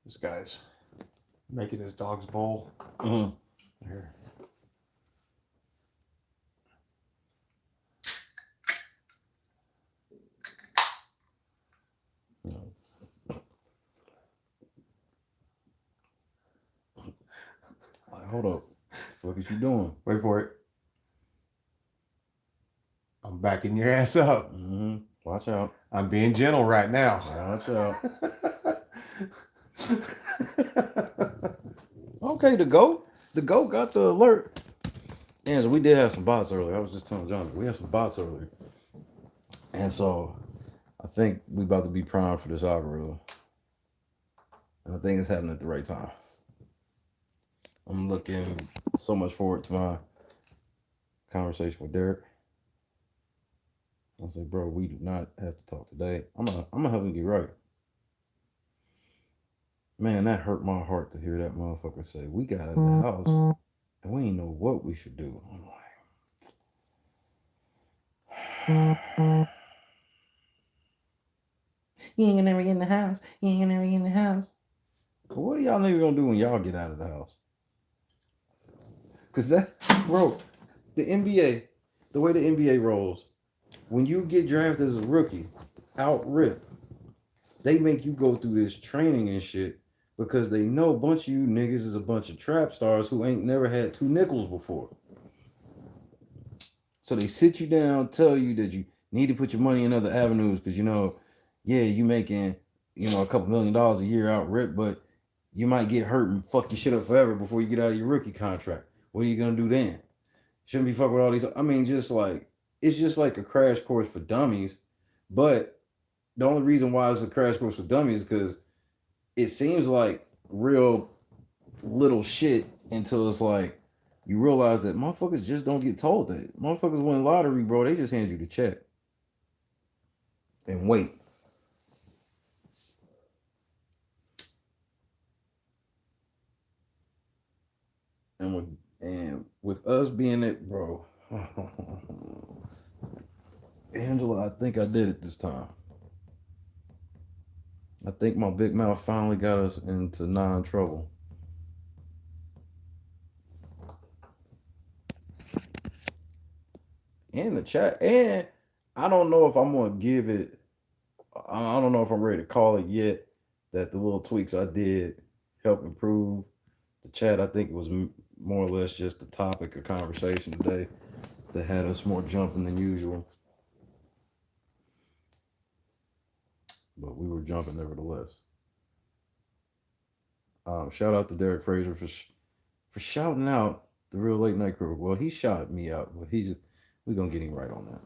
This guy's making his dog's bowl. Here. Hold up. What is you doing? Wait for it. I'm backing your ass up. Watch out. I'm being gentle right now. Watch out. Okay, the goat got the alert. And so we did have some bots earlier. I was just telling John, we had some bots earlier. And so I think we about to be primed for this algorithm. And I think it's happening at the right time. I'm looking so much forward to my conversation with Derek. I was like, bro, we do not have to talk today. I'm gonna help him get right. Man, that hurt my heart to hear that motherfucker say, we got out of the house and we ain't know what we should do. I'm like, you ain't gonna never get in the house. You ain't gonna never get in the house. But what are y'all niggas gonna do when y'all get out of the house? Because that's, bro, the NBA, the way the NBA rolls, when you get drafted as a rookie, out rip, they make you go through this training and shit because they know a bunch of you niggas is a bunch of trap stars who ain't never had two nickels before. So they sit you down, tell you that you need to put your money in other avenues because, you know, yeah, you making, you know, a couple $1,000,000 a year out rip, but you might get hurt and fuck your shit up forever before you get out of your rookie contract. What are you going to do then? Shouldn't be fucking with all these. I mean, just like, it's just like a crash course for dummies. But the only reason why it's a crash course for dummies is because it seems like real little shit until it's like you realize that motherfuckers just don't get told that. Motherfuckers win lottery, bro. They just hand you the check and wait. And with us being it, bro. Angela, I think I did it this time. I think my big mouth finally got us into non-trouble. In the chat, and I don't know if I'm gonna give it. I don't know if I'm ready to call it yet. That the little tweaks I did help improve the chat. I think it was more or less just the topic of conversation today that had us more jumping than usual. But we were jumping nevertheless. Shout out to Derek Fraser for shouting out the real late night crew. Well, he shouted me out, but we're gonna get him right on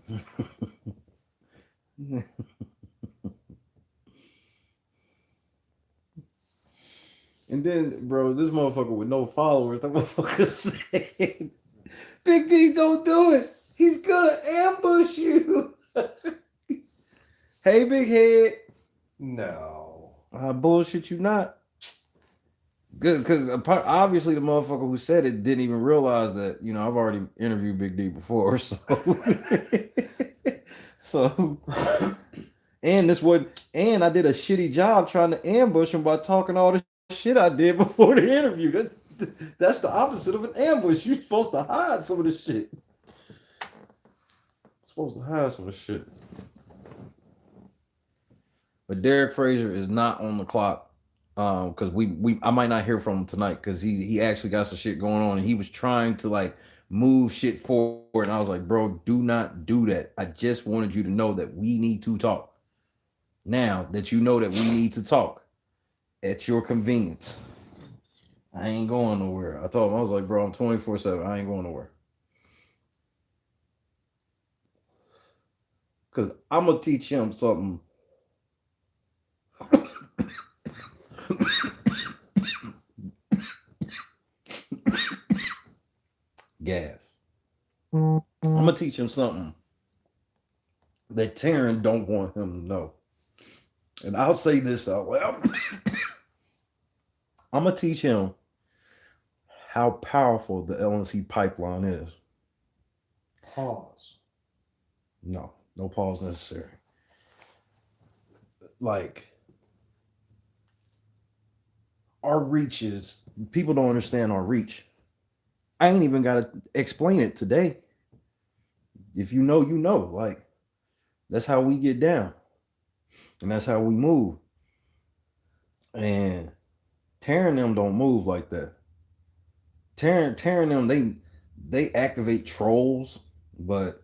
that. And then, bro, this motherfucker with no followers, that motherfucker said, Big D, don't do it. He's gonna ambush you. Hey, big head. No. I bullshit you not. Good, because obviously the motherfucker who said it didn't even realize that, you know, I've already interviewed Big D before, so. So. And I did a shitty job trying to ambush him by talking all the shit I did before the interview. That's the opposite of an ambush. You're supposed to hide some of the shit. Supposed to hide some of the shit. But Derek Fraser is not on the clock. Because I might not hear from him tonight because he actually got some shit going on and he was trying to like move shit forward. And I was like, bro, do not do that. I just wanted you to know that we need to talk. Now that you know that we need to talk at your convenience. I ain't going nowhere. I told him, I was like, bro, I'm 24/7. I ain't going nowhere. Because I'm going to teach him something. Gas. I'm going to teach him something that Taryn don't want him to know. And I'll say this out loud. I'm going to teach him how powerful the LNC pipeline is. Pause. No pause necessary. Like, our reach is, people don't understand our reach. I ain't even got to explain it today. If you know, you know. Like, that's how we get down. And that's how we move. And tearing them don't move like that. Tearing them, they activate trolls, but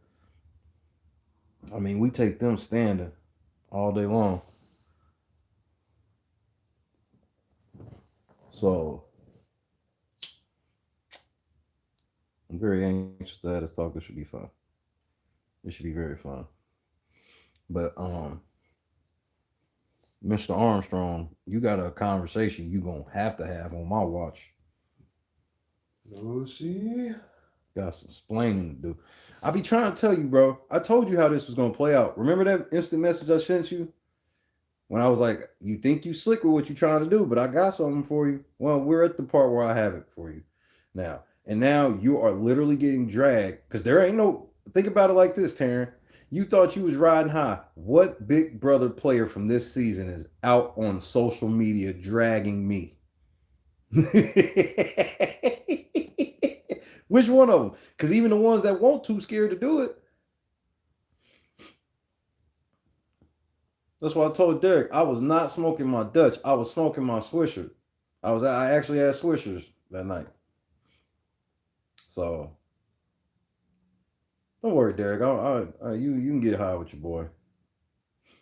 I mean, we take them standing all day long. So I'm very anxious to have this talk. This should be fun. This should be very fun. But Mr. Armstrong, you got a conversation you gonna have to have on my watch. No, see? Got some explaining to do. I be trying to tell you, bro. I told you how this was gonna play out. Remember that instant message I sent you? When I was like, you think you slick with what you're trying to do, but I got something for you. Well, we're at the part where I have it for you now. And now you are literally getting dragged because there ain't no, think about it like this, Taryn. You thought you was riding high. What Big Brother player from this season is out on social media dragging me? Which one of them? Because even the ones that won't too scared to do it. That's why I told Derek I was not smoking my Dutch. I was smoking my Swisher. I actually had Swishers that night. So don't worry, Derek. You can get high with your boy.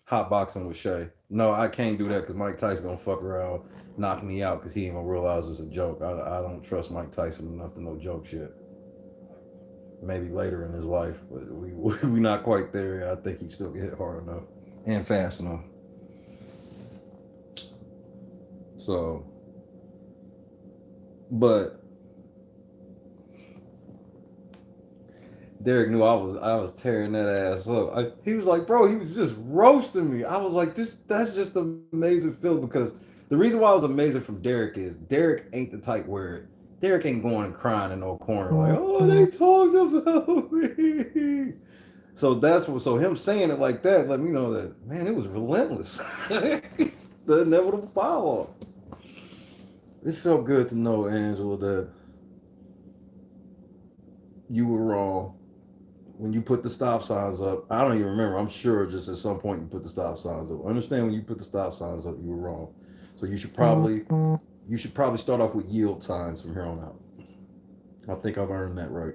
Hot boxing with Shay. No, I can't do that because Mike Tyson gonna fuck around, knock me out because he ain't gonna realize it's a joke. I don't trust Mike Tyson enough to know joke shit. Maybe later in his life, but we not quite there yet. I think he still get hit hard enough and fast enough. So, but Derek knew I was tearing that ass up. He was like, bro, he was just roasting me. I was like, that's just an amazing feeling because the reason why I was amazing from Derek is Derek ain't the type where Derek ain't going and crying in no corner like, oh, they talked about me. So him saying it like that let me know that, man, it was relentless. The inevitable follow. It felt good to know, Angela, that you were wrong when you put the stop signs up. I don't even remember. I'm sure just at some point you put the stop signs up. Understand when you put the stop signs up, you were wrong. So you should probably start off with yield signs from here on out. I think I've earned that right.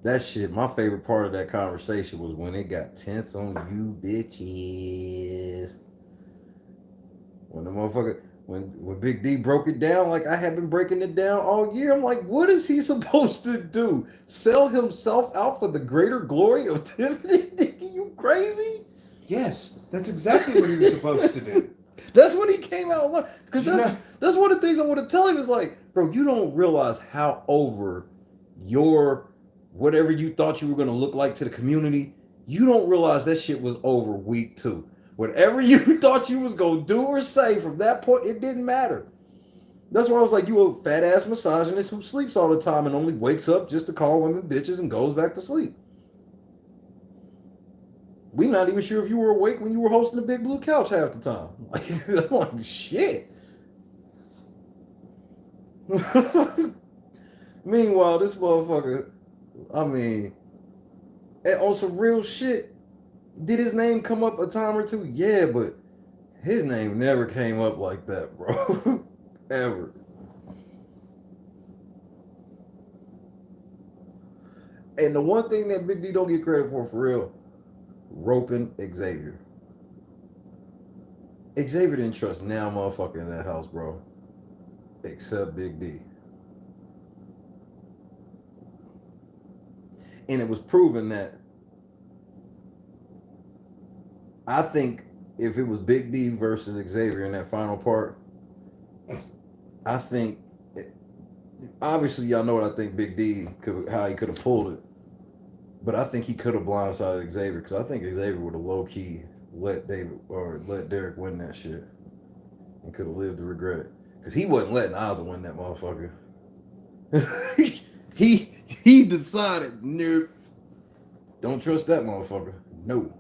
That shit, my favorite part of that conversation was when it got tense on you bitches. When the motherfucker, when Big D broke it down like I had been breaking it down all year, I'm like, what is he supposed to do? Sell himself out for the greater glory of Tiffany? You crazy? Yes, that's exactly what he was supposed to do. That's what he came out on. Because that's one of the things I want to tell him is like, bro, you don't realize how over your whatever you thought you were going to look like to the community, you don't realize that shit was over week 2. Whatever you thought you was going to do or say from that point, it didn't matter. That's why I was like, you a fat ass misogynist who sleeps all the time and only wakes up just to call women bitches and goes back to sleep. We not even sure if you were awake when you were hosting the Big Blue Couch half the time. Like, I'm like, shit. Meanwhile, this motherfucker, I mean, on some real shit, did his name come up a time or two? Yeah, but his name never came up like that, bro. Ever. And the one thing that Big D don't get credit for real, roping Xavier. Xavier didn't trust now motherfucker in that house, bro. Except Big D. And it was proven that I think if it was Big D versus Xavier in that final part, I think obviously y'all know what I think Big D how he could have pulled it. But I think he could have blindsided Xavier because I think Xavier would have low key let Derek win that shit and could have lived to regret it because he wasn't letting Ozzy win that motherfucker. he decided nope. Don't trust that motherfucker. No.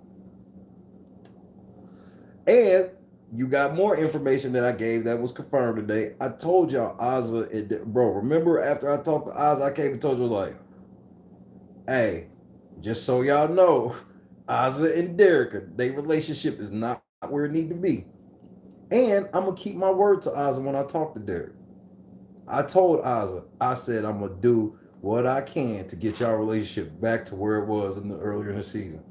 And you got more information that I gave that was confirmed today. I told y'all Ozza, bro, remember after I talked to Ozza, I came and told you, like, hey, just so y'all know, Ozza and Derek, their relationship is not where it need to be. And I'm going to keep my word to Ozza when I talk to Derek. I told Ozza, I said I'm going to do what I can to get y'all relationship back to where it was earlier in the season.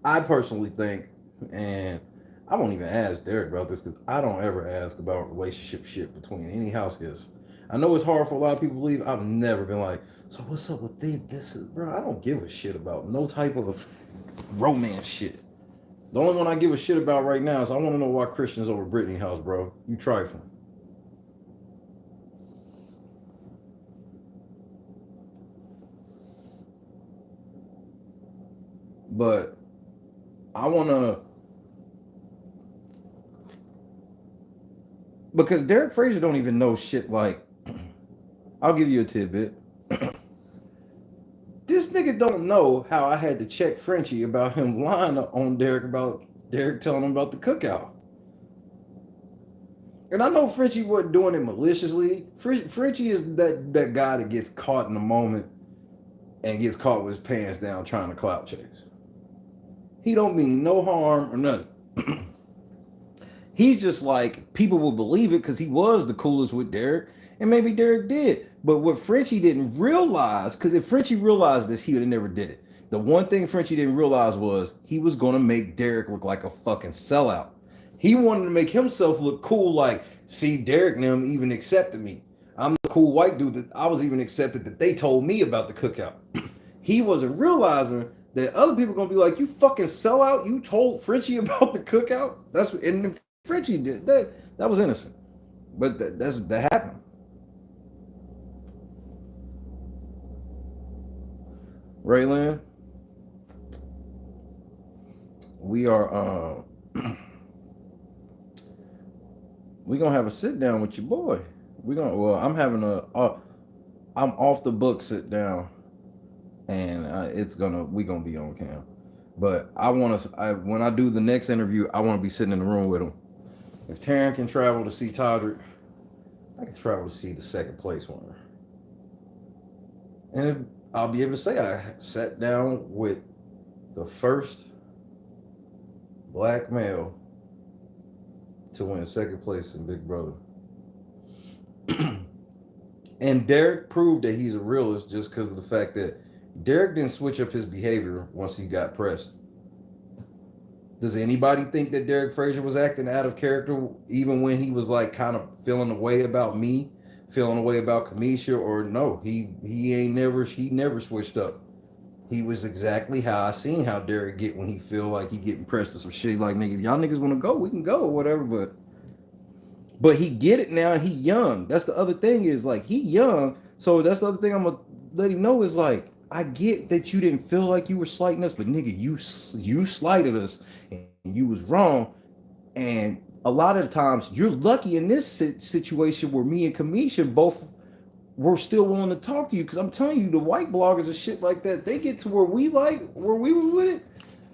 I personally think, and I won't even ask Derek about this because I don't ever ask about relationship shit between any house guests. I know it's hard for a lot of people to believe. I've never been like, so what's up with this? Bro, I don't give a shit about no type of romance shit. The only one I give a shit about right now is I want to know why Christian's over Brittany house, bro. You trifling. But I want to, because Derek Frazier don't even know shit like, I'll give you a tidbit. This nigga don't know how I had to check Frenchie about him lying on Derek about Derek telling him about the cookout. And I know Frenchie wasn't doing it maliciously. Frenchie is that guy that gets caught in the moment and gets caught with his pants down trying to clout chase. He don't mean no harm or nothing. He's just like, people will believe it because he was the coolest with Derek, and maybe Derek did. But what Frenchie didn't realize, because if Frenchie realized this, he would have never did it. The one thing Frenchie didn't realize was he was going to make Derek look like a fucking sellout. He wanted to make himself look cool, like, see, Derek and them even accepted me. I'm the cool white dude that I was even accepted that they told me about the cookout. He wasn't realizing that other people are going to be like, you fucking sellout? You told Frenchie about the cookout? That's what, and Frenchie did. That was innocent. But that happened. Raylan, we are we gonna have a sit down with your boy. I'm having I'm off the book sit down, and we gonna be on cam. But when I do the next interview, I want to be sitting in the room with him. If Taryn can travel to see Todrick, I can travel to see the second place winner. And I'll be able to say I sat down with the first black male to win second place in Big Brother. And Derek proved that he's a realist just because of the fact that Derek didn't switch up his behavior once he got pressed. Does anybody think that Derek Frazier was acting out of character even when he was like kind of feeling a way about me, feeling a way about Kamisha? Or no, he never switched up. He was exactly how I seen how Derek get when he feel like he getting pressed or some shit. Like, nigga, if y'all niggas want to go, we can go or whatever. But he get it now. He young. That's the other thing is like he young. So that's the other thing I'm gonna let him know is like, I get that you didn't feel like you were slighting us, but nigga, you slighted us and you was wrong. And a lot of the times you're lucky in this situation where me and Kamisha both were still willing to talk to you. Because I'm telling you, the white bloggers and shit like that, they get to where we were with it.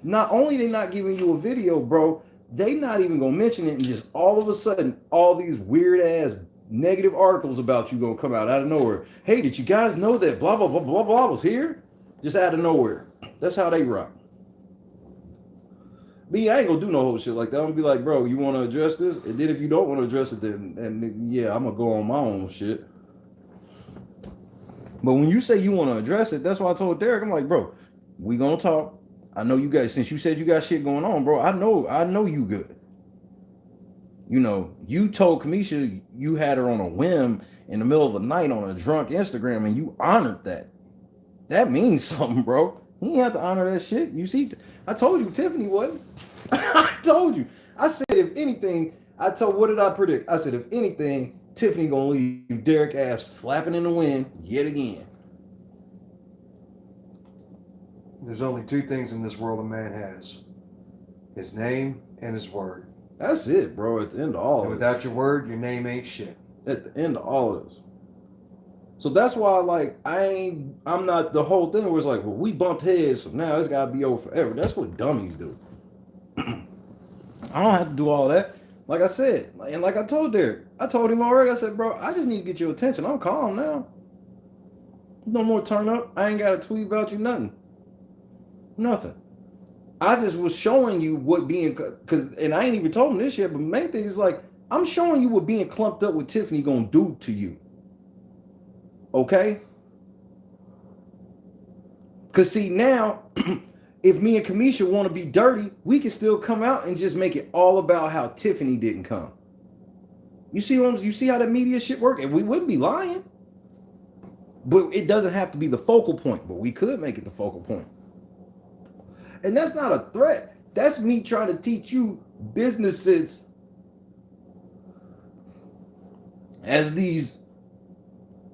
Not only they not giving you a video, bro, they not even gonna mention it, and just all of a sudden, all these weird ass negative articles about you gonna come out of nowhere. Hey, did you guys know that blah blah blah blah blah was here? Just out of nowhere. That's how they rock. Me, I ain't gonna do no whole shit like that. I'm gonna be like, bro, you want to address this? And then if you don't want to address it, then and yeah, I'm gonna go on my own shit. But when you say you want to address it, that's why I told Derek, I'm like, bro, we gonna talk. I know you guys, since you said you got shit going on, bro, I know you good. You know, you told Kamisha you had her on a whim in the middle of the night on a drunk Instagram, and you honored that. That means something, bro. You ain't have to honor that shit. You see, I told you Tiffany wasn't. I told you. I said, if anything, what did I predict? I said, if anything, Tiffany gonna leave Derek ass flapping in the wind yet again. There's only two things in this world a man has: his name and his word. That's it, bro. At the end of all of and without your word, your name ain't shit. At the end of all of this. So that's why, like, I'm not the whole thing where it's like, well, we bumped heads, so now it's gotta be over forever. That's what dummies do. I don't have to do all that. Like I said, and like I told Derek, I told him already, I said, bro, I just need to get your attention. I'm calm now. No more turn up. I ain't got to tweet about you, nothing. Nothing. I just was showing you what being, and I ain't even told him this yet, but the main thing is like, I'm showing you what being clumped up with Tiffany gonna do to you. Okay? Because see, now, if me and Kamisha want to be dirty, we can still come out and just make it all about how Tiffany didn't come. You see how that media shit work? And we wouldn't be lying. But it doesn't have to be the focal point, but we could make it the focal point. And that's not a threat. That's me trying to teach you business sense as these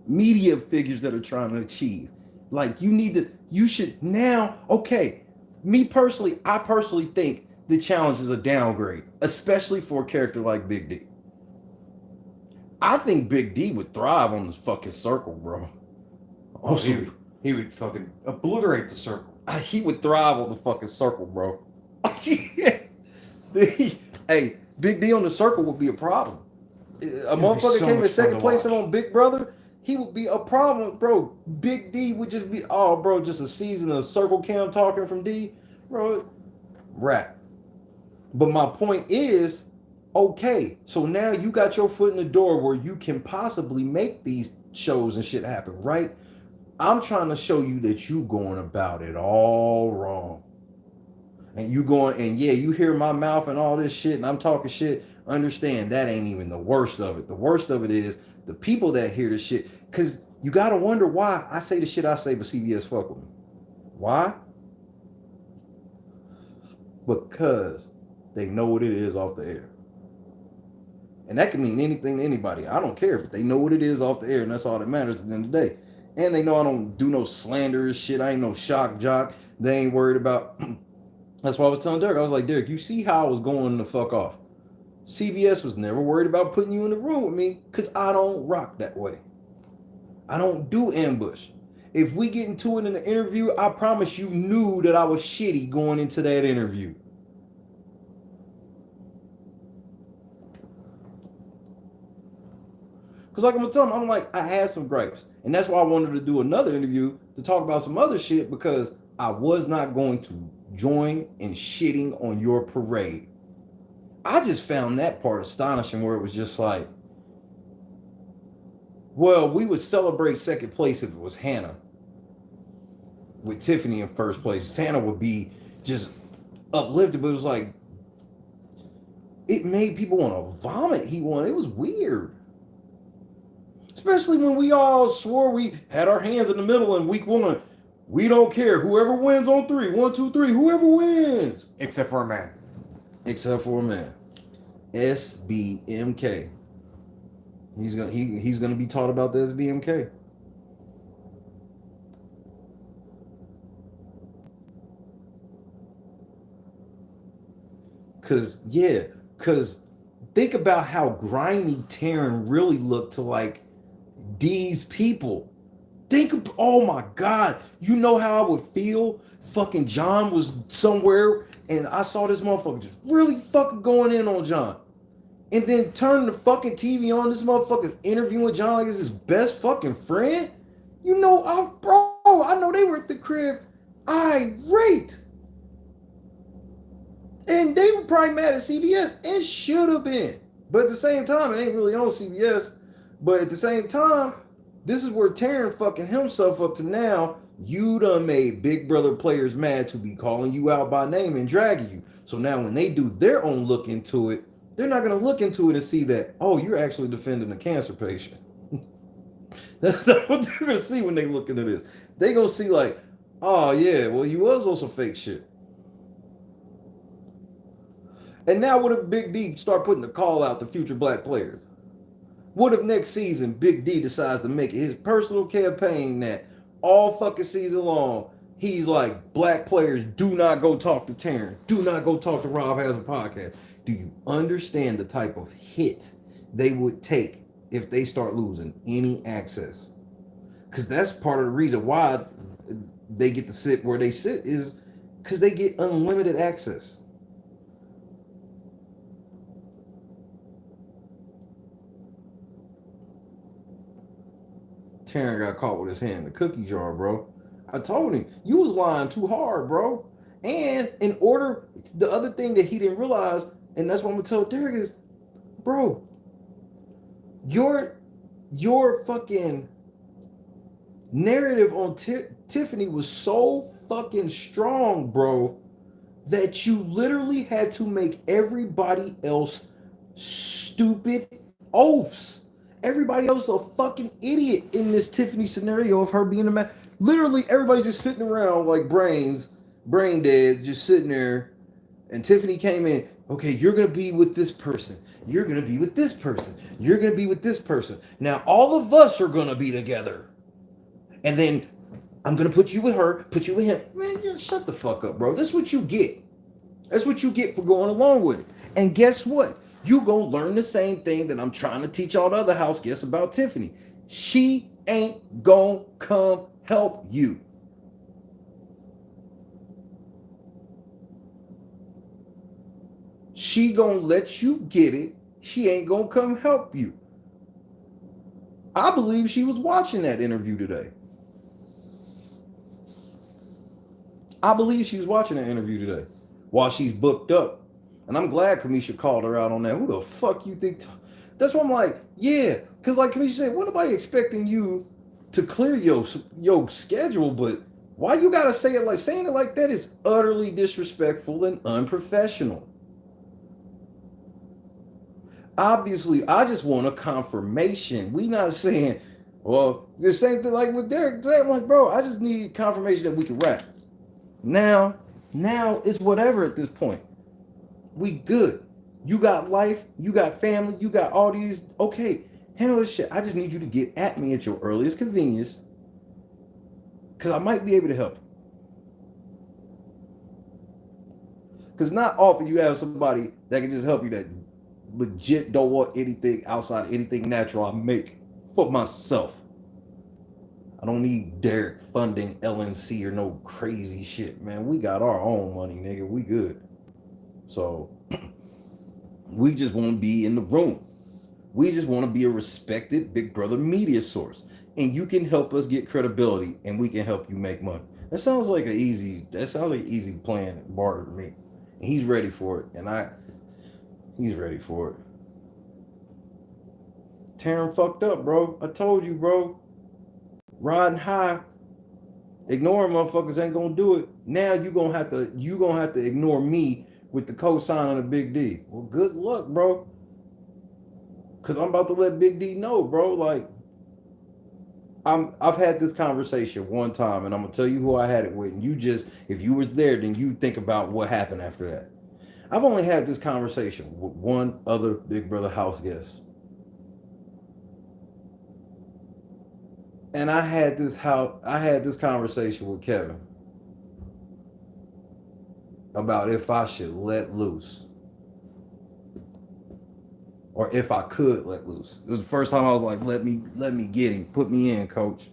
media figures that are trying to achieve. Like, you should now, okay, me personally, I personally think the challenge is a downgrade, especially for a character like Big D. I think Big D would thrive on this fucking circle, bro. Also, he would fucking obliterate the circle. He would thrive on the fucking circle, bro. Hey, Big D on the circle would be a problem. A motherfucker came in second place and on Big Brother, he would be a problem, bro. Big D would just be, oh, bro, just a season of circle cam talking from D, bro. Rap. But my point is, okay, so now you got your foot in the door where you can possibly make these shows and shit happen, right? I'm trying to show you that you going about it all wrong. And you going, and yeah, you hear my mouth and all this shit, and I'm talking shit. Understand, that ain't even the worst of it. The worst of it is the people that hear the shit. Because you got to wonder why I say the shit I say, but CBS fuck with me. Why? Because they know what it is off the air. And that can mean anything to anybody. I don't care, but they know what it is off the air, and that's all that matters at the end of the day. And they know I don't do no slanderous shit. I ain't no shock jock. They ain't worried about. That's why I was telling Derek. I was like, Derek, you see how I was going the fuck off. CBS was never worried about putting you in the room with me because I don't rock that way. I don't do ambush. If we get into it in the interview, I promise you knew that I was shitty going into that interview. Because like I'm going to tell them, I'm like, I had some gripes. And that's why I wanted to do another interview to talk about some other shit, because I was not going to join in shitting on your parade. I just found that part astonishing, where it was just like, well, we would celebrate second place if it was Hannah. With Tiffany in first place, Hannah would be just uplifted, but it was like, it made people want to vomit. It was weird. Especially when we all swore we had our hands in the middle in week one. We don't care. Whoever wins on 3. 1, 2, 3. Whoever wins. Except for a man. Except for a man. SBMK. He's gonna be taught about the SBMK. Cause think about how grimy Taryn really looked to like these people. Oh my God, you know how I would feel? Fucking John was somewhere and I saw this motherfucker just really fucking going in on John. And then turn the fucking TV on, this motherfucker's interviewing John like it's his best fucking friend. You know, I know they were at the crib irate. And they were probably mad at CBS. It should have been. But at the same time, it ain't really on CBS. But at the same time, this is where Taryn fucking himself up to now. You done made Big Brother players mad to be calling you out by name and dragging you. So now when they do their own look into it, they're not going to look into it and see that, oh, you're actually defending a cancer patient. That's not what they're going to see when they look into this. They're going to see like, oh, yeah, well, you was on some fake shit. And now what if Big D start putting the call out to future black players? What if next season Big D decides to make it his personal campaign that all fucking season long, he's like, black players, do not go talk to Taryn. Do not go talk to Rob Has a Podcast. Do you understand the type of hit they would take if they start losing any access? Because that's part of the reason why they get to sit where they sit is because they get unlimited access. Taryn got caught with his hand in the cookie jar, bro. I told him, you was lying too hard, bro. And in order, the other thing that he didn't realize, and that's what I'm gonna tell Derek is, bro, your fucking narrative on Tiffany was so fucking strong, bro, that you literally had to make everybody else stupid oafs. Everybody else a fucking idiot in this Tiffany scenario of her being a man. Literally, everybody just sitting around like brain dead, just sitting there. And Tiffany came in. Okay, you're gonna be with this person. You're gonna be with this person. You're gonna be with this person. Now all of us are gonna be together. And then I'm gonna put you with her, put you with him. Man, just shut the fuck up, bro. That's what you get. That's what you get for going along with it. And guess what? You gonna learn the same thing that I'm trying to teach all the other house guests about Tiffany. She ain't gonna come help you. She gonna let you get it. She ain't gonna come help you. I believe she was watching that interview today. I believe she was watching that interview today while she's booked up. And I'm glad Kamisha called her out on that. Who the fuck you think? That's why I'm like, yeah. Because like Kamisha said, what nobody expecting you to clear your schedule, but why you gotta say it like saying it like that is utterly disrespectful and unprofessional. Obviously, I just want a confirmation. We not saying, well, the same thing like with Derek. I'm like, bro, I just need confirmation that we can rap. Now it's whatever at this point. We good. You got life, you got family, you got all these. Okay, handle this shit. I just need you to get at me at your earliest convenience, because I might be able to help you. Because not often you have somebody that can just help you that legit don't want anything outside of anything natural I make for myself. I don't need Derek funding LNC or no crazy shit, man. We got our own money, nigga. We good. So we just want to be in the room. We just want to be a respected Big Brother media source. And you can help us get credibility and we can help you make money. That sounds like an easy plan and barter to me. And he's ready for it. And he's ready for it. Taryn fucked up, bro. I told you, bro. Riding high, ignoring motherfuckers ain't gonna do it. Now you gonna have to ignore me with the cosign on the Big D. Well, good luck, bro. Cause I'm about to let Big D know, bro. Like, I've had this conversation one time, and I'm gonna tell you who I had it with. And you just, if you was there, then you think about what happened after that. I've only had this conversation with one other Big Brother house guest. And I had this conversation with Kevin about if I should let loose or if I could let loose. It was the first time I was like, let me get him, put me in, coach.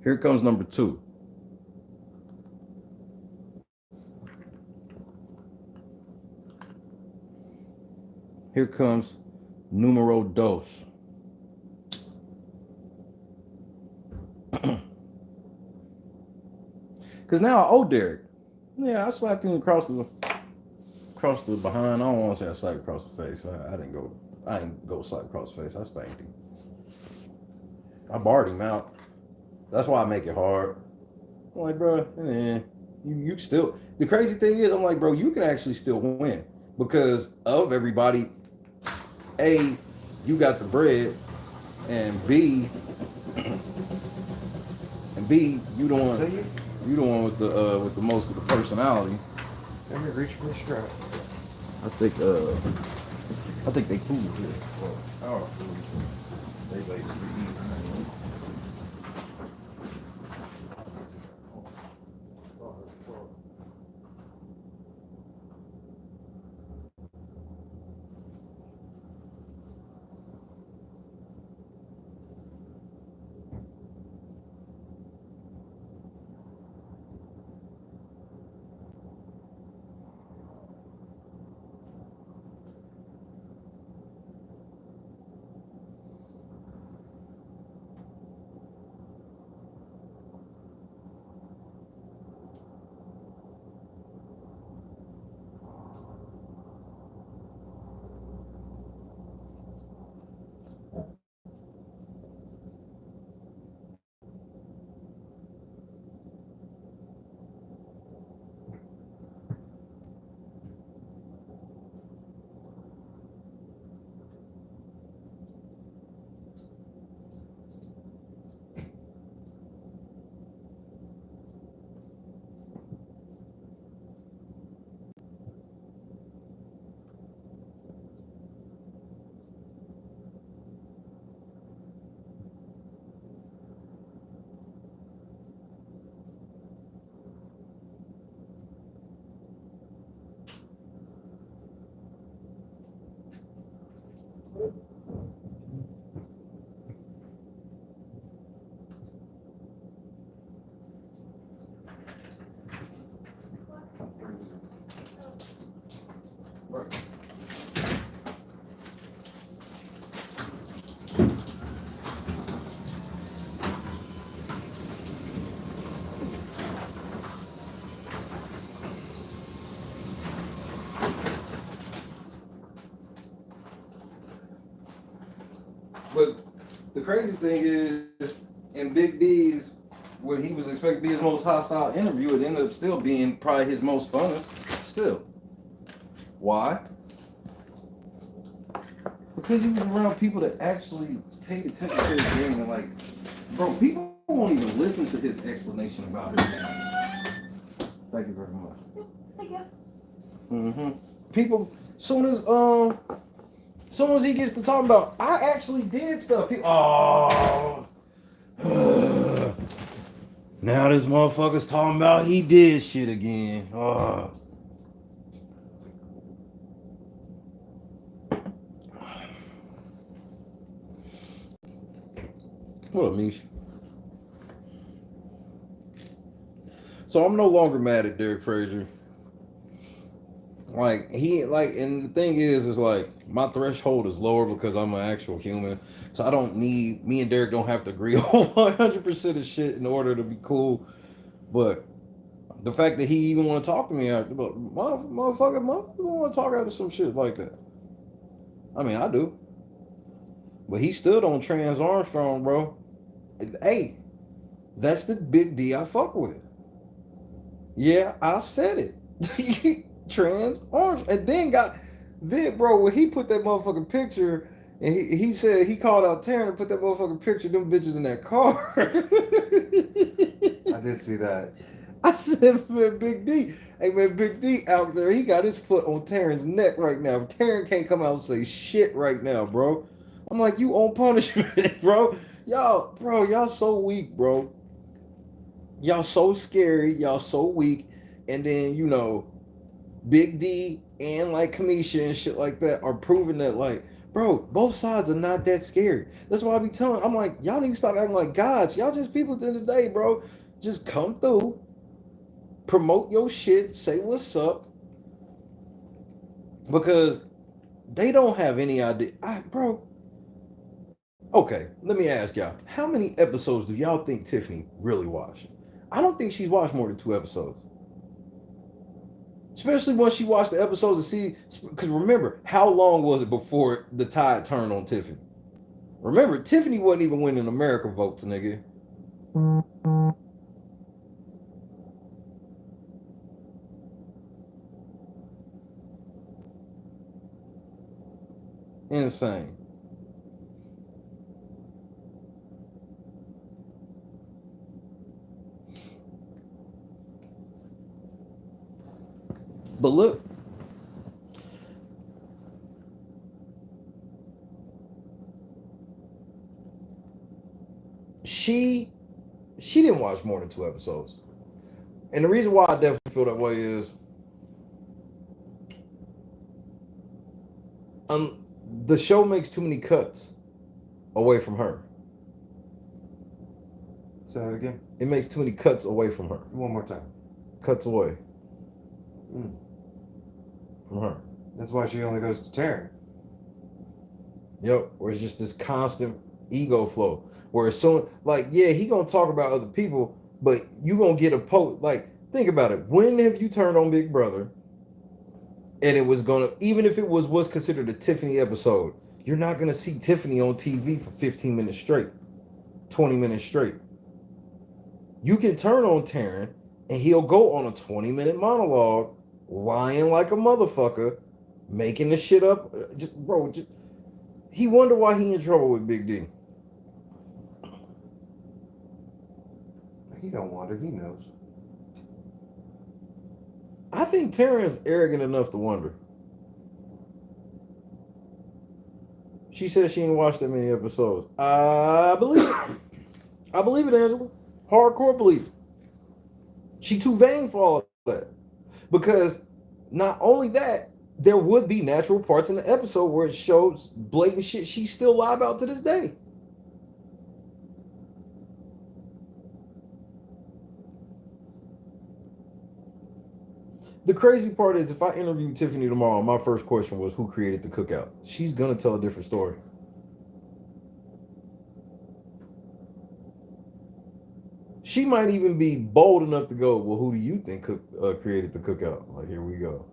Here comes number 2. Here comes numero dos. Because now I owe Derek. Yeah, I slapped him across the behind. I don't want to say I slapped across the face. I didn't go slap across the face. I spanked him. I barred him out. That's why I make it hard. I'm like, bro, you still. The crazy thing is, I'm like, bro, you can actually still win because of everybody. A, you got the bread, and B, you the one with the most of the personality. Let me reach for the strap. I think they food here. Well, our food. They basically eat. Right. But the crazy thing is, in Big D's, what he was expected to be his most hostile interview, it ended up still being probably his most funnest. Still. Why? Because he was around people that actually paid attention to his game and like, bro, people won't even listen to his explanation about his game. Thank you very much. Thank you. Mm-hmm. People, soon as he gets to talking about, I actually did stuff. People, oh, now this motherfucker's talking about he did shit again. Oh. What up, Mish? So I'm no longer mad at Derek Frazier. Like and the thing is like my threshold is lower because I'm an actual human. So I don't need, me and Derek don't have to agree on 100% of shit in order to be cool. But the fact that he even want to talk to me after, but motherfucker want to talk after some shit like that. I mean, I do. But he stood on Trans Armstrong, bro. Hey, that's the big D I fuck with. Yeah, I said it. Trans Armstrong. And then bro, when he put that motherfucking picture and he said he called out Taryn and put that motherfucking picture of them bitches in that car. I did see that. I said, man, Big D. Hey, man, Big D out there, he got his foot on Taryn's neck right now. Taryn can't come out and say shit right now, bro. I'm like, you on punishment, bro. Y'all so weak, bro. Y'all so scary. Y'all so weak. And then, Big D and like Kamisha and shit like that are proving that, like, bro, both sides are not that scary. That's why I be telling, I'm like, y'all need to stop acting like gods. Y'all just people at the end of the day, bro. Just come through, promote your shit, say what's up. Because they don't have any idea. Bro, okay, let me ask y'all, how many episodes do y'all think Tiffany really watched? I don't think she's watched more than 2 episodes. Especially once she watched the episodes to see, because remember, how long was it before the tide turned on Tiffany? Remember, Tiffany wasn't even winning America votes, nigga. Insane. But look, she didn't watch more than 2 episodes. And the reason why I definitely feel that way is the show makes too many cuts away from her. Say that again. It makes too many cuts away from her. One more time. Cuts away from her. That's why she only goes to Taryn. Yep. Where it's just this constant ego flow. Where as soon, like, yeah, he gonna talk about other people, but you gonna get a post. Like, think about it. When have you turned on Big Brother? And it was gonna, even if it was what's considered a Tiffany episode, you're not gonna see Tiffany on TV for 15 minutes straight, 20 minutes straight. You can turn on Taryn and he'll go on a 20-minute monologue, lying like a motherfucker, making the shit up. He wonder why he in trouble with Big D. He don't wonder. He knows. I think Taryn's arrogant enough to wonder. She says she ain't watched that many episodes. I believe it. I believe it, Angela. Hardcore believe it. She too vain for all of that. Because not only that, there would be natural parts in the episode where it shows blatant shit she still lie about to this day. The crazy part is, if I interview Tiffany tomorrow, my first question was, who created the cookout? She's gonna tell a different story. She might even be bold enough to go, well, who do you think created the cookout? Like, here we go.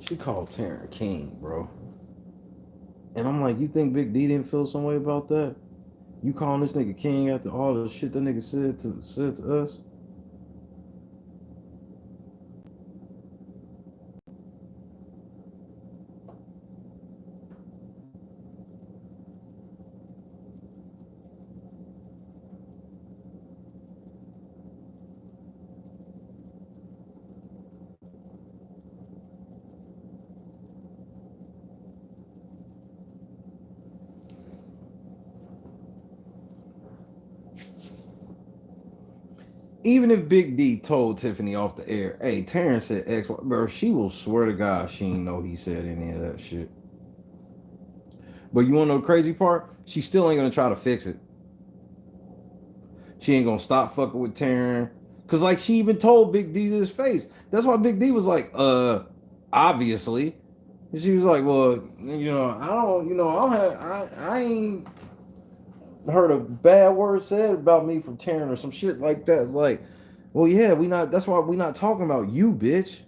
She called Taryn King, bro. And I'm like, you think Big D didn't feel some way about that? You calling this nigga King after all the shit that nigga said to us? Even if Big D told Tiffany off the air, hey, Terrence said X, bro, she will swear to God she ain't know he said any of that shit. But you wanna know the crazy part? She still ain't gonna try to fix it. She ain't gonna stop fucking with Taryn. Cause like she even told Big D to his face. That's why Big D was like, obviously. And she was like, well, I ain't heard a bad word said about me from Taryn or some shit like that. Like, well, yeah, that's why we not talking about you, bitch.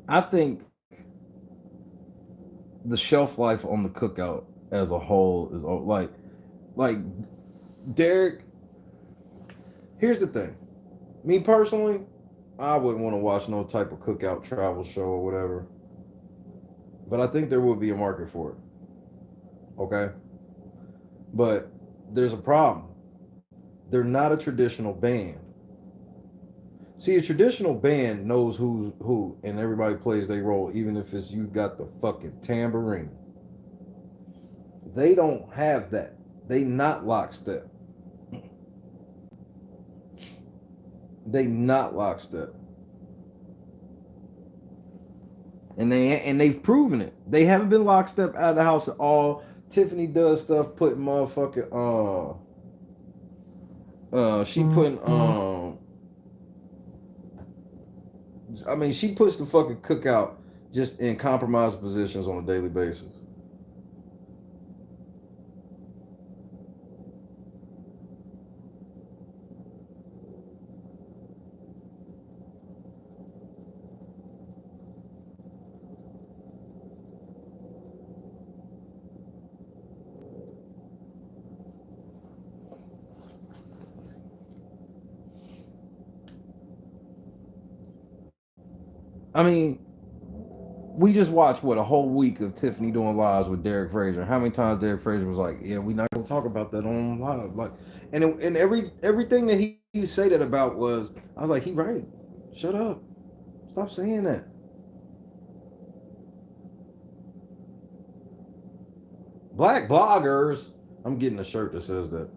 I think the shelf life on the cookout as a whole is like Derek. Here's the thing. Me personally, I wouldn't want to watch no type of cookout travel show or whatever. But I think there will be a market for it. Okay? But there's a problem. They're not a traditional band. See, a traditional band knows who's who, and everybody plays their role, even if it's you got the fucking tambourine. They don't have that. They not lockstep. They not lockstep. And they've proven it. They haven't been lockstep out of the house at all. Tiffany does stuff putting motherfucking she putting I mean, she puts the fucking cookout just in compromised positions on a daily basis. I mean, we just watched what a whole week of Tiffany doing lives with Derek Fraser. How many times Derek Fraser was like, "Yeah, we're not gonna talk about that on live." Like, and everything that he said that about was, I was like, he right. Shut up. Stop saying that. Black bloggers. I'm getting a shirt that says that.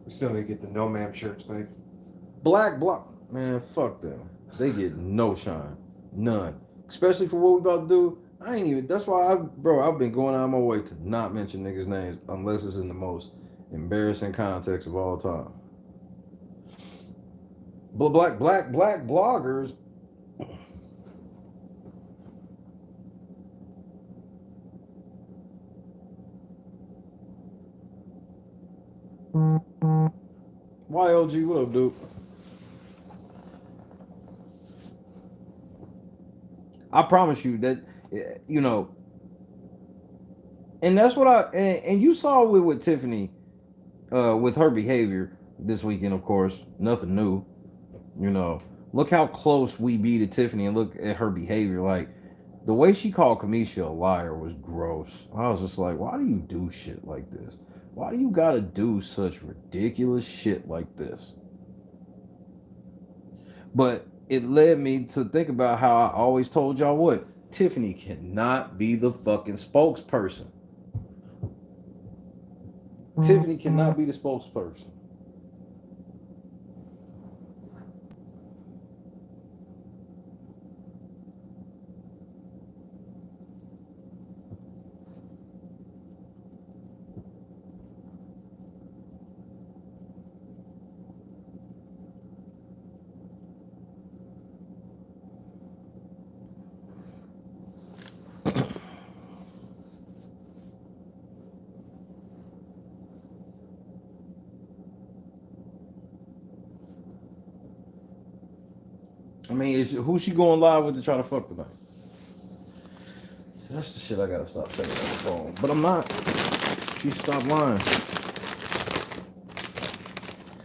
We still need to get the no ma'am shirts, babe. Black block. Man, fuck them. They get no shine. None. Especially for what we about to do. I ain't even. That's why I've been going out of my way to not mention niggas' names unless it's in the most embarrassing context of all time. But black bloggers. YLG, what up, dude? I promise you that, you know, and that's what and you saw with Tiffany, with her behavior this weekend, of course, nothing new. You know, look how close we be to Tiffany and look at her behavior. Like, the way she called Kamisha a liar was gross. I was just like, why do you do shit like this? Why do you gotta do such ridiculous shit like this? But it led me to think about how I always told y'all what Tiffany cannot be the fucking spokesperson. Tiffany cannot be the spokesperson. I mean, who's she going live with to try to fuck tonight? That's the shit I gotta stop saying on the phone. But I'm not. She stopped lying.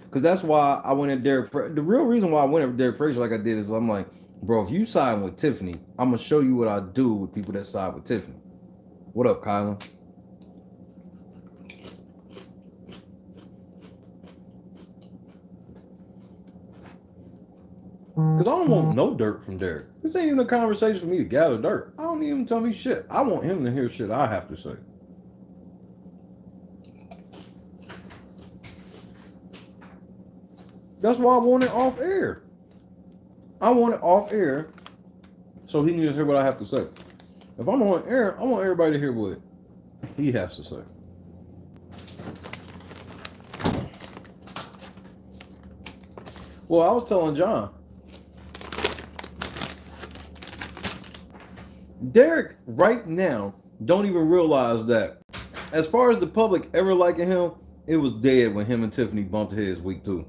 Because that's why I went at Derek. The real reason why I went at Derek Frazier like I did is I'm like, bro, if you side with Tiffany, I'm gonna show you what I do with people that side with Tiffany. What up, Kylan? Because I don't want no dirt from Derek. This ain't even a conversation for me to gather dirt. I don't need him to tell me shit. I want him to hear shit I have to say. That's why I want it off air. I want it off air so he can just hear what I have to say. If I'm on air, I want everybody to hear what he has to say. Well, I was telling John, Derek right now don't even realize that as far as the public ever liking him, it was dead when him and Tiffany bumped heads week 2.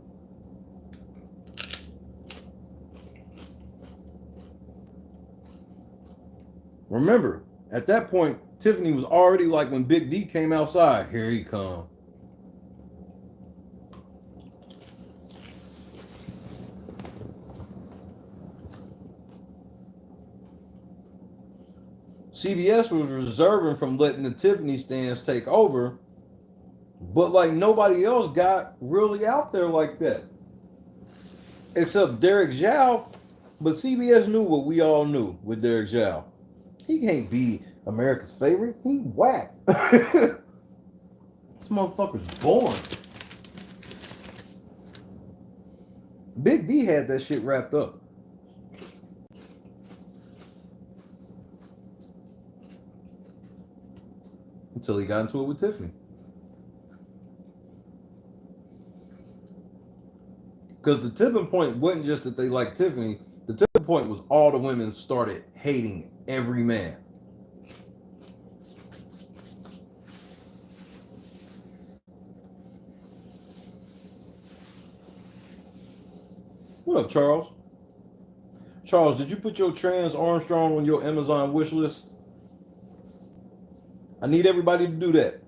Remember, at that point, Tiffany was already like when Big D came outside, here he come. CBS was reserving from letting the Tiffany stands take over, but like nobody else got really out there like that. Except Derek Zhao, but CBS knew what we all knew with Derek Zhao. He can't be America's favorite. He whack. This motherfucker's born. Big D had that shit wrapped up. Until he got into it with Tiffany. Because the tipping point wasn't just that they liked Tiffany. The tipping point was all the women started hating every man. What up, Charles? Charles, did you put your trans Armstrong on your Amazon wish list? I need everybody to do that.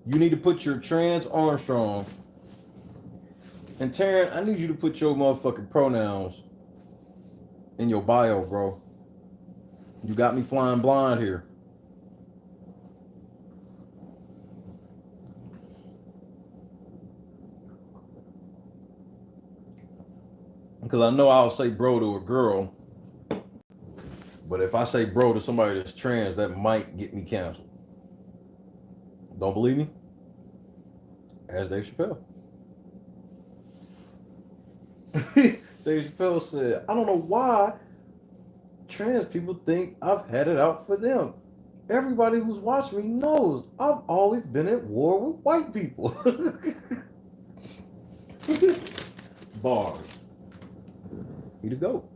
You need to put your trans Armstrong. And Taryn, I need you to put your motherfucking pronouns in your bio, bro. You got me flying blind here. Because I know I'll say bro to a girl. But if I say bro to somebody that's trans, that might get me canceled. Don't believe me? Ask Dave Chappelle. Dave Chappelle said, I don't know why trans people think I've had it out for them. Everybody who's watched me knows I've always been at war with white people. Bars. He the GOAT.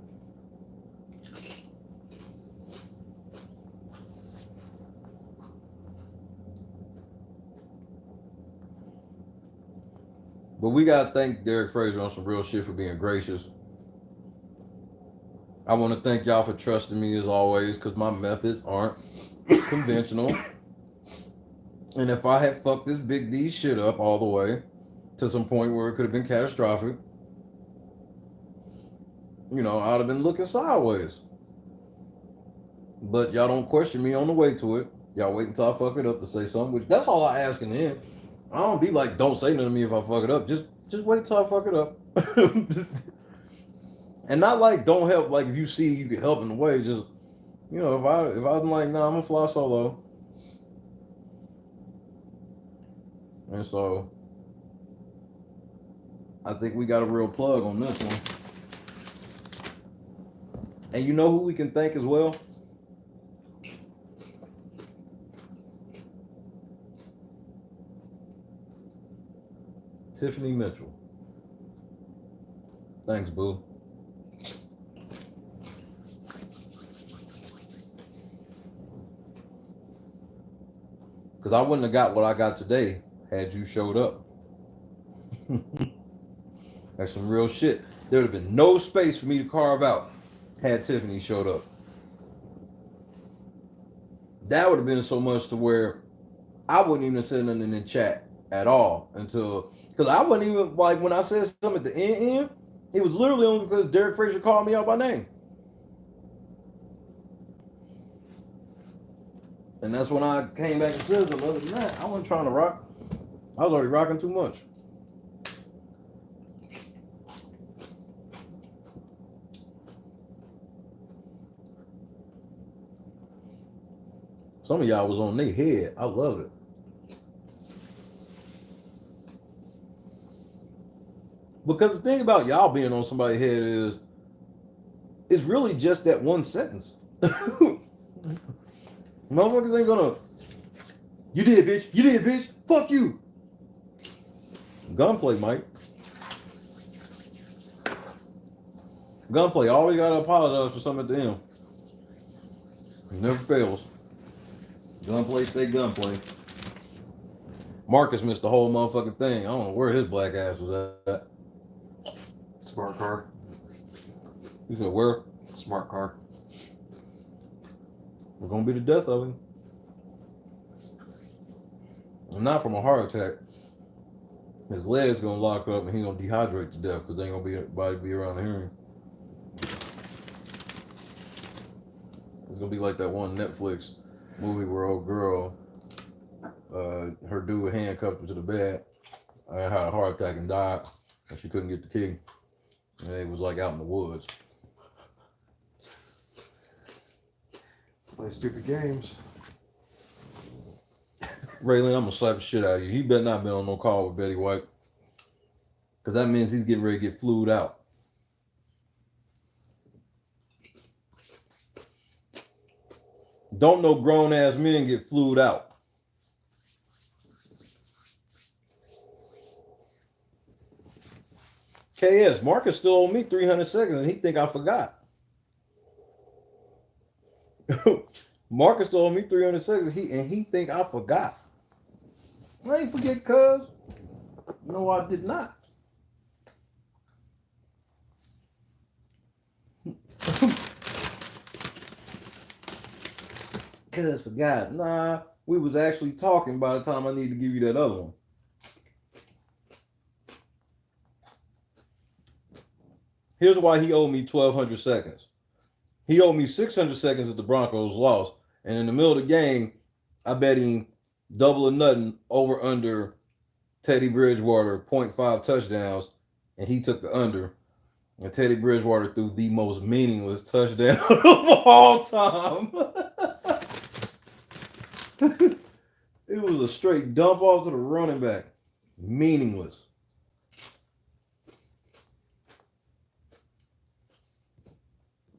But we gotta thank Derek Fraser on some real shit for being gracious. I want to thank y'all for trusting me as always, because my methods aren't conventional. And if I had fucked this Big D shit up all the way to some point where it could have been catastrophic, you know, I'd have been looking sideways. But y'all don't question me on the way to it. Y'all wait until I fuck it up to say something, which that's all I ask in the end. I don't be like, don't say nothing to me if I fuck it up. Just wait till I fuck it up. And not like don't help, like if you see you can help in the way, just, you know, if I'm like, nah, I'm gonna fly solo. And so I think we got a real plug on this one. And you know who we can thank as well? Tiffany Mitchell. Thanks, boo. Because I wouldn't have got what I got today had you showed up. That's some real shit. There would have been no space for me to carve out had Tiffany showed up. That would have been so much to where I wouldn't even have said nothing in the chat at all until, because I wasn't even, like, when I said something at the end, it was literally only because Derek Fraser called me out by name. And that's when I came back and said something. Other than that, I wasn't trying to rock. I was already rocking too much. Some of y'all was on their head. I love it. Because the thing about y'all being on somebody's head is, it's really just that one sentence. Motherfuckers ain't gonna, you did, bitch. You did, bitch. Fuck you. Gunplay, Mike. Gunplay. Always gotta apologize for something at the end. It never fails. Gunplay, stay gunplay. Marcus missed the whole motherfucking thing. I don't know where his black ass was at. Smart car. You said where? Smart car. We're gonna be the death of him. Not from a heart attack. His legs gonna lock up and he gonna dehydrate to death because there ain't gonna be anybody be around to hear him. It's gonna be like that one Netflix movie where old girl, her dude handcuffed her to the bed, had a heart attack and died, and she couldn't get the key. And it was like out in the woods. Play stupid games. Raylan, I'm gonna slap the shit out of you. He better not be on no call with Betty White. Because that means he's getting ready to get flued out. Don't no grown ass men get flued out. KS, Marcus still owe me 300 seconds and he think I forgot. Marcus still owe me 300 seconds and he think I forgot. I ain't forget, cuz. No, I did not. Cuz forgot. Nah, we was actually talking by the time I need to give you that other one. Here's why he owed me 1,200 seconds. He owed me 600 seconds if the Broncos lost. And in the middle of the game, I bet him double or nothing over under Teddy Bridgewater 0.5 touchdowns. And he took the under. And Teddy Bridgewater threw the most meaningless touchdown of all time. It was a straight dump off to the running back. Meaningless.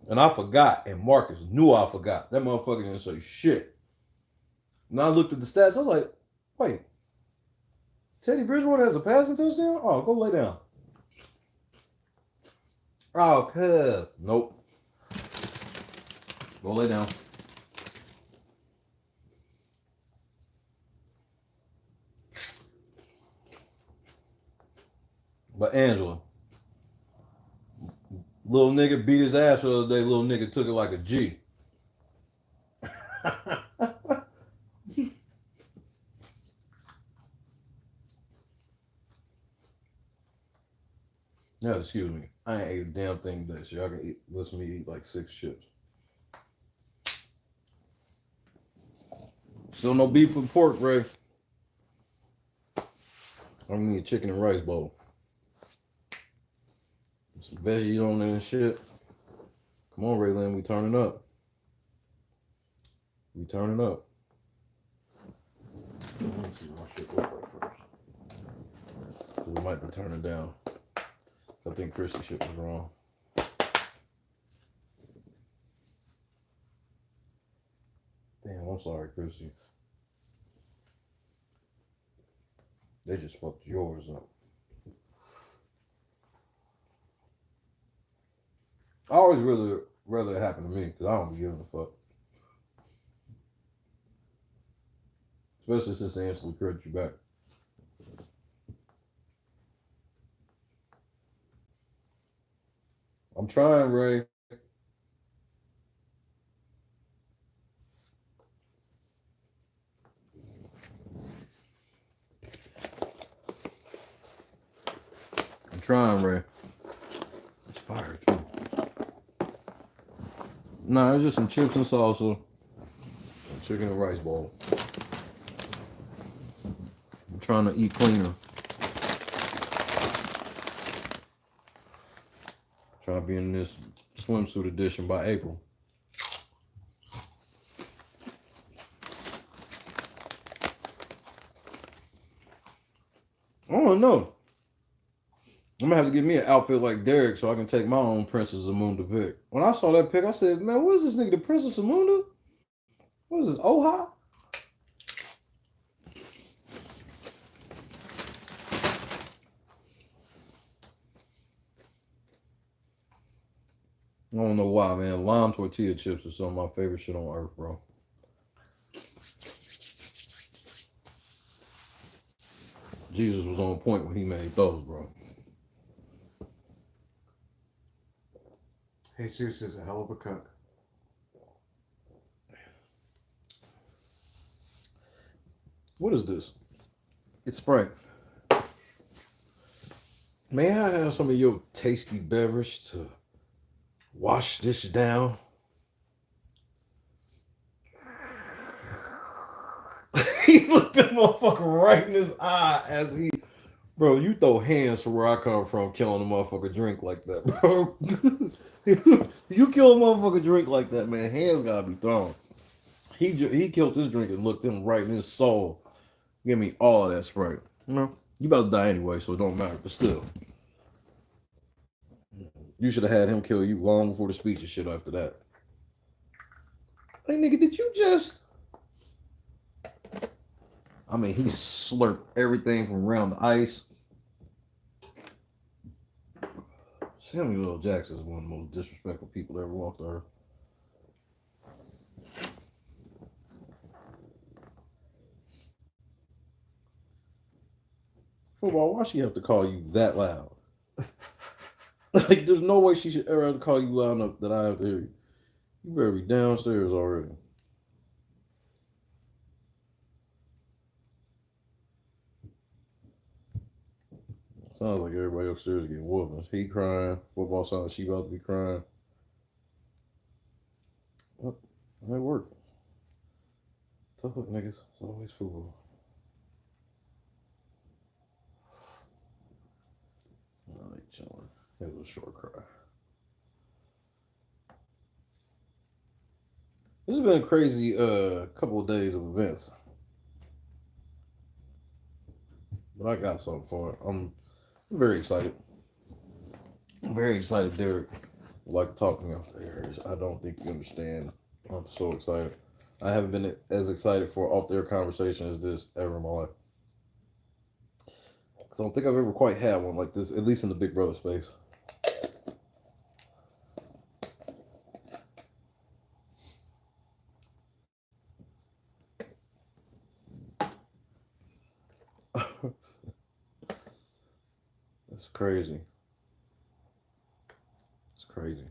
And I forgot, and Marcus knew I forgot. That motherfucker didn't say shit. And I looked at the stats, I was like, wait, Teddy Bridgewater has a passing touchdown? Oh, go lay down. Oh, cuz. Nope. Go lay down. But Angela, little nigga beat his ass the other day. Little nigga took it like a G. No, excuse me. I ain't ate a damn thing today, so y'all can listen to me eat like 6 chips. Still no beef with pork, Ray. I'm gonna eat a chicken and rice bowl. Some veggies on there and shit. Come on, Raylan, we turning up. We turning up. Let me see what my shit look like first. So we might be turning down. I think Chrissy's shit was wrong. Damn, I'm sorry, Chrissy. They just fucked yours up. I always really rather it happen to me because I don't be giving a fuck. Especially since they instantly credit you back. I'm trying, Ray. I'm trying, Ray. It's fire too. Nah, it's just some chips and salsa, and chicken and rice bowl. I'm trying to eat cleaner. Trying to be in this swimsuit edition by April. I don't know. I'm gonna have to get me an outfit like Derek so I can take my own Princess Zamunda pic. When I saw that pic, I said, man, what is this nigga, the Princess Zamunda? What is this, Oha? I don't know why, man. Lime tortilla chips are some of my favorite shit on earth, bro. Jesus was on point when he made those, bro. Jesus is a hell of a cook. What is this? It's Sprite. May I have some of your tasty beverage to wash this down? He looked that motherfucker right in his eye as he... Bro, you throw hands from where I come from killing a motherfucker drink like that, bro. You kill a motherfucker drink like that, man. Hands gotta be thrown. He killed this drink and looked him right in his soul. Give me all of that Sprite. No, you about to die anyway, so it don't matter. But still, you should have had him kill you long before the speech and shit after that. Hey, nigga, did you just... I mean, he slurped everything from around the ice. Samuel L. Jackson is one of the most disrespectful people that ever walked the earth. Football, why she have to call you that loud? Like, there's no way she should ever have to call you loud enough that I have to hear you. You better be downstairs already. Sounds like everybody upstairs is getting whoopings. He crying. Football sounds like she about to be crying. Well, that worked. Tough luck, niggas. It's always football. No, they chilling. It was a short cry. This has been a crazy couple of days of events. But I got something for it. I'm very excited. I'm very excited, Derek. Would like to talk to me off the air. I don't think you understand. I'm so excited. I haven't been as excited for off the air conversation as this ever in my life. So I don't think I've ever quite had one like this, at least in the Big Brother space. It's crazy. It's crazy.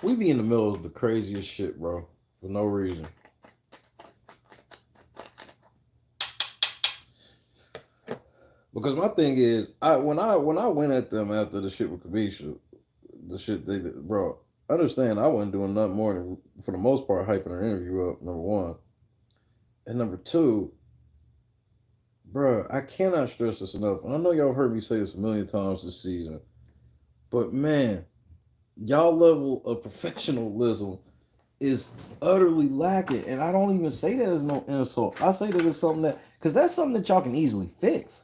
We be in the middle of the craziest shit, bro, for no reason. Because my thing is, when I went at them after the shit with Kamisha, the shit they did, bro. Understand, I wasn't doing nothing more than, for the most part, hyping her interview up. Number one, and number two, bro, I cannot stress this enough. And I know y'all heard me say this a million times this season, but man, y'all level of professionalism is utterly lacking. And I don't even say that as no insult. I say that as something that, because that's something that y'all can easily fix.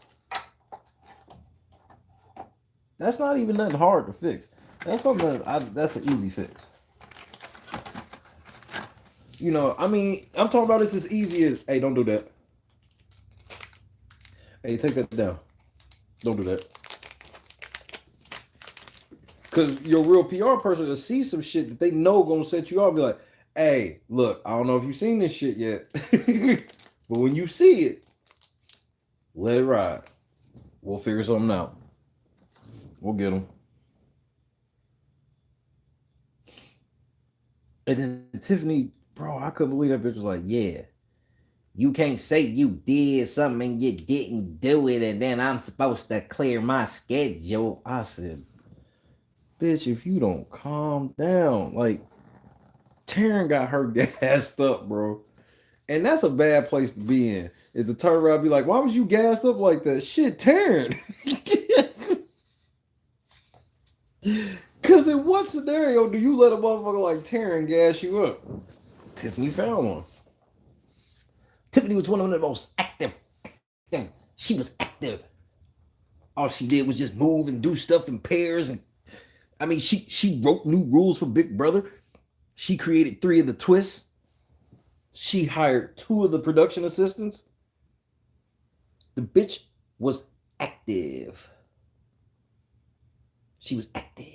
That's not even nothing hard to fix. That's something that's an easy fix. You know, I mean, I'm talking about this as easy as, hey, don't do that. Hey, take that down. Don't do that. Because your real PR person will see some shit that they know gonna set you off and be like, hey, look, I don't know if you've seen this shit yet. But when you see it, let it ride. We'll figure something out. We'll get them. And then Tiffany, bro, I couldn't believe that bitch was like, yeah, you can't say you did something and you didn't do it and then I'm supposed to clear my schedule. I said, bitch, if you don't calm down, like, Taryn got her gassed up, bro. And that's a bad place to be in, is to turn around and be like, why was you gassed up like that? Shit, Taryn. Because in what scenario do you let a motherfucker like Taryn gas you up? Tiffany found one. Tiffany was one of the most active. She was active. All she did was just move and do stuff in pairs. And I mean, she wrote new rules for Big Brother. She created 3 of the twists. She hired 2 of the production assistants. The bitch was active. She was active.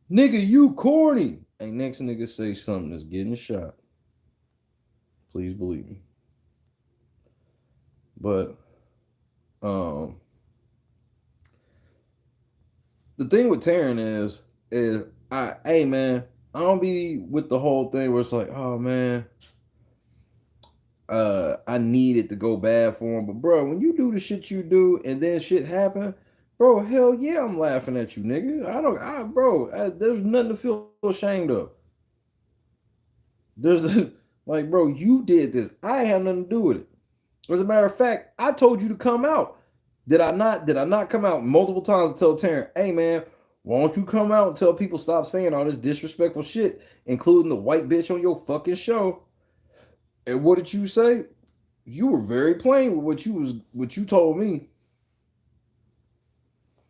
Nigga, you corny. Hey, next nigga say something that's getting shot. Please believe me. But the thing with Taryn is hey man, I don't be with the whole thing where it's like, oh man, I need it to go bad for him. But bro, when you do the shit you do and then shit happen, bro, hell yeah, I'm laughing at you, nigga. There's nothing to feel ashamed of. There's like, bro, you did this. I ain't have nothing to do with it. As a matter of fact, I told you to come out. Did I not come out multiple times to tell Taryn, hey man, why don't you come out and tell people stop saying all this disrespectful shit, including the white bitch on your fucking show? And what did you say? You were very plain with what you told me.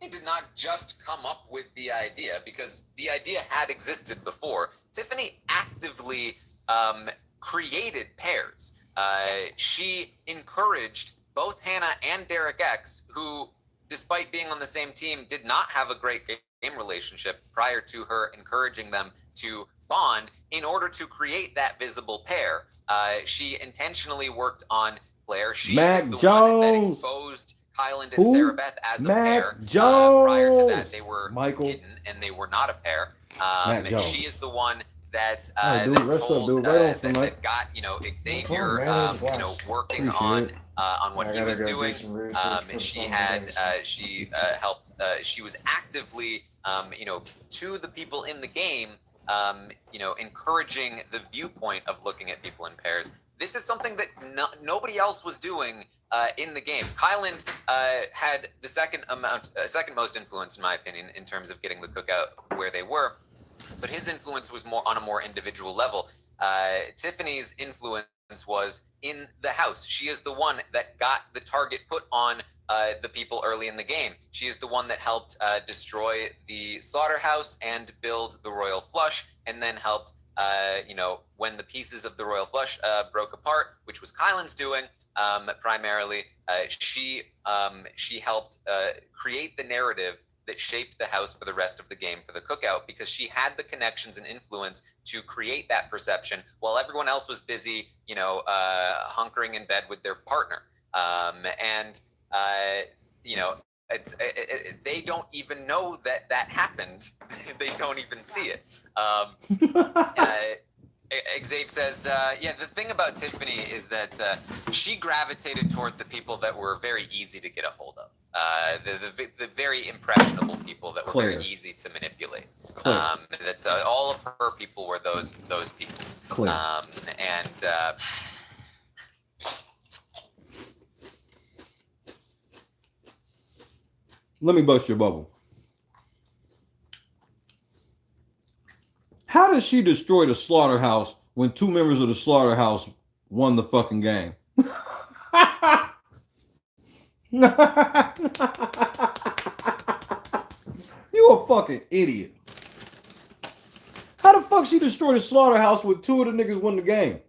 He did not just come up with the idea, because the idea had existed before. Tiffany actively created pairs. She encouraged both Hannah and Derek X, who, despite being on the same team, did not have a great game relationship prior to her encouraging them to bond in order to create that visible pair. She intentionally worked on Claire. She is the one that exposed Kyland and Sarah Beth as a pair. Prior to that, they were hidden and they were not a pair. She is the one that that got Xavier working on what he was doing. She helped. She was actively to the people in the game, encouraging the viewpoint of looking at people in pairs. This is something that nobody else was doing in the game. Kyland had the second most influence, in my opinion, in terms of getting the cookout where they were. But his influence was more on a more individual level. Tiffany's influence was in the house. She is the one that got the target put on the people early in the game. She is the one that helped destroy the slaughterhouse and build the royal flush, and then helped, when the pieces of the royal flush broke apart, which was Kyland's doing primarily. She helped create the narrative that shaped the house for the rest of the game for the cookout, because she had the connections and influence to create that perception while everyone else was busy, hunkering in bed with their partner. They don't even know that happened. They don't even see it. Xavier says, the thing about Tiffany is that she gravitated toward the people that were very easy to get a hold of. The very impressionable people that were very easy to manipulate. All of her people were those people. Let me bust your bubble. How does she destroy the slaughterhouse when 2 members of the slaughterhouse won the fucking game? You a fucking idiot. How the fuck she destroy the slaughterhouse when 2 of the niggas won the game?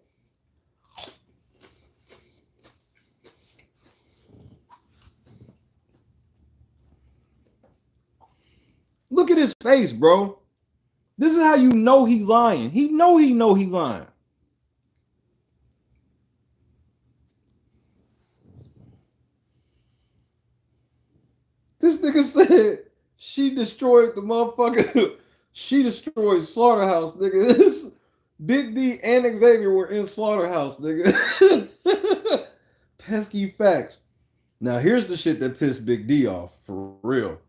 Look at his face, bro. This is how you know he lying. He know he lying. This nigga said she destroyed the motherfucker. She destroyed Slaughterhouse, nigga. This Big D and Xavier were in Slaughterhouse, nigga. Pesky facts. Now here's the shit that pissed Big D off, for real.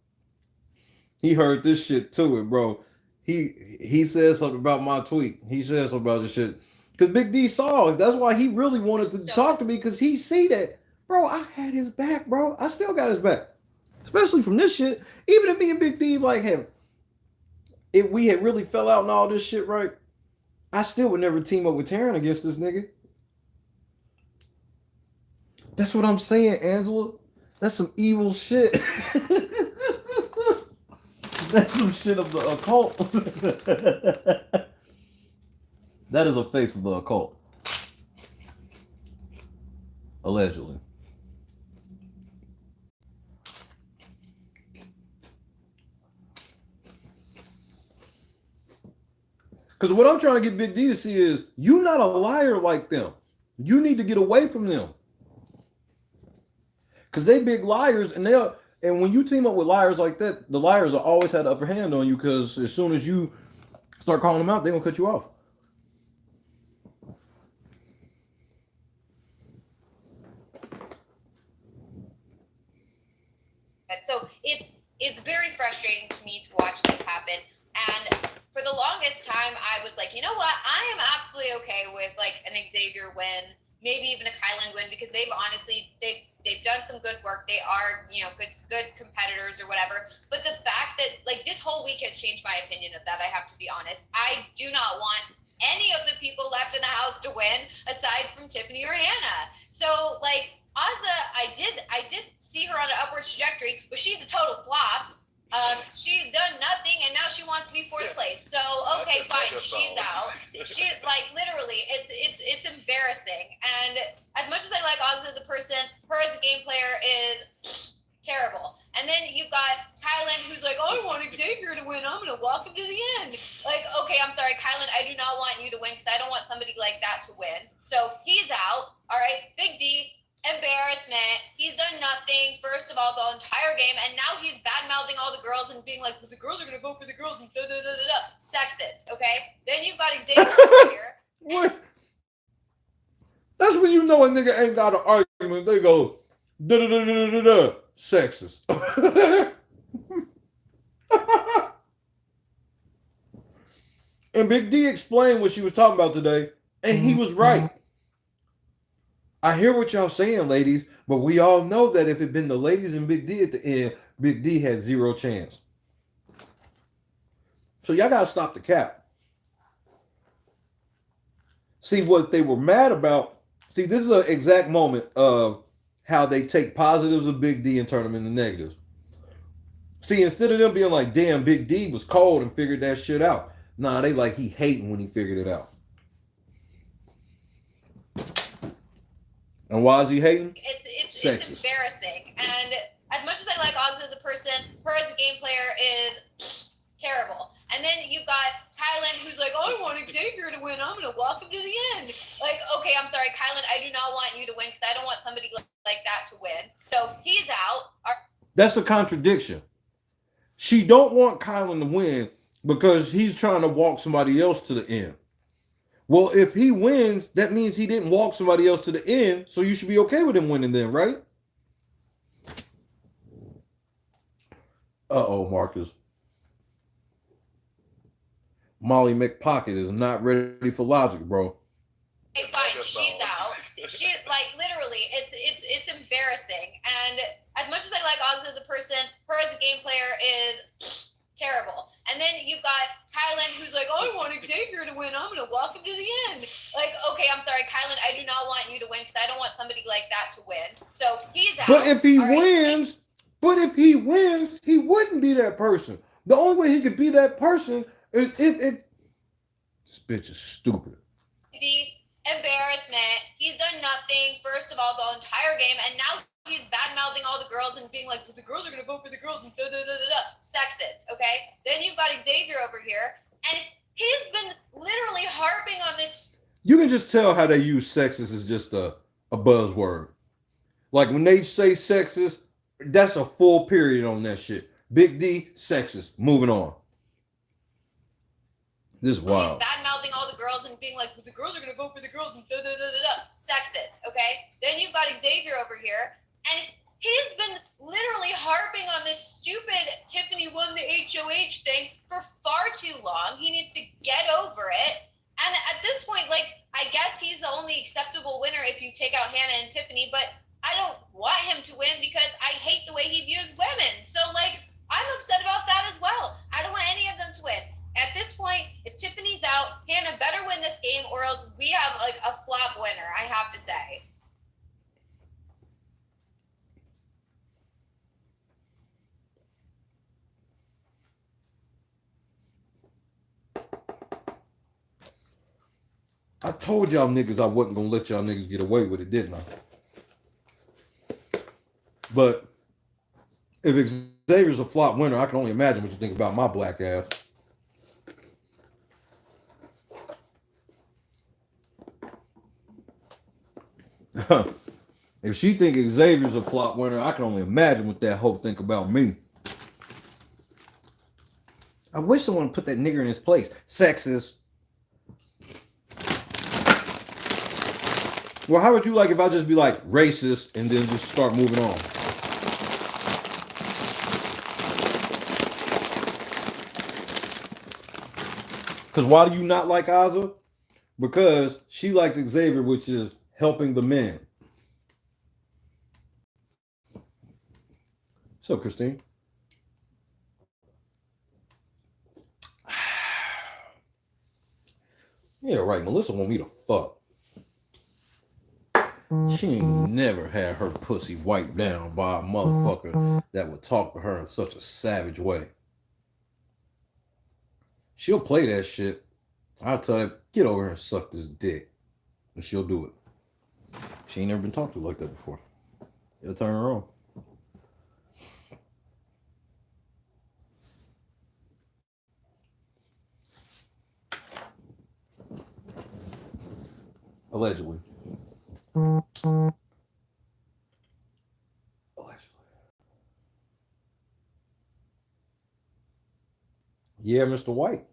He heard this shit too, bro. He said something about my tweet. He said something about this shit. Because Big D saw it. That's why he really wanted to talk to me, because he see that. Bro, I had his back, bro. I still got his back. Especially from this shit. Even if me and Big D, if we had really fell out and all this shit, right? I still would never team up with Taryn against this nigga. That's what I'm saying, Angela. That's some evil shit. That's some shit of the occult. That is a face of the occult. Allegedly. Because what I'm trying to get Big D to see is, you're not a liar like them. You need to get away from them. Because they big liars, and when you team up with liars like that, the liars will always have the upper hand on you, because as soon as you start calling them out, they're going to cut you off. So it's very frustrating to me to watch this happen. And for the longest time, I was like, you know what? I am absolutely okay with an Xavier win, maybe even a Kylan win, because they've done some good work. They are, good competitors or whatever. But the fact that this whole week has changed my opinion of that, I have to be honest. I do not want any of the people left in the house to win aside from Tiffany or Hannah. So Azza, I did see her on an upward trajectory, but she's a total flop. She's done nothing, and now she wants to be 4th place. So okay, fine, she's out. She literally, it's embarrassing. And as much as I like Azza as a person, her as a game player is terrible. And then you've got Kylan, who's like, I want Xavier to win. I'm gonna walk him to the end. Okay, I'm sorry, Kylan, I do not want you to win, because I don't want somebody like that to win. So he's out. All right, Big D. Embarrassment. He's done nothing, first of all, the entire game, and now he's bad-mouthing all the girls and being like, well, the girls are going to vote for the girls and da-da-da-da-da. Sexist, okay? Then you've got Xavier over here. What? That's when you know a nigga ain't got an argument. They go, da-da-da-da-da-da, sexist. And Big D explained what she was talking about today, and he was right. I hear what y'all saying, ladies, but we all know that if it had been the ladies and Big D at the end, Big D had 0 chance. So y'all gotta stop the cap. See, what they were mad about, this is an exact moment of how they take positives of Big D and turn them into negatives. See, instead of them being like, damn, Big D was cold and figured that shit out. Nah, they like, he hating when he figured it out. And why is he hating? It's embarrassing. And as much as I like Oz as a person, her as a game player is terrible. And then you've got Kylan, who's like, I want Xavier to win. I'm going to walk him to the end. Like, okay, I'm sorry, Kylan, I do not want you to win because I don't want somebody like that to win. So he's out. That's a contradiction. She don't want Kylan to win because he's trying to walk somebody else to the end. Well, if he wins, that means he didn't walk somebody else to the end, so you should be okay with him winning then, right? Uh-oh, Marcus. Molly McPocket is not ready for logic, bro. Okay, fine, she's out. She like literally, it's embarrassing. And as much as I like Oz as a person, her as a game player is terrible. And then you've got Kylan, who's like, I want Xavier to win. I'm going to walk him to the end. Like, okay, I'm sorry, Kylan, I do not want you to win because I don't want somebody like that to win. So he's out. But if he wins, he wouldn't be that person. The only way he could be that person is if this bitch is stupid. Embarrassment. He's done nothing, first of all, the entire game, and now he's bad-mouthing all the girls and being like, the girls are going to vote for the girls and da-da-da-da-da. Sexist, okay? Then you've got Xavier over here, and he's been literally harping on this. You can just tell how they use sexist as just a buzzword. Like when they say sexist, that's a full period on that shit. Big D, sexist. Moving on. This is wild. He's bad-mouthing all the girls and being like, the girls are going to vote for the girls and da-da-da-da-da. Sexist, okay? Then you've got Xavier over here, and he's been literally harping on this stupid Tiffany won the HOH thing for far too long. He needs to get over it. And at this point, like, I guess he's the only acceptable winner if you take out Hannah and Tiffany, but I don't want him to win because I hate the way he views women. So, like, I'm upset about that as well. I don't want any of them to win. At this point, if Tiffany's out, Hannah better win this game or else we have, like, a flop winner, I have to say. I told y'all niggas I wasn't going to let y'all niggas get away with it, didn't I? But if Xavier's a flop winner, I can only imagine what you think about my black ass. If she think Xavier's a flop winner, I can only imagine what that hoe think about me. I wish someone put that nigger in his place. Sexist. Well, how would you like if I just be like racist and then just start moving on? Because why do you not like Azza? Because she liked Xavier, which is helping the men. What's up, Christine? Yeah, right. Melissa want me to fuck. She ain't never had her pussy wiped down by a motherfucker that would talk to her in such a savage way. She'll play that shit. I'll tell her, get over here and suck this dick. And she'll do it. She ain't never been talked to like that before. It'll turn her on. Allegedly. Yeah, Mr. White.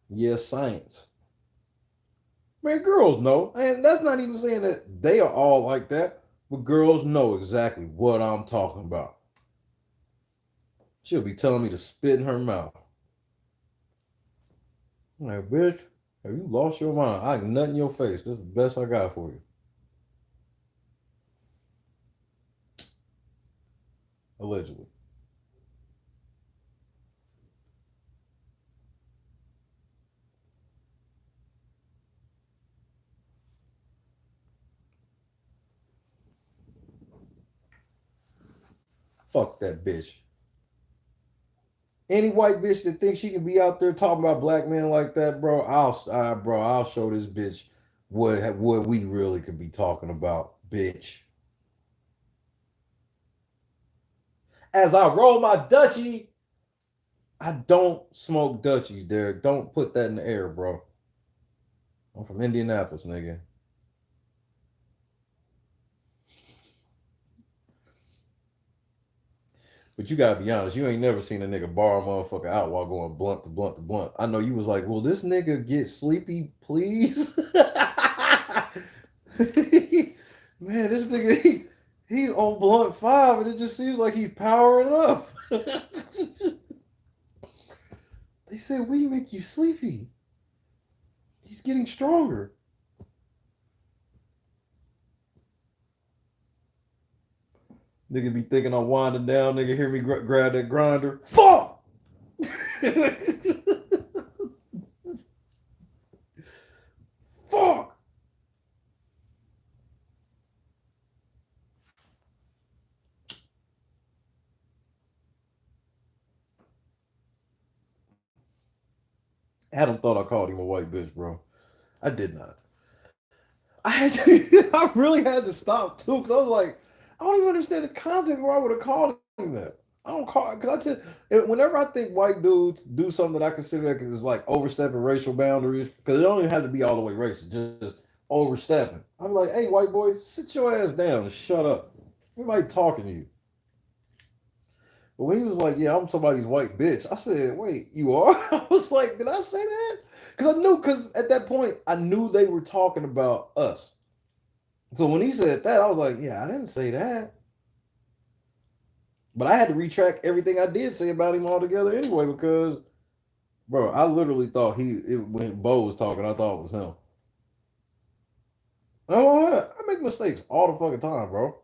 Yeah, science. Man, girls know. And that's not even saying that they are all like that. But girls know exactly what I'm talking about. She'll be telling me to spit in her mouth. I'm like, bitch, have you lost your mind? I can nut in your face. That's the best I got for you. Allegedly. Fuck that bitch. Any white bitch that thinks she can be out there talking about black men like that, bro, I'll show this bitch what we really could be talking about, bitch. as I roll my Dutchie. I don't smoke Dutchies, Derek. Don't put that in the air, bro. I'm from Indianapolis, nigga. But you gotta be honest, you ain't never seen a nigga bar a motherfucker out while going blunt to blunt to blunt. I know you was like, will this nigga get sleepy, please? Man, this nigga, he's on blunt 5 and it just seems like he's powering up. They said, we make you sleepy. He's getting stronger. Nigga be thinking I'm winding down. Nigga hear me grab that grinder. Fuck! Fuck! Adam thought I called him a white bitch, bro. I did not. I really had to stop too, because I was like, I don't even understand the context where I would have called him that. I don't call, because whenever I think white dudes do something that I consider that is like overstepping racial boundaries, because it don't even have to be all the way racist, just overstepping. I'm like, hey, white boy, sit your ass down and shut up. Everybody talking to you. But when he was like, yeah, I'm somebody's white bitch, I said, wait, you are? I was like, did I say that? Because at that point, I knew they were talking about us. So when he said that, I was like, yeah, I didn't say that. But I had to retract everything I did say about him altogether anyway, because, bro, I literally thought when Bo was talking, I thought it was him. Oh, I make mistakes all the fucking time, bro.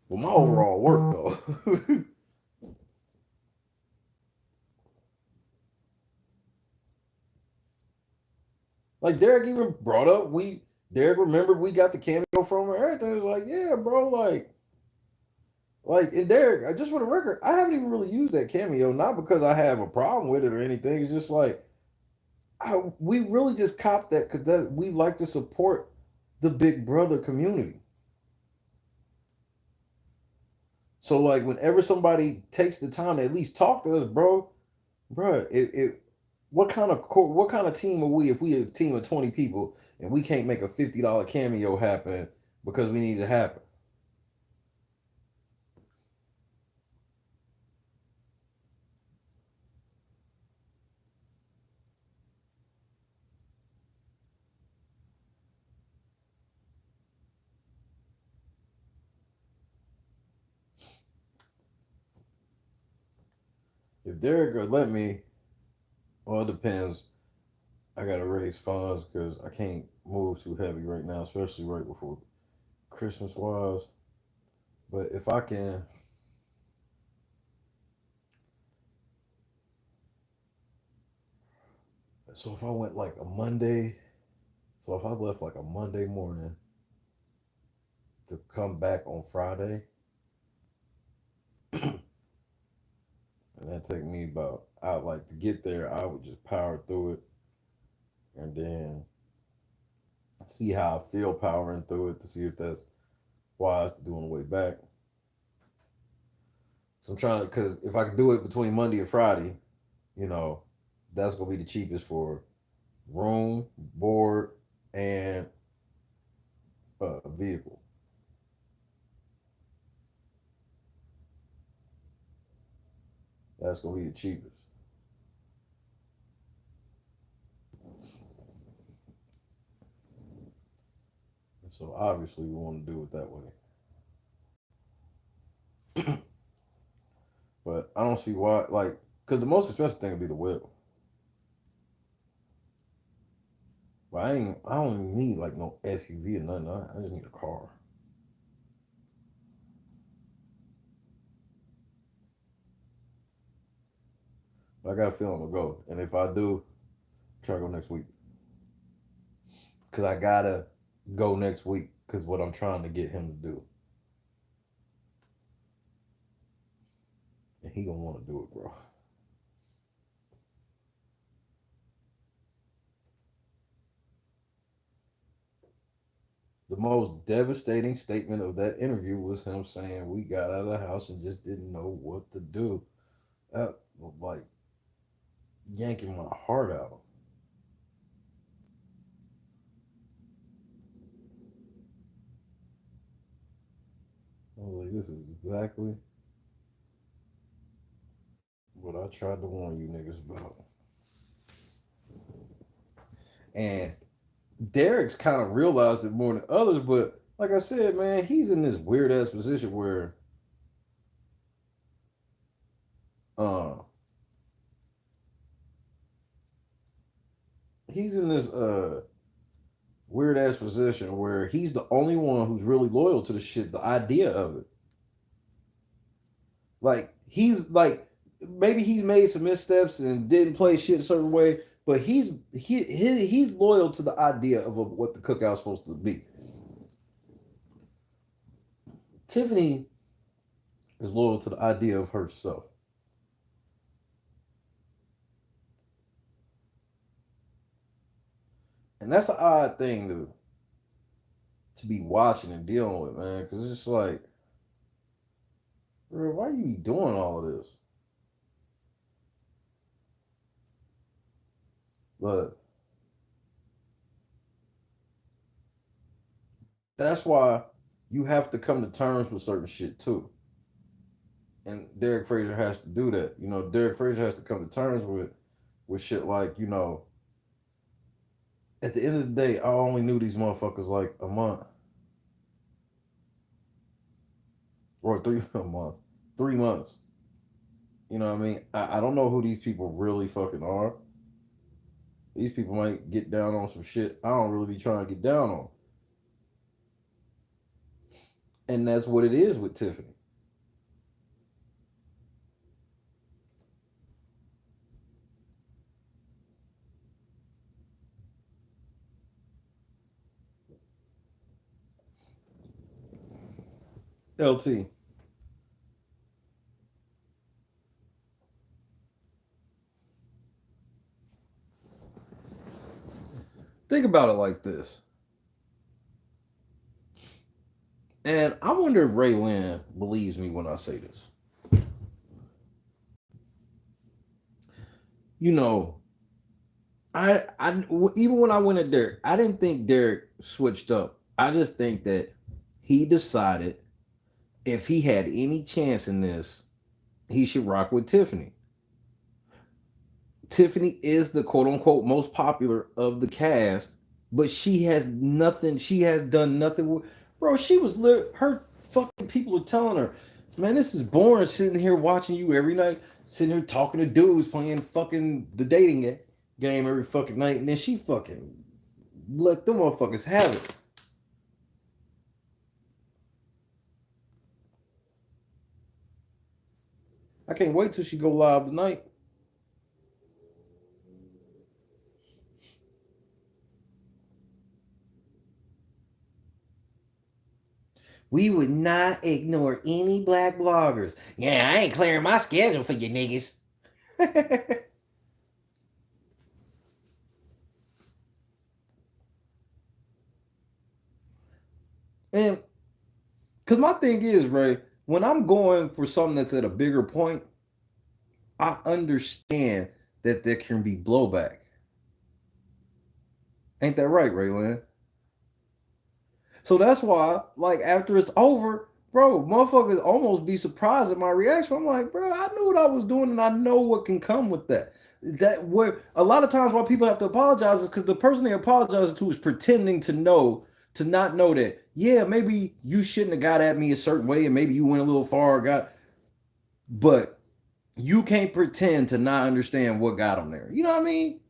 Well, my overall work, though. Like Derek even brought up, Derek remembered we got the cameo from her. Everything was like, yeah, bro, and Derek, just for the record, I haven't even really used that cameo, not because I have a problem with it or anything. It's just like we really just copped that because we like to support the Big Brother community. So like whenever somebody takes the time to at least talk to us, bro, what kind of team are we if we a team of 20 people and we can't make a $50 cameo happen because we need it to happen? If Derek would let me, well, it depends. I gotta raise funds because I can't move too heavy right now, especially right before Christmas wise. But if I can, so if I went like a Monday, so if I left like a Monday morning to come back on Friday, and that take me about, I'd like to get there, I would just power through it and then see how I feel powering through it to see if that's wise to do on the way back. So I'm trying to, because if I can do it between Monday and Friday, that's gonna be the cheapest for room, board, and vehicle. That's gonna be the cheapest. And so obviously we want to do it that way. But I don't see why, because the most expensive thing would be the whip. But I don't even need like no SUV or nothing. I just need a car. But I got a feeling to go. And if I do, try to go next week. Because I gotta go next week because what I'm trying to get him to do. And he gonna want to do it, bro. the most devastating statement of that interview was him saying we got out of the house and just didn't know what to do. That was like yanking my heart out. I was like, this is exactly what I tried to warn you niggas about. And Derek's kind of realized it more than others, but like I said, man, he's in this weird ass position where uh he's in this weird ass position where he's the only one who's really loyal to the shit, the idea of it. Like he's like maybe he's made some missteps and didn't play shit a certain way, but he's loyal to the idea of what the cookout's supposed to be. Tiffany is loyal to the idea of herself. And that's an odd thing to be watching and dealing with, man, because it's just like, bro, why are you doing all of this? But that's why you have to come to terms with certain shit too. And Derek Fraser has to do that. You know, Derek Fraser has to come to terms with shit like, you know, at the end of the day, I only knew these motherfuckers like a month. Or a month. 3 months. You know what I mean? I don't know who these people really fucking are. These people might get down on some shit I don't really be trying to get down on. And that's what it is with Tiffany. LT. Think about it like this. And I wonder if Ray Lynn believes me when I say this. You know, I even when I went at Derek, I didn't think Derek switched up. I just think that he decided if he had any chance in this, he should rock with Tiffany. Tiffany is the quote unquote most popular of the cast, but she has nothing. She has done nothing. Bro, she was her fucking people are telling her, man, this is boring sitting here watching you every night, sitting here talking to dudes playing fucking the dating game every fucking night, and then she fucking let them motherfuckers have it. I can't wait till she go live tonight. We would not ignore any black bloggers. Yeah, I ain't clearing my schedule for you niggas. And because my thing is, Ray, when I'm going for something that's at a bigger point, I understand that there can be blowback. Ain't that right, Raylan? So that's why, like, after it's over, bro, motherfuckers almost be surprised at my reaction. I'm like, bro, I knew what I was doing, and I know what can come with that. That where a lot of times why people have to apologize is because the person they apologize to is pretending to not know that, yeah, maybe you shouldn't have got at me a certain way, and maybe you went a little far, but you can't pretend to not understand what got them there. You know what I mean?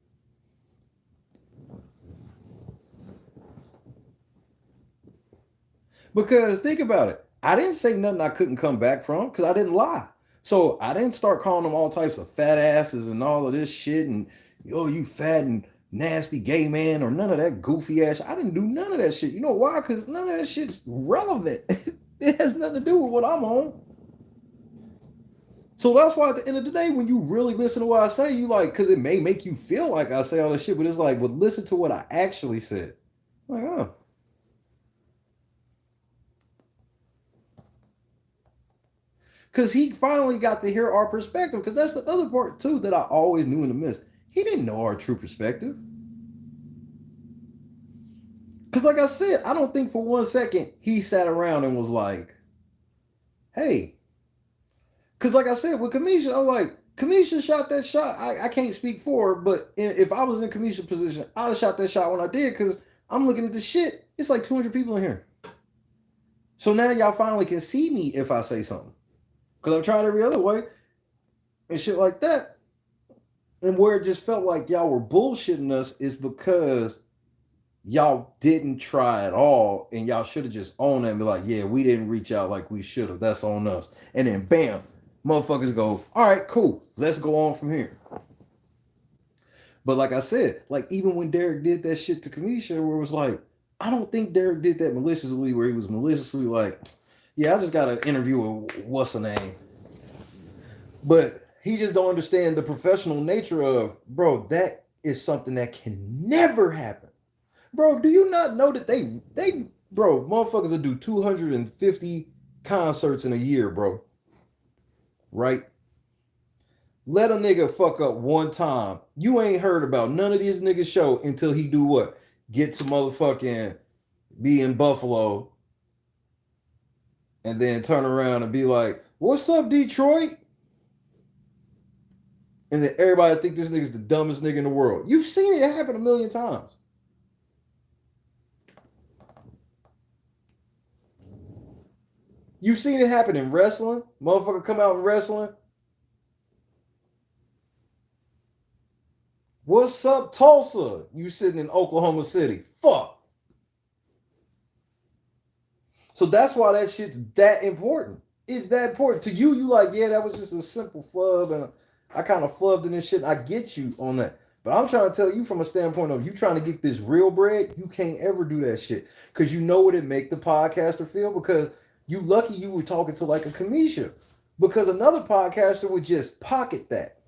Because think about it. I didn't say nothing I couldn't come back from because I didn't lie. So I didn't start calling them all types of fat asses and all of this shit and, yo, you fat and nasty gay man or none of that goofy ass. I didn't do none of that shit. You know why? Because none of that shit's relevant. It has nothing to do with what I'm on. So that's why at the end of the day, when you really listen to what I say, you like, because it may make you feel like I say all this shit, but it's like, well, listen to what I actually said. Like, huh. Because he finally got to hear our perspective. Because that's the other part, too, that I always knew in the midst. He didn't know our true perspective. Because like I said, I don't think for 1 second he sat around and was like, hey. Because like I said, with Kamisha, I'm like, Kamisha shot that shot. I can't speak for her, but if I was in Kamisha's position, I'd have shot that shot when I did because I'm looking at the shit. It's like 200 people in here. So now y'all finally can see me if I say something. Because I've tried every other way and shit like that. And where it just felt like y'all were bullshitting us is because y'all didn't try at all, and y'all should have just owned it and be like, yeah, we didn't reach out like we should have. That's on us. And then bam, motherfuckers go, all right, cool. Let's go on from here. But like I said, like even when Derek did that shit to Kamisha, where it was like, I don't think Derek did that maliciously, where he was maliciously like, yeah, I just got an interview with what's her name. But he just don't understand the professional nature of, bro, that is something that can never happen. Bro, do you not know that they bro, motherfuckers will do 250 concerts in a year, bro. Right? Let a nigga fuck up one time. You ain't heard about none of these niggas' show until he do what? Get to motherfucking be in Buffalo and then turn around and be like, what's up, Detroit? And then everybody think this nigga's the dumbest nigga in the world. You've seen it happen a million times. You've seen it happen in wrestling. Motherfucker come out in wrestling. What's up, Tulsa? You sitting in Oklahoma City. Fuck. So that's why that shit's that important. It's that important. To you, you like, yeah, that was just a simple flub, and I kind of flubbed in this shit. I get you on that. But I'm trying to tell you from a standpoint of you trying to get this real bread, you can't ever do that shit. Because you know what it make the podcaster feel? Because you lucky you were talking to like a Kamisha. Because another podcaster would just pocket that.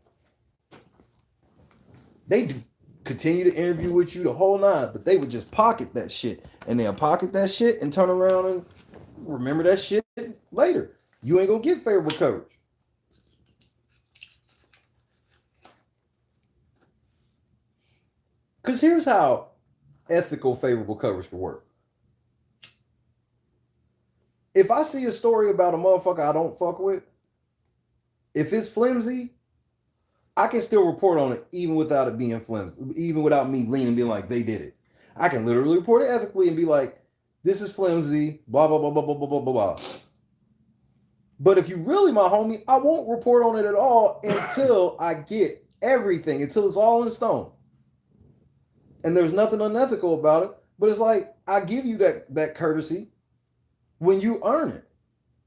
They do continue to interview with you the whole night, but they would just pocket that shit. And they'll pocket that shit and turn around and remember that shit later. You ain't gonna get favorable coverage. Because here's how ethical favorable coverage can work. If I see a story about a motherfucker I don't fuck with, if it's flimsy, I can still report on it even without it being flimsy, even without me leaning and being like, they did it. I can literally report it ethically and be like, this is flimsy, blah, blah, blah, blah, blah, blah, blah, blah. But if you really my homie, I won't report on it at all until I get everything, until it's all in stone. And there's nothing unethical about it, but it's like, I give you that courtesy when you earn it.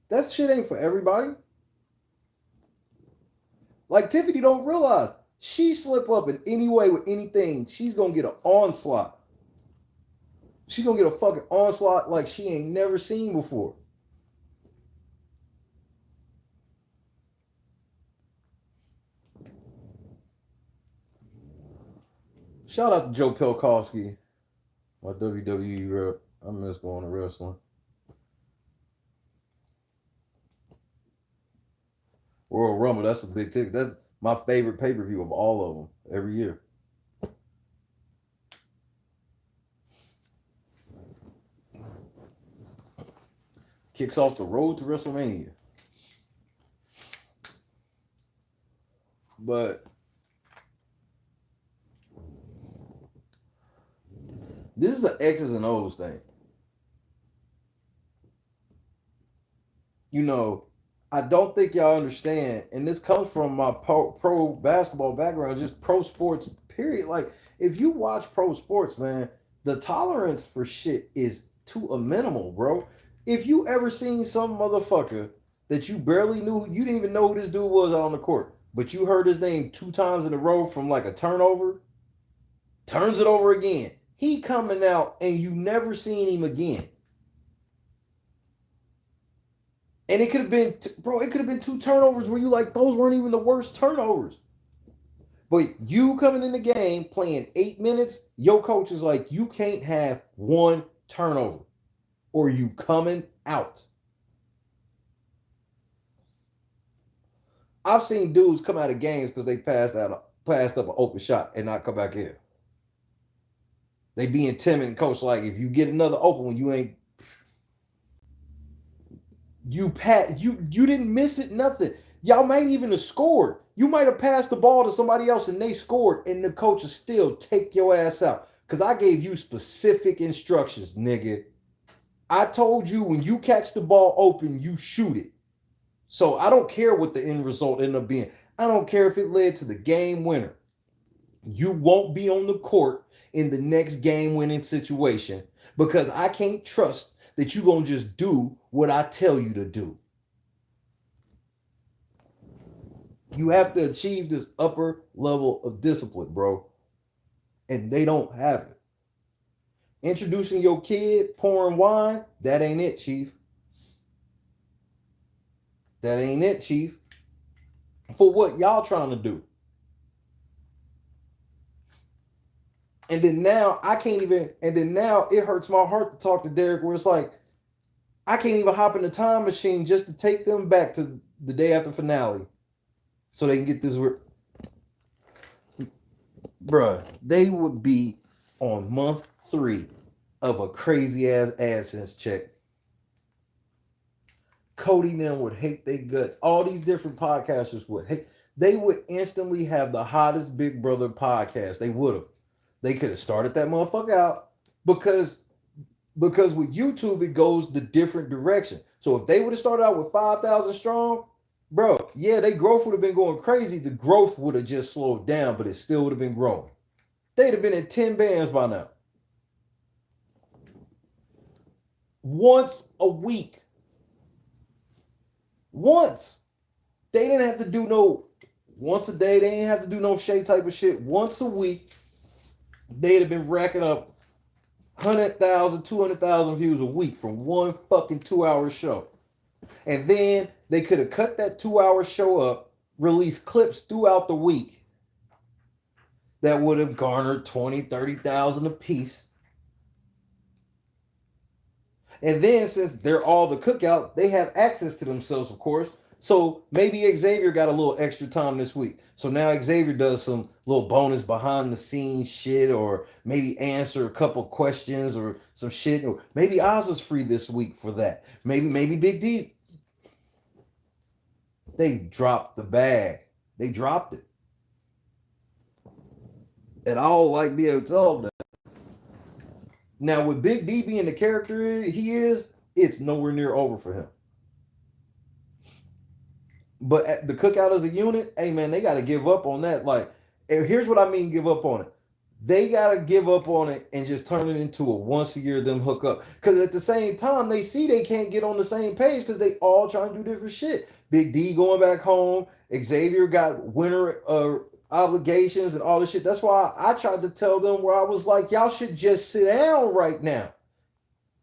That shit ain't for everybody. Like Tiffany don't realize, she slip up in any way with anything, she's gonna get an onslaught. She's gonna get a fucking onslaught like she ain't never seen before. Shout out to Joe Pelkowski, my WWE rep. I miss going to wrestling. Royal Rumble, that's a big ticket. That's my favorite pay-per-view of all of them every year. Kicks off the road to WrestleMania. But this is an X's and O's thing. You know, I don't think y'all understand, and this comes from my pro basketball background, just pro sports, period. Like, if you watch pro sports, man, the tolerance for shit is to a minimal, bro. If you ever seen some motherfucker that you barely knew, you didn't even know who this dude was out on the court, but you heard his name 2 times in a row from like a turnover, turns it over again. He coming out and you never seen him again. And it could have been, bro, it could have been 2 turnovers where you like, those weren't even the worst turnovers. But you coming in the game, playing 8 minutes, your coach is like, you can't have 1 turnover, or you coming out. I've seen dudes come out of games because they passed up an open shot and not come back in. They being timid and coach like, if you get another open one, you ain't you didn't miss it, nothing. Y'all might even have scored. You might have passed the ball to somebody else and they scored, and the coach will still take your ass out. Because I gave you specific instructions, nigga. I told you when you catch the ball open, you shoot it. So I don't care what the end result ended up being. I don't care if it led to the game winner. You won't be on the court in the next game-winning situation because I can't trust that you're going to just do what I tell you to do. You have to achieve this upper level of discipline, bro. And they don't have it. Introducing your kid, pouring wine, that ain't it, Chief. That ain't it, Chief. For what y'all trying to do. And then now I can't even, and then now it hurts my heart to talk to Derek where it's like, I can't even hop in the time machine just to take them back to the day after finale so they can get this. Bruh, they would be on month 3 of a crazy ass AdSense check. Cody and them would hate their guts. All these different podcasters would hate. They would instantly have the hottest Big Brother podcast. They would have. They could have started that motherfucker out because with YouTube, it goes the different direction. So if they would have started out with 5,000 strong, bro, yeah, their growth would have been going crazy. The growth would have just slowed down, but it still would have been growing. They'd have been at 10 bands by now. Once a week. Once. They didn't have to do no once a day. They didn't have to do no Shay type of shit. Once a week, they'd have been racking up 100,000, 200,000 views a week from one fucking 2-hour show. And then they could have cut that 2-hour show up, released clips throughout the week that would have garnered 20, 30,000 a piece. And then since they're all the cookout, they have access to themselves, of course. So maybe Xavier got a little extra time this week. So now Xavier does some little bonus behind the scenes shit, or maybe answer a couple questions or some shit. Or maybe Oz is free this week for that. Maybe Big D. They dropped the bag. They dropped it. And I don't like being able to tell them that. Now with Big D being the character he is, it's nowhere near over for him. But at the cookout as a unit, hey man, they got to give up on that. Like, and here's what I mean, give up on it. They got to give up on it and just turn it into a once a year them hook up. Because at the same time, they see they can't get on the same page because they all trying to do different shit. Big D going back home. Xavier got winter obligations and all this shit. That's why I tried to tell them where I was like, y'all should just sit down right now.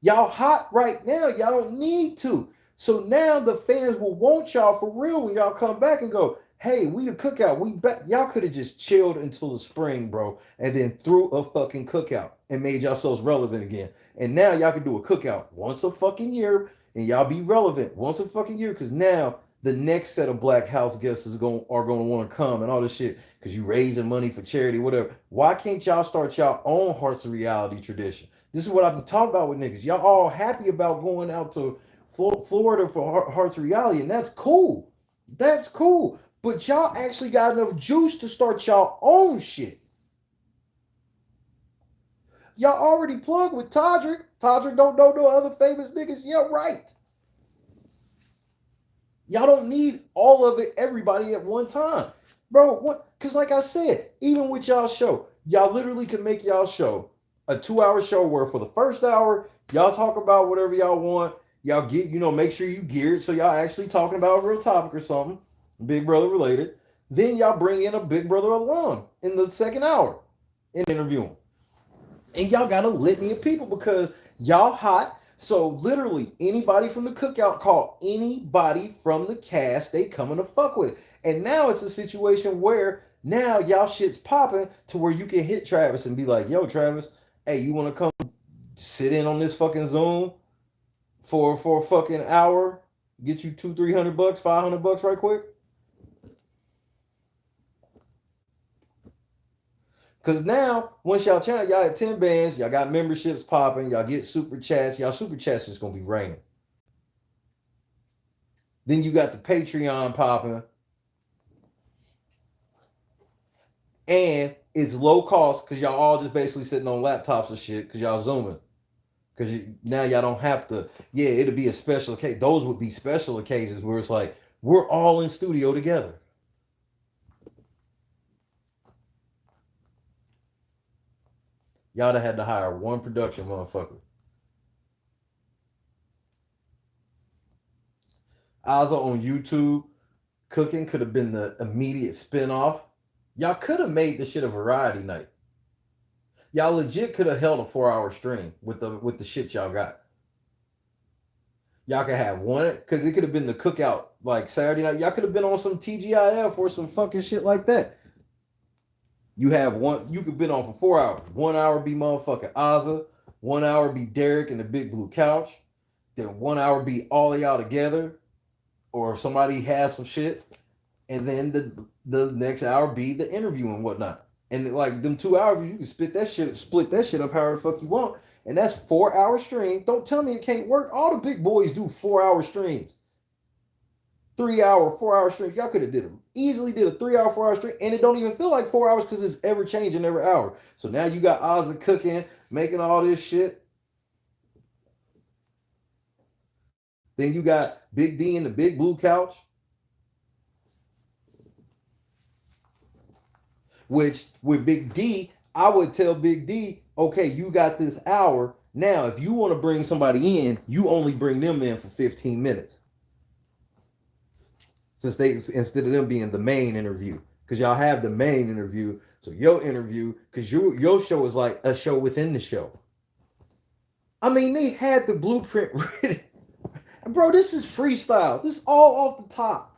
Y'all hot right now. Y'all don't need to. So now the fans will want y'all for real when y'all come back and go, hey, we the cookout. We bet y'all could have just chilled until the spring, bro, and then threw a fucking cookout and made yourselves relevant again. And now y'all can do a cookout once a fucking year and y'all be relevant once a fucking year because now the next set of Black House guests are going to want to come and all this shit because you raising money for charity, whatever. Why can't y'all start y'all own Hearts of Reality tradition? This is what I've been talking about with niggas. Y'all all happy about going out to Florida for Hearts of Reality, and that's cool. That's cool. But y'all actually got enough juice to start y'all own shit. Y'all already plugged with Todrick. Todrick don't know no other famous niggas. Yeah, right. Y'all don't need all of it, everybody at one time. Bro, what? Because like I said, even with y'all show, y'all literally can make y'all show a 2-hour show where for the first hour, y'all talk about whatever y'all want. Y'all get, make sure you geared so y'all actually talking about a real topic or something, Big Brother related. Then y'all bring in a Big Brother alum in the second hour and interview him. And y'all got a litany of people because y'all hot. So literally anybody from the cookout call anybody from the cast, they coming to fuck with it. And now it's a situation where now y'all shit's popping to where you can hit Travis and be like, yo, Travis, hey, you want to come sit in on this fucking Zoom for a fucking hour, get you $200-300, $500 right quick? Cause now, once y'all channel, y'all at 10 bands, y'all got memberships popping, y'all get super chats, y'all super chats is gonna be raining. Then you got the Patreon popping. And it's low cost because y'all all just basically sitting on laptops and shit because y'all zooming. Because now y'all don't have to, yeah, it'll be a special occasion. Those would be special occasions where it's like, we're all in studio together. Y'all had to hire one production motherfucker. Ozza on YouTube cooking could have been the immediate spinoff. Y'all could have made this shit a variety night. Y'all legit could have held a 4-hour stream with the shit y'all got. Y'all could have one because it could have been the cookout like Saturday night. Y'all could have been on some TGIF or some fucking shit like that. You have one, you could have been on for 4 hours. 1 hour be motherfucking Ozza, 1 hour be Derek and the Big Blue Couch, then 1 hour be all of y'all together, or if somebody has some shit, and then the next hour be the interview and whatnot. And like them 2 hours, you can split that shit up however the fuck you want. And that's 4 hour stream. Don't tell me it can't work. All the big boys do 4 hour streams. 3 hour, 4 hour streams. Y'all could have easily did a 3 hour, 4 hour stream, and it don't even feel like 4 hours because it's ever changing every hour. So now you got Ozzy cooking, making all this shit. Then you got Big D and the Big Blue Couch. Which with Big D, I would tell Big D, okay, you got this hour. Now, if you want to bring somebody in, you only bring them in for 15 minutes. Since instead of them being the main interview. Because y'all have the main interview. So your interview, because your show is like a show within the show. I mean, they had the blueprint written. Bro, this is freestyle. This is all off the top.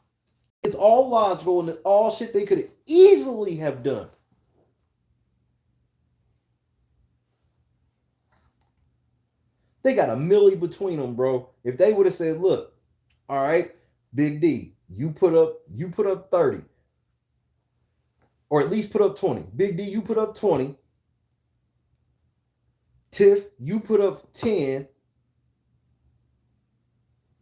It's all logical and it's all shit they could easily have done. They got a milli between them, bro. If they would have said, look, all right, Big D, you put up 30. Or at least put up 20. Big D, you put up 20. Tiff, you put up 10.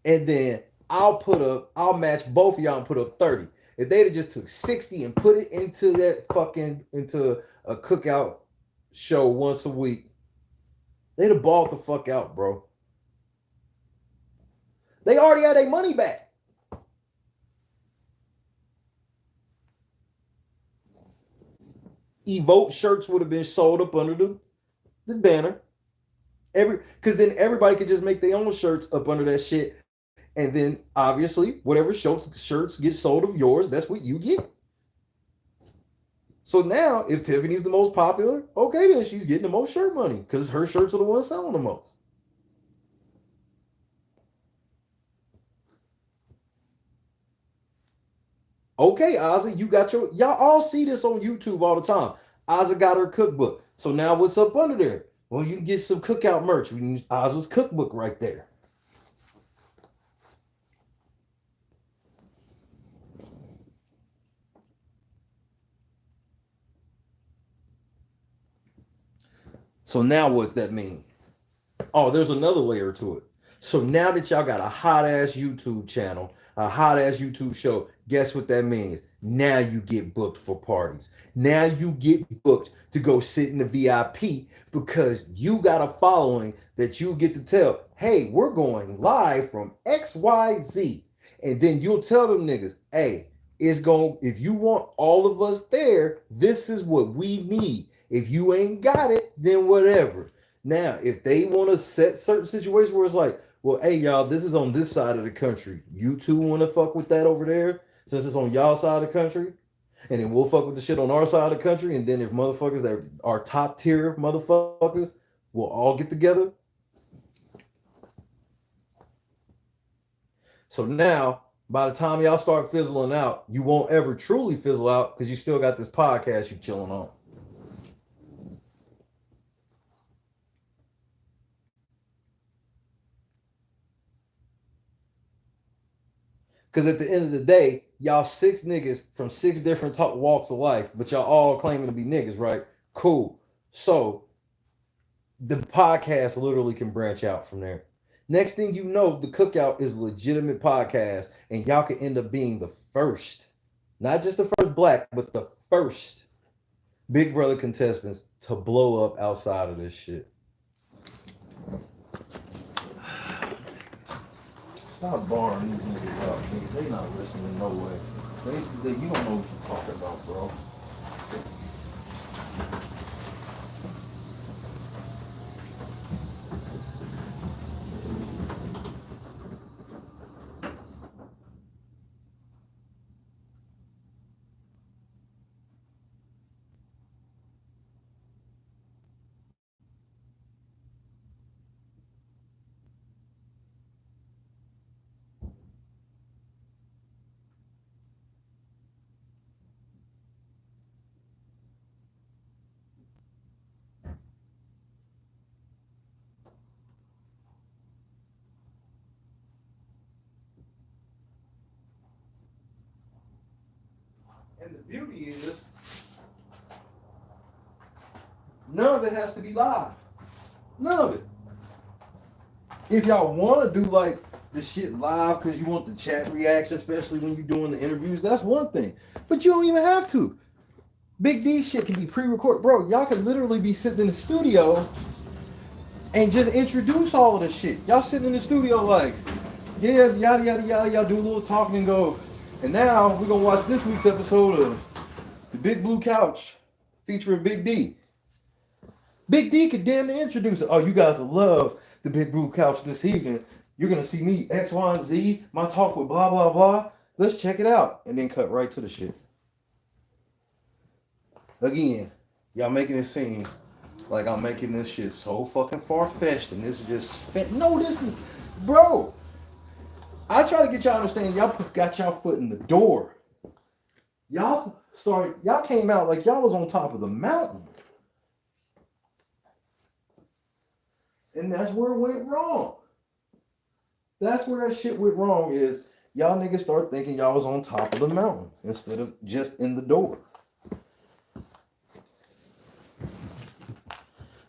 And then I'll match both of y'all and put up 30. If they'd have just took 60 and put it into a cookout show once a week, they'd have balled the fuck out, bro. They already had their money back. Evoke shirts would have been sold up under the banner. Because then everybody could just make their own shirts up under that shit. And then obviously, whatever shirts get sold of yours, that's what you get. So now, if Tiffany's the most popular, okay, then she's getting the most shirt money because her shirts are the ones selling the most. Okay, Ozzy, you got y'all all see this on YouTube all the time. Ozzy got her cookbook. So now what's up under there? Well, you can get some cookout merch. We can use Ozzy's cookbook right there. So now what that mean? Oh, there's another layer to it. So now that y'all got a hot ass YouTube channel, a hot ass YouTube show, guess what that means? Now you get booked for parties. Now you get booked to go sit in the VIP because you got a following that you get to tell, hey, we're going live from XYZ. And then you'll tell them niggas, hey, if you want all of us there, this is what we need. If you ain't got it, then whatever. Now, if they want to set certain situations where it's like, well, hey, y'all, this is on this side of the country. You two want to fuck with that over there since it's on y'all side of the country? And then we'll fuck with the shit on our side of the country. And then if motherfuckers that are top tier motherfuckers, we'll all get together. So now, by the time y'all start fizzling out, you won't ever truly fizzle out because you still got this podcast you chilling on. Because at the end of the day, y'all 6 niggas from 6 different walks of life, but y'all all claiming to be niggas, right? Cool. So the podcast literally can branch out from there. Next thing you know, the Cookout is a legitimate podcast, and y'all can end up being the first, not just the first black, but the first Big Brother contestants to blow up outside of this shit. Stop barring these niggas up, nigga. They not listening no way. You don't know what you're talking about, bro. And the beauty is, none of it has to be live. None of it. If y'all want to do like the shit live because you want the chat reaction, especially when you're doing the interviews, that's one thing. But you don't even have to. Big D shit can be pre-recorded. Bro, y'all can literally be sitting in the studio and just introduce all of the shit. Y'all sitting in the studio like, yeah, yada, yada, yada. Y'all do a little talking and go. And now we're going to watch this week's episode of The Big Blue Couch featuring Big D. Big D could damn near introduce it. Oh, you guys will love The Big Blue Couch this evening. You're going to see me, X, Y, and Z, my talk with blah, blah, blah. Let's check it out. And then cut right to the shit. Again, y'all making it seem like I'm making this shit so fucking far-fetched and this is just spent. No, this is, bro. I try to get y'all to understand. Y'all got y'all foot in the door. Y'all came out like y'all was on top of the mountain. And that's where it went wrong. That's where that shit went wrong is y'all niggas start thinking y'all was on top of the mountain instead of just in the door.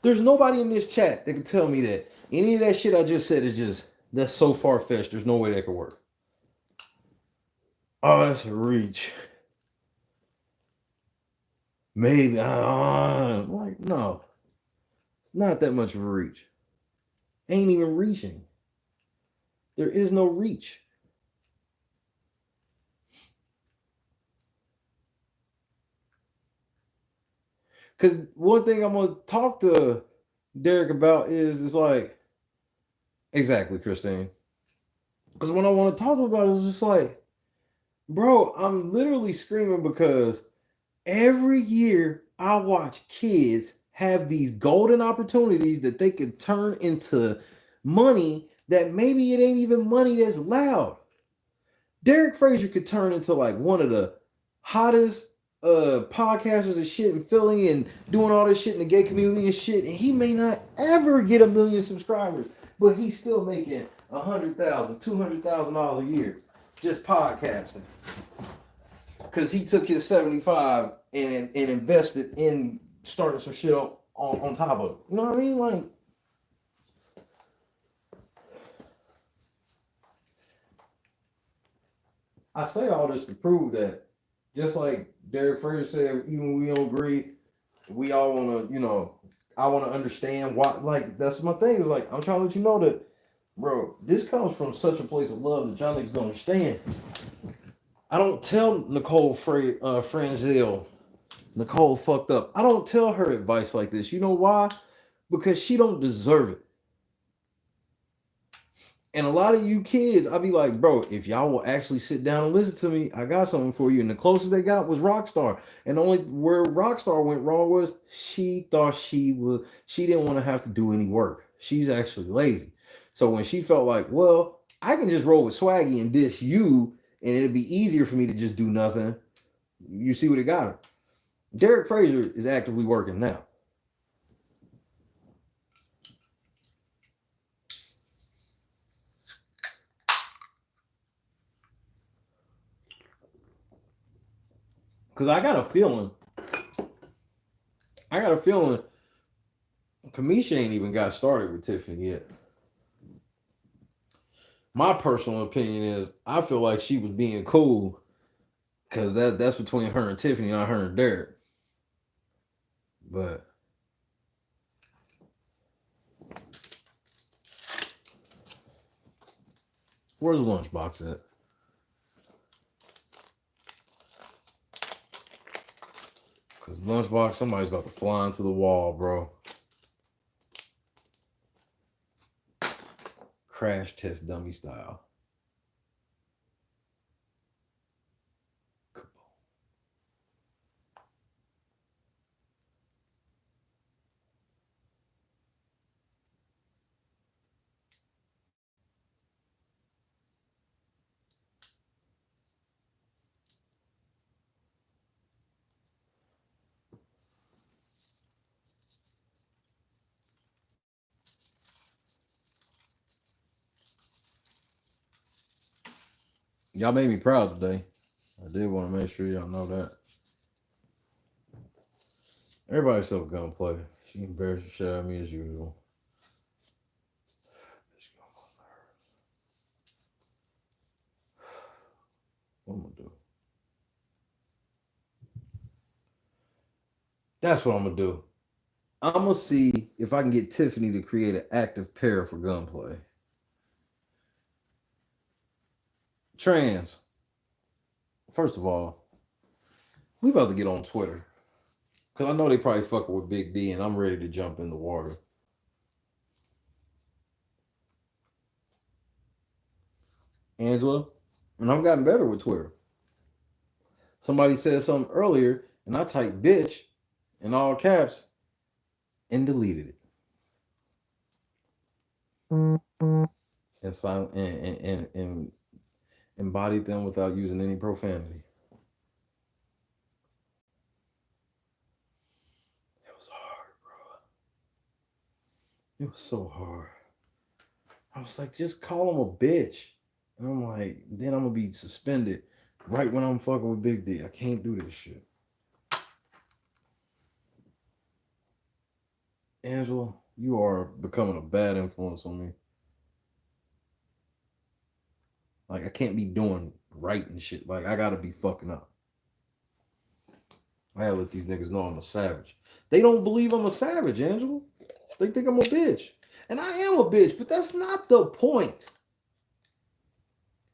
There's nobody in this chat that can tell me that any of that shit I just said is just, that's so far-fetched. There's no way that could work. Oh, that's a reach. Maybe. Like, no. It's not that much of a reach. Ain't even reaching. There is no reach. Because one thing I'm going to talk to Derek about is like, exactly, Christine. Because when I want to talk to him about it, it's just like, bro, I'm literally screaming because every year I watch kids have these golden opportunities that they could turn into money that maybe it ain't even money that's loud. Derek Frazier could turn into like one of the hottest podcasters and shit and Philly and doing all this shit in the gay community and shit, and he may not ever get 1 million subscribers, but he's still making $100,000, $200,000 a year just podcasting because he took his 75 and invested in starting some shit up on top of it. You know what I mean? Like, I say all this to prove that, just like Derek Fraser said, even when we don't agree, we all want to, I want to understand why. Like, that's my thing. Is like, I'm trying to let you know that, bro, this comes from such a place of love that y'all niggas don't understand. I don't tell Nicole Franzel, Nicole fucked up. I don't tell her advice like this. You know why? Because she don't deserve it. And a lot of you kids, I'll be like, bro, if y'all will actually sit down and listen to me, I got something for you. And the closest they got was Rockstar. And the only where Rockstar went wrong was she thought she didn't want to have to do any work. She's actually lazy. So when she felt like, well, I can just roll with Swaggy and diss you, and it'd be easier for me to just do nothing. You see what it got her. Derek Fraser is actively working now. Because I got a feeling I got a feeling Kamisha ain't even got started with Tiffany yet. My personal opinion is I feel like she was being cool because that's between her and Tiffany, not her and Derek. But where's the lunchbox at? Because lunchbox, somebody's about to fly into the wall, bro. Crash test dummy style. Y'all made me proud today. I did want to make sure y'all know that. Everybody's so gunplay. She embarrassed the shit out of me as usual. What I'm gonna do? That's what I'm gonna do. I'm gonna see if I can get Tiffany to create an active pair for gunplay. Trans. First of all, we about to get on Twitter. Because I know they probably fucking with Big D and I'm ready to jump in the water. Angela, and I've gotten better with Twitter. Somebody said something earlier and I typed bitch in all caps and deleted it. And embodied them without using any profanity. It was hard, bro. It was so hard. I was like, just call him a bitch. And I'm like, then I'm gonna be suspended right when I'm fucking with Big D. I can't do this shit. Angela, you are becoming a bad influence on me. Like, I can't be doing right and shit. Like, I gotta be fucking up. I gotta let these niggas know I'm a savage. They don't believe I'm a savage, Angela. They think I'm a bitch. And I am a bitch, but that's not the point.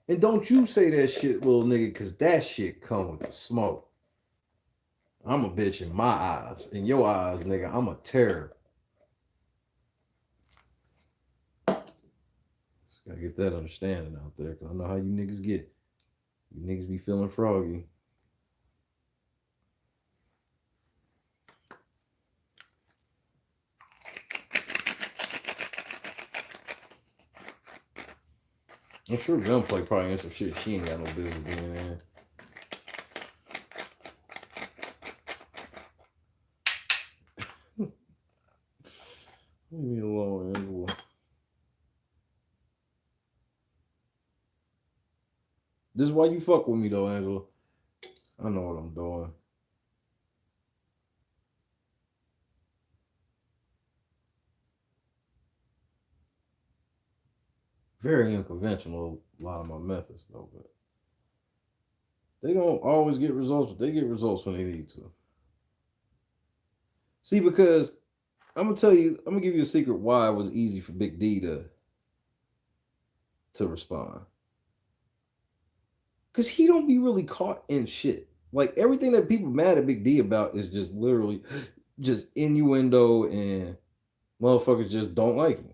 And don't you say that shit, little nigga, because that shit come with the smoke. I'm a bitch in my eyes. In your eyes, nigga, I'm a terror. Just gotta get that understanding out there, because I know how you niggas get. You niggas be feeling froggy. I'm sure Gunplay probably in some shit she ain't got no business being in. Leave me alone, Angela. This is why you fuck with me, though, Angela. I know what I'm doing. Very unconventional, a lot of my methods, though, but they don't always get results, but they get results when they need to. See, because I'm gonna give you a secret why it was easy for Big D to respond. Because he don't be really caught in shit. Like, everything that people mad at Big D about is just literally just innuendo and motherfuckers just don't like him.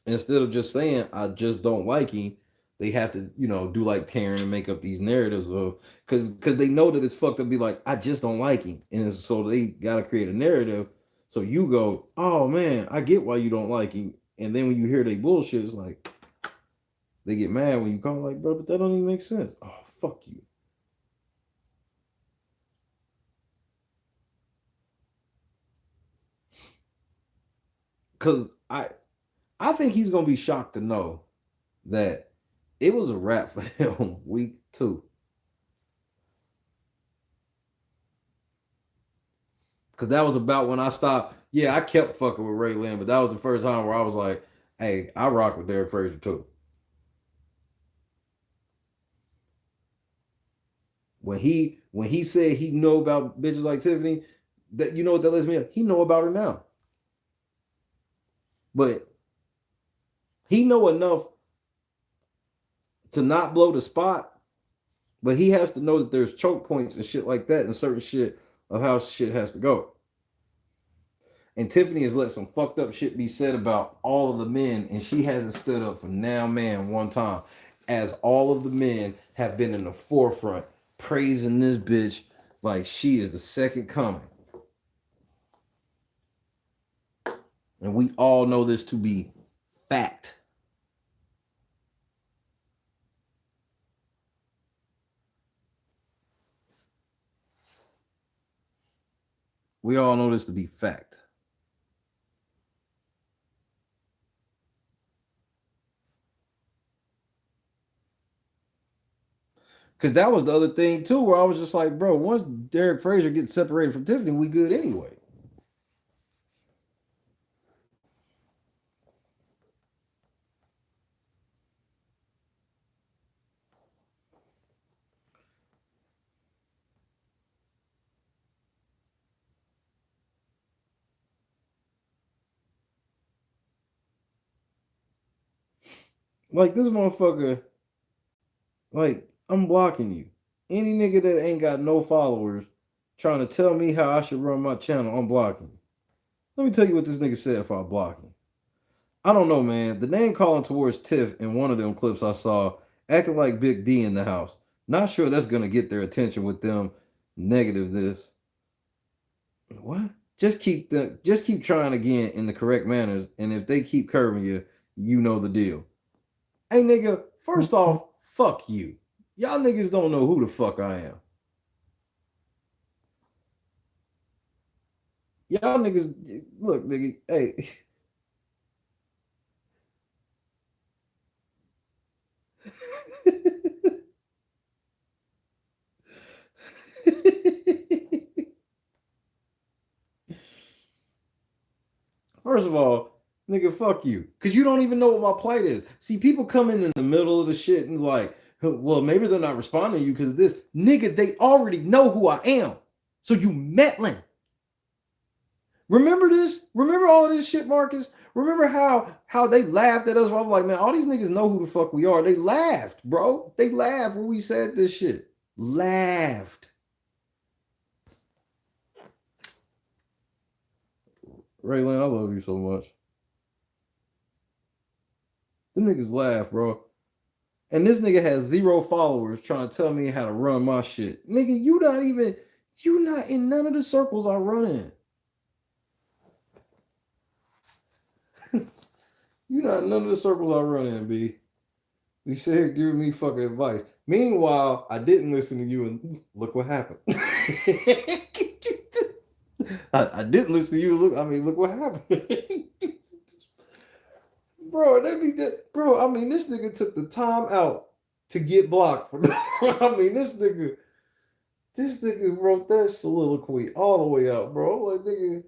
Instead of just saying, I just don't like him, they have to, do like Karen and make up these narratives of, because they know that it's fucked up, be like, I just don't like him. And so they got to create a narrative. So you go, oh man, I get why you don't like him. And then when you hear they bullshit, it's like, they get mad when you call like, bro, but that don't even make sense. Oh, fuck you. Because I think he's going to be shocked to know that it was a wrap for him week 2. Because that was about when I stopped. Yeah, I kept fucking with Ray Lynn, but that was the first time where I was like, hey, I rock with Derek Frazier too. When he said he know about bitches like Tiffany, that you know what that lets me know? He know about her now. But he know enough to not blow the spot, but he has to know that there's choke points and shit like that and certain shit of how shit has to go. And Tiffany has let some fucked up shit be said about all of the men, and she hasn't stood up for now man one time, as all of the men have been in the forefront praising this bitch like she is the second coming. And we all know this to be fact. We all know this to be fact. Because that was the other thing too, where I was just like, bro, once Derek Frazier gets separated from Tiffany, we good anyway. Like this motherfucker, like I'm blocking you. Any nigga that ain't got no followers trying to tell me how I should run my channel, I'm blocking you. Let me tell you what this nigga said if I block him. I don't know, man. The name calling towards Tiff in one of them clips I saw, acting like Big D in the house. Not sure that's gonna get their attention with them negative this. What? Just keep trying again in the correct manners, and if they keep curving you, you know the deal. Hey nigga, first off, fuck you. Y'all niggas don't know who the fuck I am. Y'all niggas, look, nigga, hey. First of all, nigga, fuck you. Because you don't even know what my plight is. See, people come in the middle of the shit and like, well, maybe they're not responding to you because of this. Nigga, they already know who I am. So you meddling. Remember this? Remember all of this shit, Marcus? Remember how they laughed at us? I was like, man, all these niggas know who the fuck we are. They laughed, bro. They laughed when we said this shit. Laughed. Raylan, I love you so much. Them niggas laugh, bro. And this nigga has 0 followers trying to tell me how to run my shit. Nigga, you not in none of the circles I run in. You not in none of the circles I run in, B. You sit here giving me fucking advice. Meanwhile, I didn't listen to you and look what happened. I didn't listen to you. Look what happened. Bro, bro, this nigga took the time out to get blocked. This nigga wrote that soliloquy all the way out, bro. Like, nigga.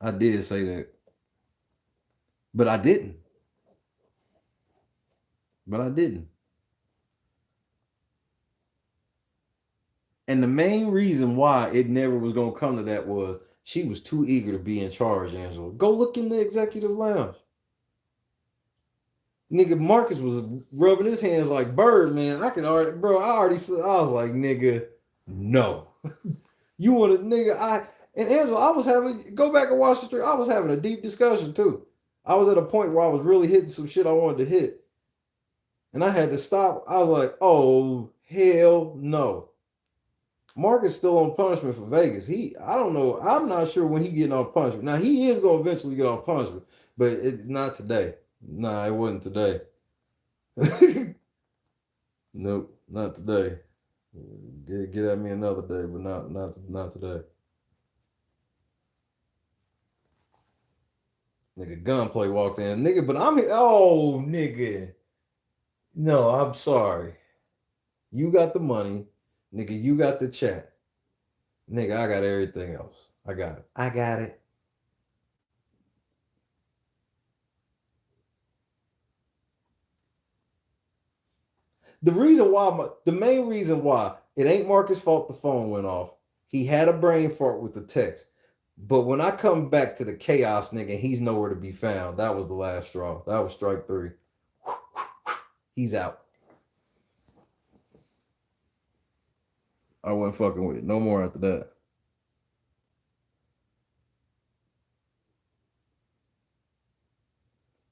I did say that. But I didn't. And the main reason why it never was going to come to that was she was too eager to be in charge, Angela. Go look in the executive lounge. Nigga, Marcus was rubbing his hands like Bird, man. I was like, nigga, no. You want to, nigga, and Angela, go back and watch the stream. I was having a deep discussion too. I was at a point where I was really hitting some shit I wanted to hit. And I had to stop. I was like, oh, hell no. Marcus still on punishment for Vegas. I don't know. I'm not sure when he getting off punishment. Now, he is going to eventually get off punishment, but not today. Nah, it wasn't today. Nope, not today. Get at me another day, but not today. Nigga, Gunplay walked in. Nigga, but I'm here. Oh, nigga. No, I'm sorry. You got the money, nigga. You got the chat, nigga. I got everything else. I got it. I got it. The main reason why it ain't Marcus' fault the phone went off. He had a brain fart with the text. But when I come back to the chaos, nigga, he's nowhere to be found. That was the last straw. That was strike 3. He's out. I wasn't fucking with it. No more after that.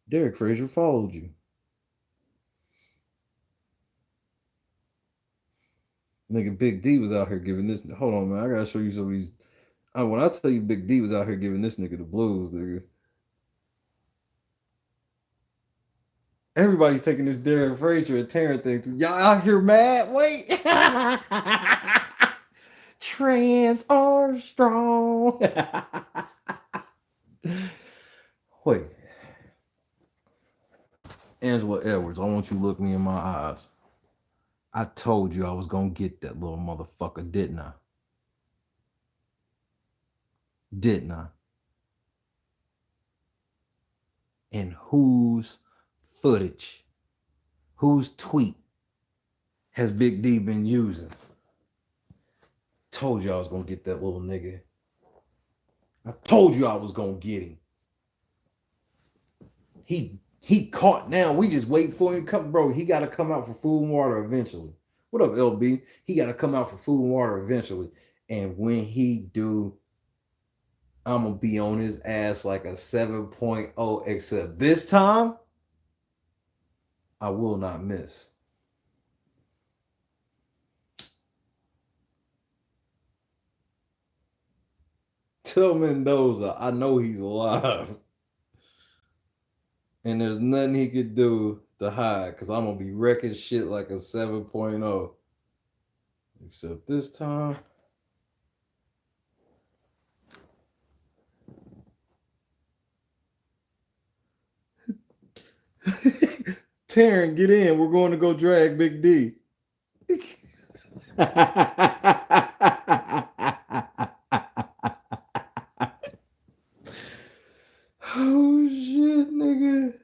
Derek Frazier followed you. Nigga, Big D was out here giving this. Hold on, man. I gotta show you some of these. When I tell you Big D was out here giving this nigga the blues, nigga. Everybody's taking this Derek Frazier and Taryn thing. Y'all out here mad? Wait. Trans are strong. Wait. Angela Edwards, I want you to look me in my eyes. I told you I was going to get that little motherfucker, didn't I? Didn't I? And whose footage, whose tweet has Big D been using? Told you I was going to get that little nigga. I told you I was going to get him. He caught now. We just wait for him to come. Bro, he got to come out for food and water eventually. What up, LB? He got to come out for food and water eventually. And when he do, I'm going to be on his ass like a 7.0, except this time, I will not miss. Tell Mendoza, I know he's alive. And there's nothing he could do to hide, because I'm going to be wrecking shit like a 7.0. Except this time. Taryn, get in. We're going to go drag Big D. Oh shit, nigga.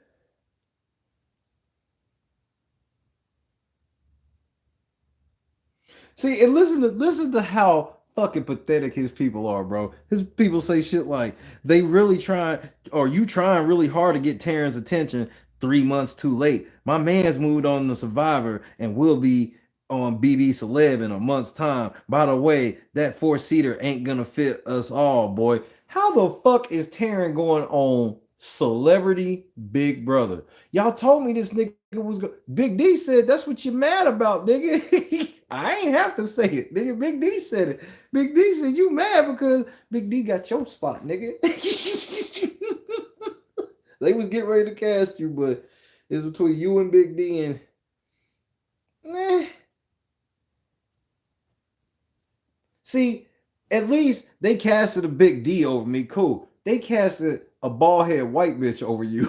See, and listen to how fucking pathetic his people are, bro. His people say shit like they really try, or you trying really hard to get Taryn's attention 3 months too late. My man's moved on to Survivor and will be on BB Celeb in a month's time. By the way, that 4-seater ain't gonna fit us all, boy. How the fuck is Taryn going on Celebrity Big Brother? Y'all told me this nigga was Big D said that's what you're mad about, nigga. I ain't have to say it, nigga. Big D said it. Big D said you mad because Big D got your spot, nigga. They was getting ready to cast you, but it's between you and Big D and See, at least they casted a Big D over me. Cool. They casted a bald head white bitch over you.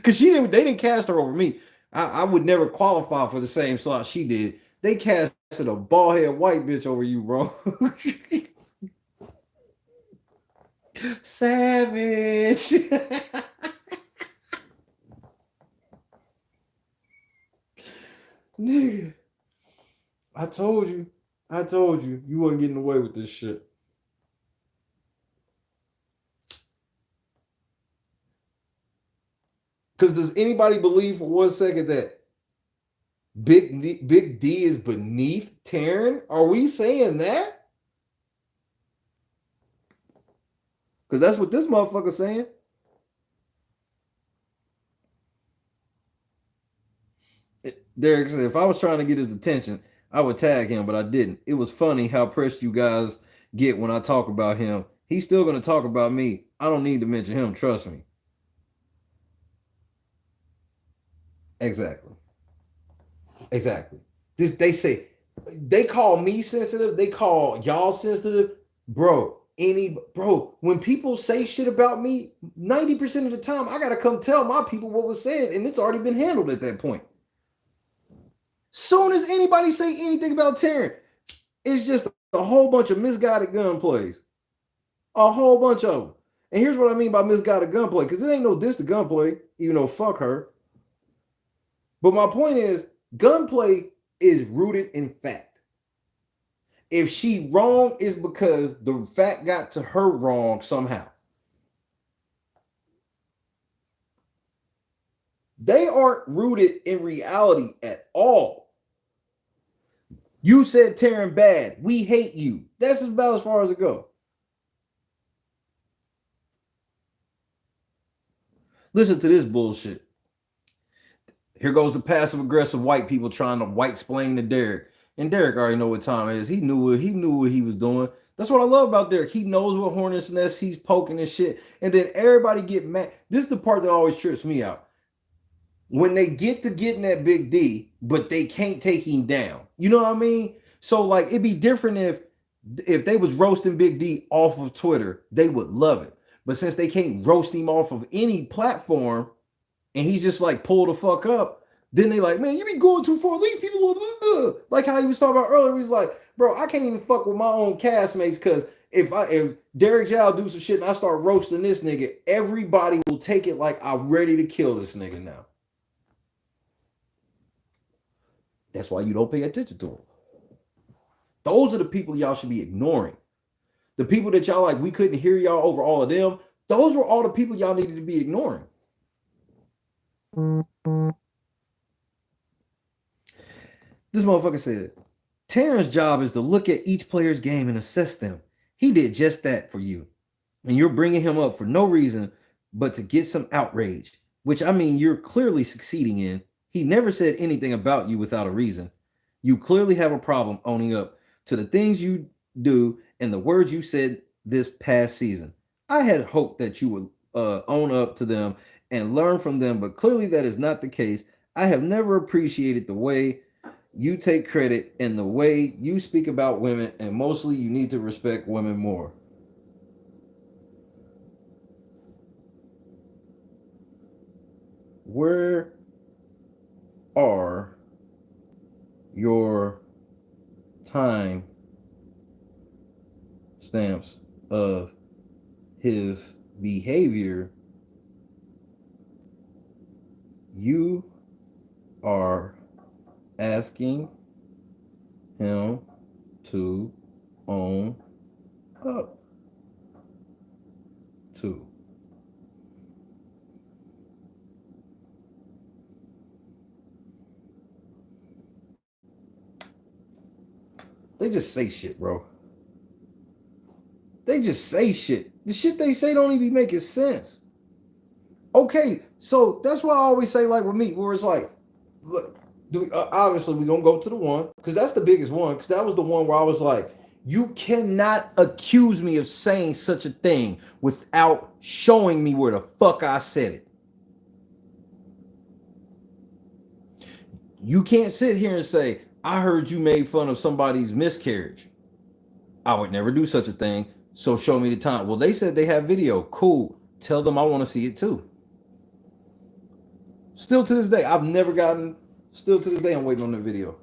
Cause they didn't cast her over me. I would never qualify for the same slot she did. They casted a bald head white bitch over you, bro. Savage. Nigga. I told you, you wasn't getting away with this shit. Because does anybody believe for 1 second that Big D is beneath Taryn? Are we saying that? Because that's what this motherfucker's saying. Derek said, if I was trying to get his attention, I would tag him, but I didn't. It was funny how pressed you guys get when I talk about him. He's still going to talk about me. I don't need to mention him. Trust me. Exactly. They say, they call me sensitive. They call y'all sensitive. Bro, when people say shit about me, 90% of the time, I got to come tell my people what was said, and it's already been handled at that point. Soon as anybody say anything about Taryn, it's just a whole bunch of misguided gun plays. A whole bunch of them. And here's what I mean by misguided gunplay, because it ain't no diss to gunplay, even though fuck her. But my point is, gunplay is rooted in fact. If she wrong, it's because the fact got to her wrong somehow. They aren't rooted in reality at all. You said Taryn bad. We hate you. That's about as far as it goes. Listen to this bullshit. Here goes the passive aggressive white people trying to white explain to Derek. And Derek already know what time it is. He knew what he was doing. That's what I love about Derek. He knows what hornet's nest he's poking and shit. And then everybody get mad. This is the part that always trips me out. When they get to getting that big D, but they can't take him down. You know what I mean? So like it'd be different if they was roasting Big D off of Twitter, they would love it. But since they can't roast him off of any platform, and he's just like pull the fuck up, then they like, man, you be going too far. Leave people alone. Like how he was talking about earlier. He's like, bro, I can't even fuck with my own castmates because if Derek Jow do some shit and I start roasting this nigga, everybody will take it like I'm ready to kill this nigga now. That's why you don't pay attention to them. Those are the people y'all should be ignoring. The people that y'all like, we couldn't hear y'all over all of them. Those were all the people y'all needed to be ignoring. This motherfucker said, Terrence's job is to look at each player's game and assess them. He did just that for you. And you're bringing him up for no reason but to get some outrage, which I mean, you're clearly succeeding in. He never said anything about you without a reason. You clearly have a problem owning up to the things you do and the words you said this past season. I had hoped that you would own up to them and learn from them, but clearly that is not the case. I have never appreciated the way you take credit and the way you speak about women, and mostly you need to respect women more. Where are your time stamps of his behavior? You are asking him to own up to. They just say shit, bro. They just say shit. The shit they say don't even make sense. Okay, so that's why I always say, like with me, where it's like, look, obviously we're gonna go to the one because that's the biggest one, because that was the one where I was like, you cannot accuse me of saying such a thing without showing me where the fuck I said it. You can't sit here and say, I heard you made fun of somebody's miscarriage. I would never do such a thing, so show me the time. Well, they said they have video. Cool. Tell them I want to see it too. Still to this day, I've never gotten, still to this day, I'm waiting on the video.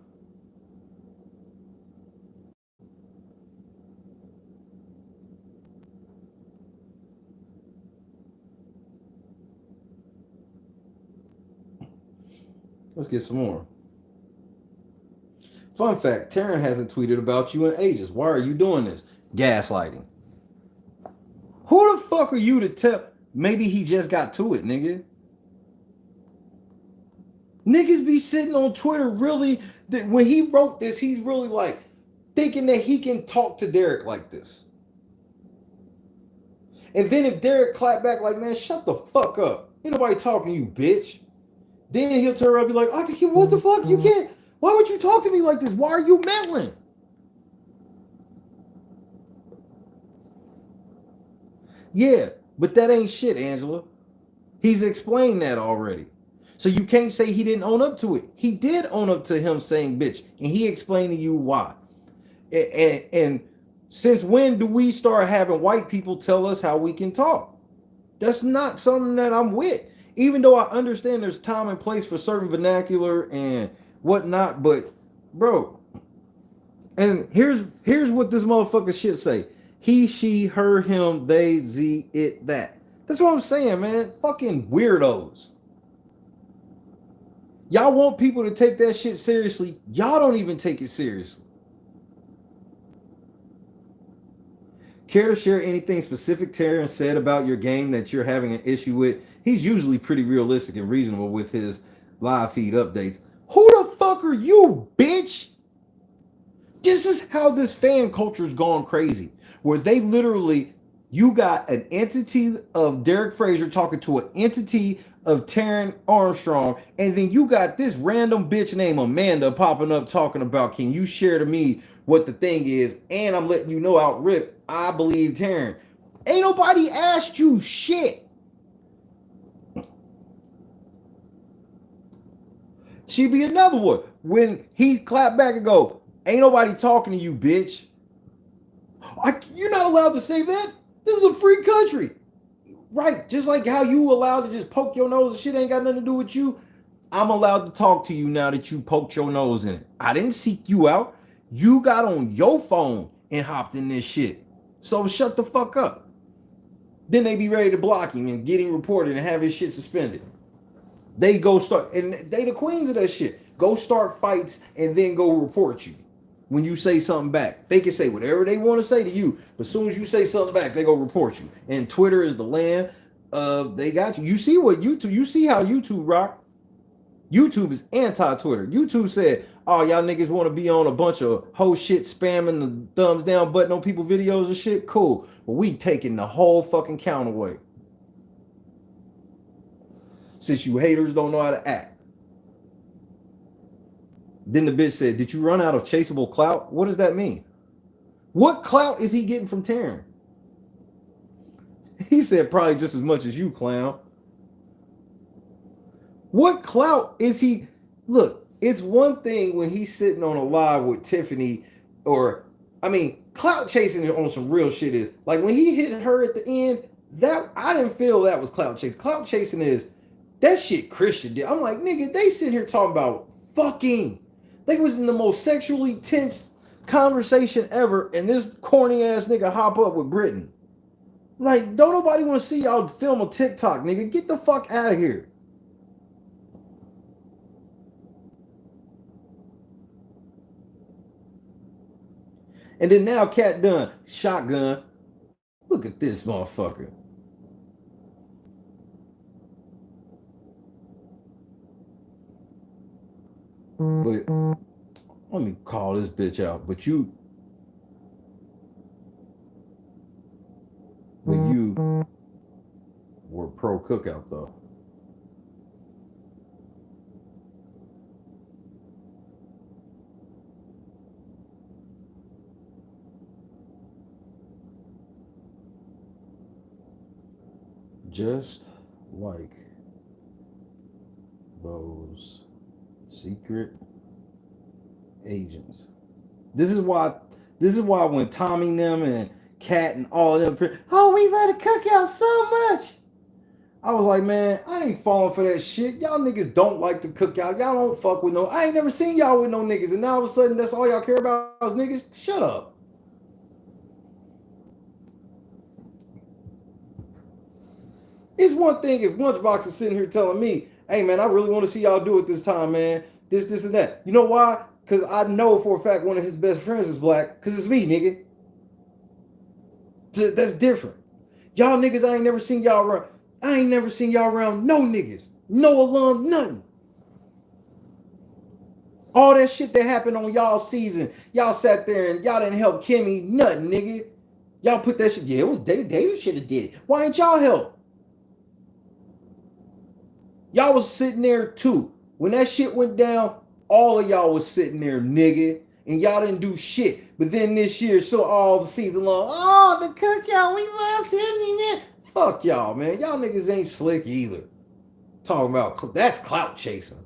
Let's get some more. Fun fact, Taryn hasn't tweeted about you in ages. Why are you doing this? Gaslighting. Who the fuck are you to tell? Maybe he just got to it, nigga. Niggas be sitting on Twitter really, when he wrote this, he's really like thinking that he can talk to Derek like this. And then if Derek clap back like, man, shut the fuck up. Ain't nobody talking to you, bitch. Then he'll turn around and be like, what the fuck? You can't. Why would you talk to me like this? Why are you meddling? Yeah, but that ain't shit, Angela. He's explained that already. So you can't say he didn't own up to it. He did own up to him saying bitch, and he explained to you why. And since when do we start having white people tell us how we can talk? That's not something that I'm with. Even though I understand there's time and place for certain vernacular and whatnot, but bro, and here's what this motherfucker shit say. He, she, her, him, they, z, it, that. That's what I'm saying, man. Fucking weirdos. Y'all want people to take that shit seriously. Y'all don't even take it seriously. Care to share anything specific Taryn said about your game that you're having an issue with? He's usually pretty realistic and reasonable with his live feed updates. Who the fuck are you, bitch? This is how this fan culture's gone crazy. Where they literally, you got an entity of Derek Frazier talking to an entity of Taryn Armstrong, and then you got this random bitch named Amanda popping up talking about, can you share to me what the thing is? And I'm letting you know out rip, I believe Taryn. Ain't nobody asked you shit. She'd be another one. When he clapped back and go, ain't nobody talking to you, bitch. You're not allowed to say that. This is a free country. Right, just like how you allowed to just poke your nose and shit ain't got nothing to do with you. I'm allowed to talk to you now that you poked your nose in it. I didn't seek you out. You got on your phone and hopped in this shit. So shut the fuck up. Then they be ready to block him and get him reported and have his shit suspended. They go start, and they the queens of that shit. Go start fights and then go report you. When you say something back, they can say whatever they want to say to you, but as soon as you say something back, they go report you. And Twitter is the land of they got you. You see what YouTube, you see how YouTube rock. YouTube is anti-Twitter. YouTube said, oh, y'all niggas want to be on a bunch of whole shit spamming the thumbs down button on people videos and shit. Cool. But we taking the whole fucking count away. Since you haters don't know how to act. Then the bitch said, did you run out of chaseable clout? What does that mean? What clout is he getting from Taryn? He said probably just as much as you, clown. What clout is he? Look, it's one thing when he's sitting on a live with Tiffany, or, I mean, clout chasing on some real shit is, like when he hit her at the end, that I didn't feel that was clout chasing. Clout chasing is, that shit Christian did. I'm like, nigga, they sitting here talking about fucking. They was in the most sexually tense conversation ever, and this corny ass nigga hop up with Brittany. Like, don't nobody want to see y'all film a TikTok, nigga. Get the fuck out of here. And then now Cat done shotgun. Look at this motherfucker. But let me call this bitch out. But you were pro cookout though. Just like those secret agents. This is why when Tommy and them and Cat and all of them, oh, we let it cook out so much. I was like, man, I ain't falling for that shit. Y'all niggas don't like to cook out. Y'all don't fuck with no. I ain't never seen y'all with no niggas. And now all of a sudden, that's all y'all care about is niggas. Shut up. It's one thing if Lunchbox is sitting here telling me, hey, man, I really want to see y'all do it this time, man. This, and that. You know why? Because I know for a fact one of his best friends is black. Because it's me, nigga. That's different. Y'all niggas, I ain't never seen y'all around. I ain't never seen y'all around no niggas. No alum, nothing. All that shit that happened on y'all season, y'all sat there and y'all didn't help Kimmy, nothing, nigga. Y'all put that shit, yeah, it was David should have did it. Why ain't y'all help? Y'all was sitting there too. When that shit went down, all of y'all was sitting there, nigga. And y'all didn't do shit. But then this year, so all the season long, oh, the cookout, we loved him, man. Fuck y'all, man. Y'all niggas ain't slick either. Talking about, that's clout chasing.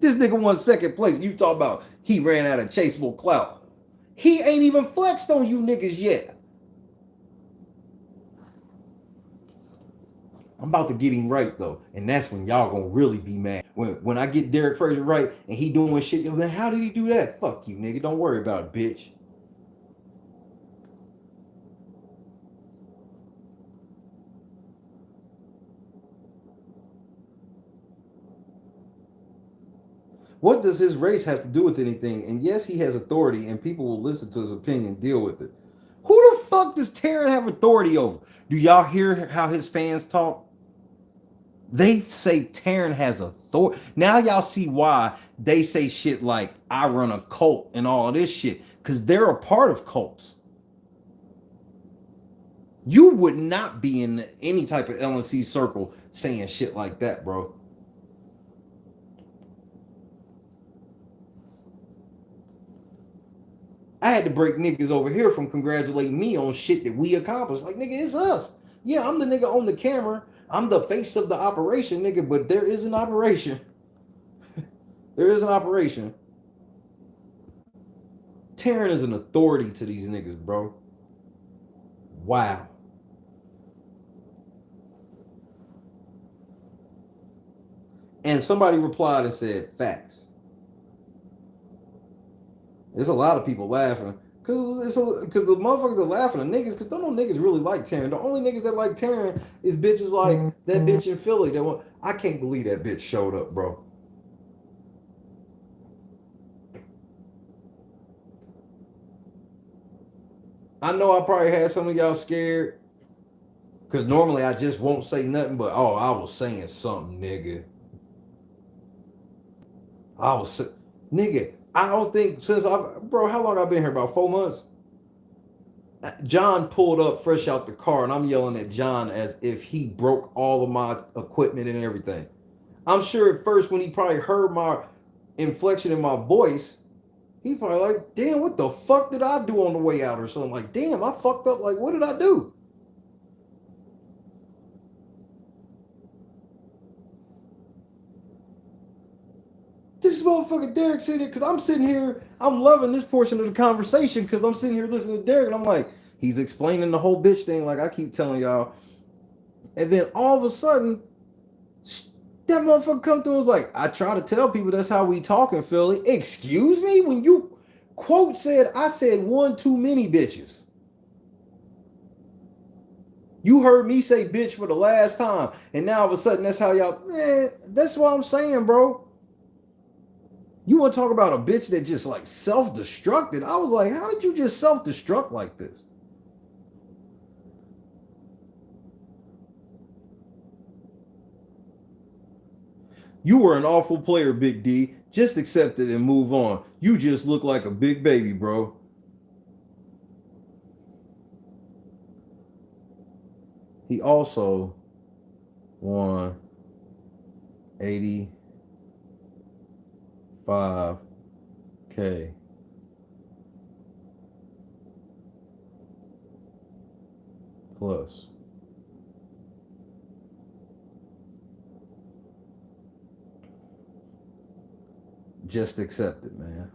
This nigga won second place. You talk about he ran out of chaseable clout. He ain't even flexed on you niggas yet. I'm about to get him right though, and that's when y'all gonna really be mad. When I get Derek Frazier right and he doing shit, yo, man, how did he do that? Fuck you, nigga. Don't worry about it, bitch. What does his race have to do with anything? And yes, he has authority, and people will listen to his opinion, deal with it. Who the fuck does Taryn have authority over? Do y'all hear how his fans talk? They say Taryn has authority. Now y'all see why they say shit like, I run a cult and all this shit. Because they're a part of cults. You would not be in any type of LNC circle saying shit like that, bro. I had to break niggas over here from congratulating me on shit that we accomplished. Like, nigga, it's us. Yeah, I'm the nigga on the camera. I'm the face of the operation, nigga, but there is an operation. There is an operation. Taryn is an authority to these niggas, bro. Wow. And somebody replied and said, facts. There's a lot of people laughing. Because the motherfuckers are laughing at niggas, because don't know niggas really like Taryn. The only niggas that like Taryn is bitches like that bitch in Philly. I can't believe that bitch showed up, bro. I know I probably had some of y'all scared. Because normally I just won't say nothing, but oh, I was saying something, nigga. Nigga, I don't think bro, how long I been here? About 4 months? John pulled up fresh out the car, and I'm yelling at John as if he broke all of my equipment and everything. I'm sure at first when he probably heard my inflection in my voice, he probably like, damn, what the fuck did I do on the way out or something? Like, damn, I fucked up. Like, what did I do? This motherfucker Derek sitting here, because I'm sitting here, I'm loving this portion of the conversation because I'm sitting here listening to Derek, and I'm like, he's explaining the whole bitch thing like I keep telling y'all. And then all of a sudden, that motherfucker come through and was like, I try to tell people that's how we talk in Philly. Excuse me? When you quote said, I said one too many bitches. You heard me say bitch for the last time, and now all of a sudden that's how y'all, man, that's what I'm saying, bro. You want to talk about a bitch that just like self-destructed? I was like, how did you just self-destruct like this? You were an awful player, Big D. Just accept it and move on. You just look like a big baby, bro. He also won 85K plus. Just accept it, man.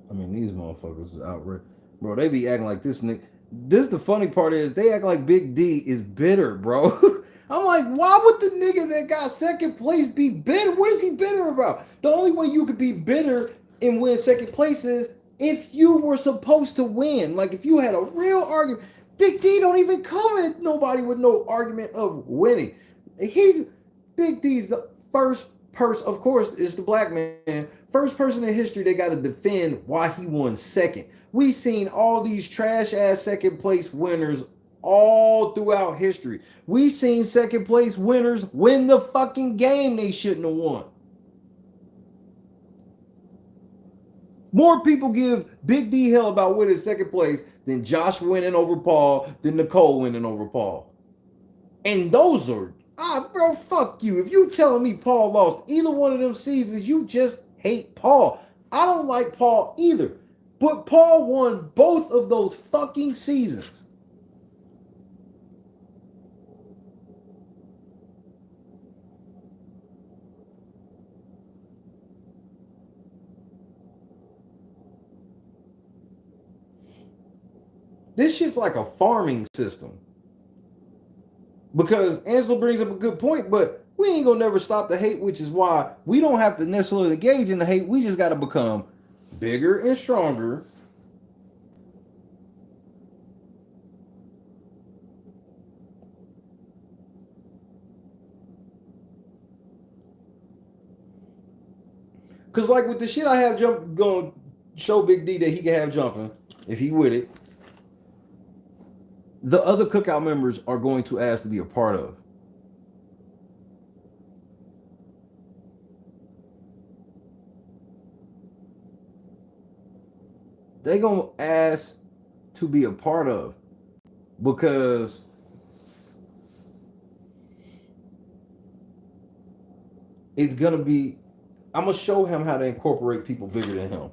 I mean, these motherfuckers is outrageous. Bro, they be acting like this nigga. This the funny part is they act like Big D is bitter, bro. I'm like, why would the nigga that got second place be bitter? What is he bitter about? The only way you could be bitter and win second place is if you were supposed to win. Like if you had a real argument. Big D don't even come at nobody with no argument of winning. Big D's the first person, of course, is the black man. First person in history they got to defend why he won second. We seen all these trash ass second place winners all throughout history. We seen second place winners win the fucking game they shouldn't have won. More people give Big D hell about winning second place than Josh winning over Paul, than Nicole winning over Paul. And those are, bro, fuck you. If you telling me Paul lost either one of them seasons, you just hate Paul. I don't like Paul either. But Paul won both of those fucking seasons. This shit's like a farming system. Because Angela brings up a good point, but we ain't gonna never stop the hate, which is why we don't have to necessarily engage in the hate. We just gotta become bigger and stronger. Cause like with the shit I have going show Big D that he can have jumping, if he with it, the other cookout members are going to ask to be a part of. They gonna ask to be a part of because it's gonna be, I'm gonna show him how to incorporate people bigger than him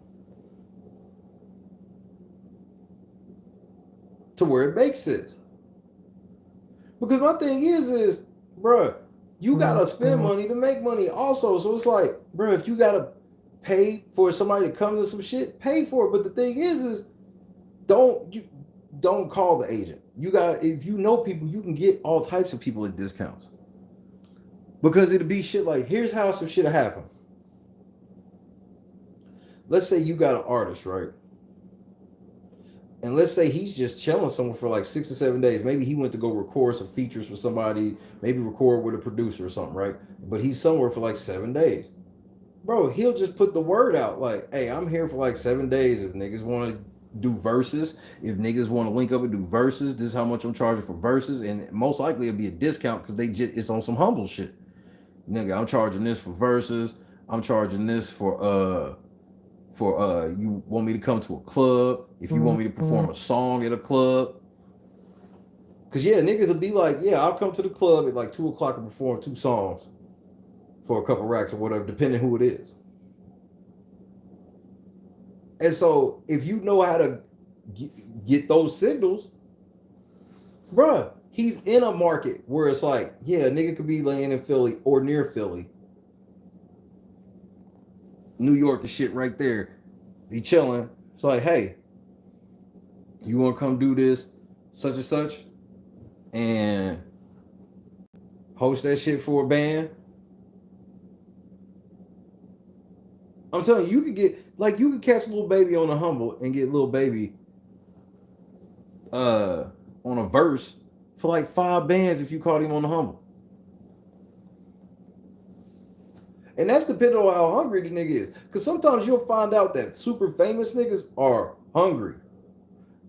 to where it makes sense. Because my thing is, bruh, you gotta spend money to make money also. So it's like, bruh, if you gotta pay for somebody to come to some shit, pay for it. But the thing is don't call the agent. You got, if you know people, you can get all types of people at discounts. Because it'll be shit like, here's how some shit'll happen. Let's say you got an artist, right? And let's say he's just chilling somewhere for like 6 or 7 days. Maybe he went to go record some features for somebody, maybe record with a producer or something, right? But he's somewhere for like 7 days. Bro, he'll just put the word out like, hey, I'm here for like 7 days. If niggas want to do verses, if niggas want to link up and do verses, this is how much I'm charging for verses. And most likely it'll be a discount because it's on some humble shit. Nigga, I'm charging this for verses. I'm charging this for you want me to come to a club, if you want me to perform a song at a club. Cause yeah, niggas will be like, yeah, I'll come to the club at like 2 o'clock and perform 2 songs for a couple racks or whatever, depending who it is. And so if you know how to get those signals, bruh, he's in a market where it's like, yeah, a nigga could be laying in Philly or near Philly, New York and shit right there, be chilling. It's like, hey, you want to come do this, such and such, and host that shit for a band? I'm telling you, you could get, like, you could catch Lil Baby on a humble and get Lil Baby on a verse for like 5 bands if you caught him on the humble. And that's depending on how hungry the nigga is. Because sometimes you'll find out that super famous niggas are hungry.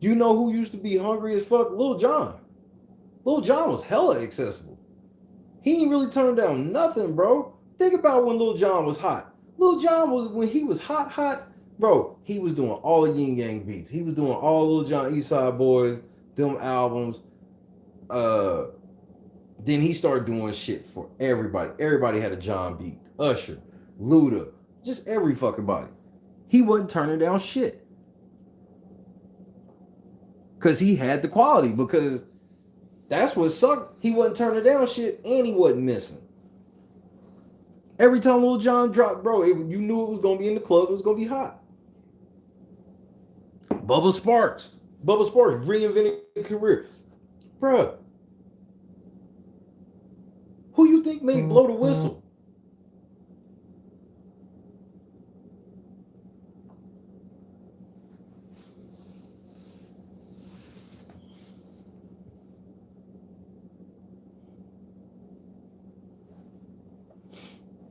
You know who used to be hungry as fuck? Lil Jon. Lil Jon was hella accessible. He ain't really turned down nothing, bro. Think about when Lil Jon was hot. Lil Jon was, when he was hot, bro, he was doing all the Yin Yang beats. He was doing all Lil Jon Eastside Boys, them albums. Then he started doing shit for everybody. Everybody had a John beat. Usher, Luda, just every fucking body. He wasn't turning down shit. Because he had the quality. Because that's what sucked. He wasn't turning down shit and he wasn't missing. Every time Lil Jon dropped, bro, you knew it was going to be in the club. It was going to be hot. Bubba Sparks reinvented his career. Bruh, who you think made Blow the Whistle?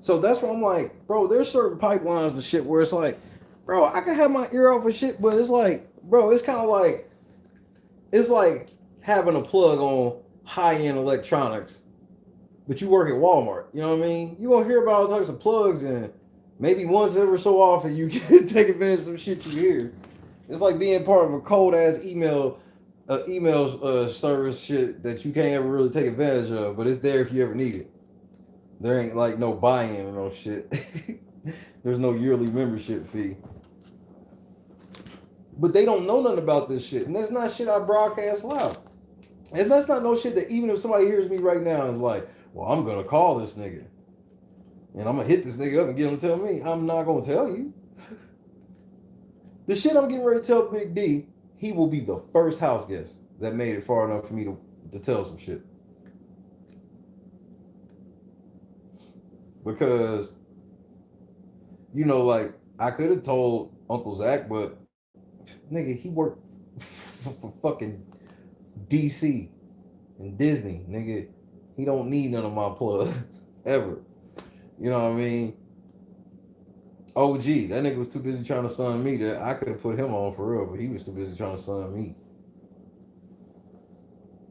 So that's why I'm like, bro, there's certain pipelines to shit where it's like, bro, I can have my ear off of shit, but it's like, bro, it's kind of like, it's like having a plug on high-end electronics, but you work at Walmart. You know what I mean? You gonna hear about all types of plugs, and maybe once ever so often you can take advantage of some shit you hear. It's like being part of a cold-ass email service shit that you can't ever really take advantage of, but it's there if you ever need it. There ain't like no buy-in or no shit. There's no yearly membership fee. But they don't know nothing about this shit. And that's not shit I broadcast loud. And that's not no shit that even if somebody hears me right now and is like, well, I'm going to call this nigga. And I'm going to hit this nigga up and get him to tell me. I'm not going to tell you. The shit I'm getting ready to tell Big D, he will be the first house guest that made it far enough for me to tell some shit. Because, you know, like, I could have told Uncle Zach, but nigga, he worked for fucking DC and Disney, nigga. He don't need none of my plugs ever. You know what I mean? OG, that nigga was too busy trying to son me that I could have put him on for real, but he was too busy trying to son me.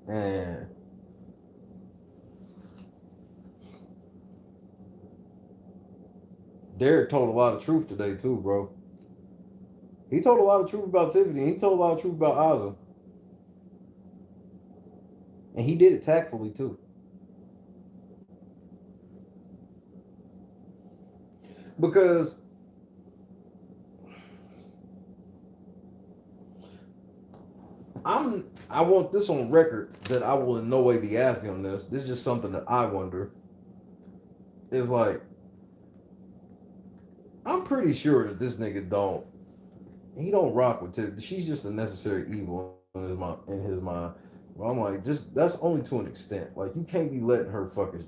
And Derek told a lot of truth today too, bro. He told a lot of truth about Tiffany. He told a lot of truth about Ozzy. And he did it tactfully too. Because I want this on record that I will in no way be asking him this. This is just something that I wonder. It's like, I'm pretty sure that this nigga don't rock with Tiffany. She's just a necessary evil in his mind. Well, I'm like, just that's only to an extent. Like, you can't be letting her fucking,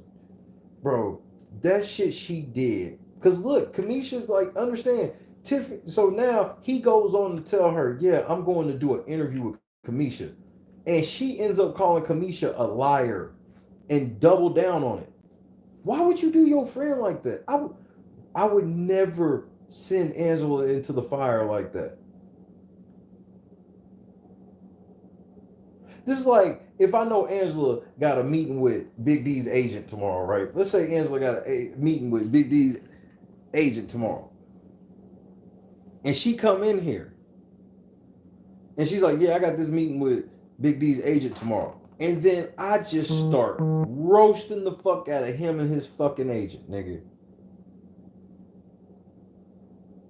bro. That shit she did. Cause look, Kamisha's like, understand, Tiffany. So now he goes on to tell her, yeah, I'm going to do an interview with Kamisha, and she ends up calling Kamisha a liar and double down on it. Why would you do your friend like that? I would never send Angela into the fire like that. This is like if I know Angela got a meeting with Big D's agent tomorrow, right? Let's say Angela got a meeting with Big D's agent tomorrow, and she come in here, and she's like, "Yeah, I got this meeting with Big D's agent tomorrow," and then I just start roasting the fuck out of him and his fucking agent, nigga.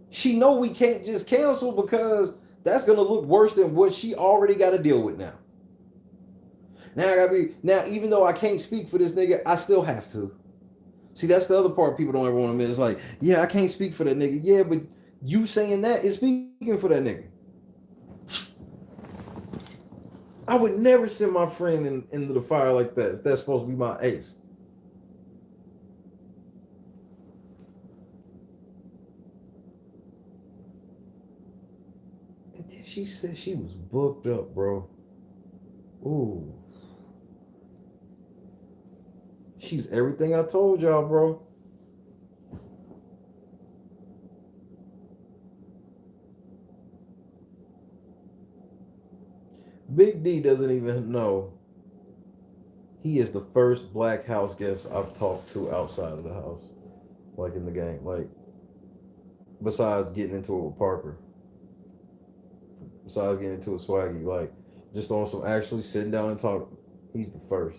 She know we can't just cancel because that's gonna look worse than what she already got to deal with now. Now, even though I can't speak for this nigga, I still have to. See, that's the other part people don't ever want to admit. It's like, yeah, I can't speak for that nigga. Yeah, but you saying that is speaking for that nigga. I would never send my friend into the fire like that if that's supposed to be my ace. And then she said she was booked up, bro. Ooh. She's everything I told y'all, bro. Big D doesn't even know he is the first black house guest I've talked to outside of the house. Like in the game. Like, besides getting into it with Parker. Besides getting into it with Swaggy. Like, just on some actually sitting down and talking. He's the first.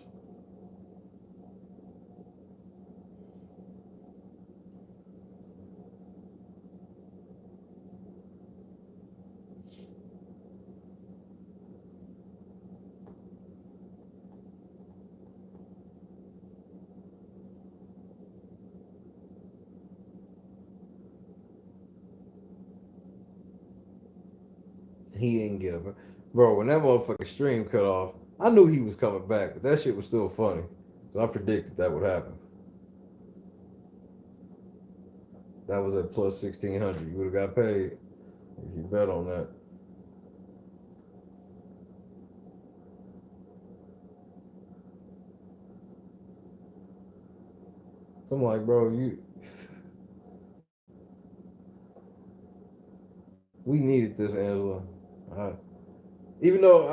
He didn't get up. Bro, when that motherfucking stream cut off, I knew he was coming back, but that shit was still funny. So I predicted that would happen. That was at plus 1600. You would have got paid if you bet on that. So I'm like, bro, we needed this, Angela. Even though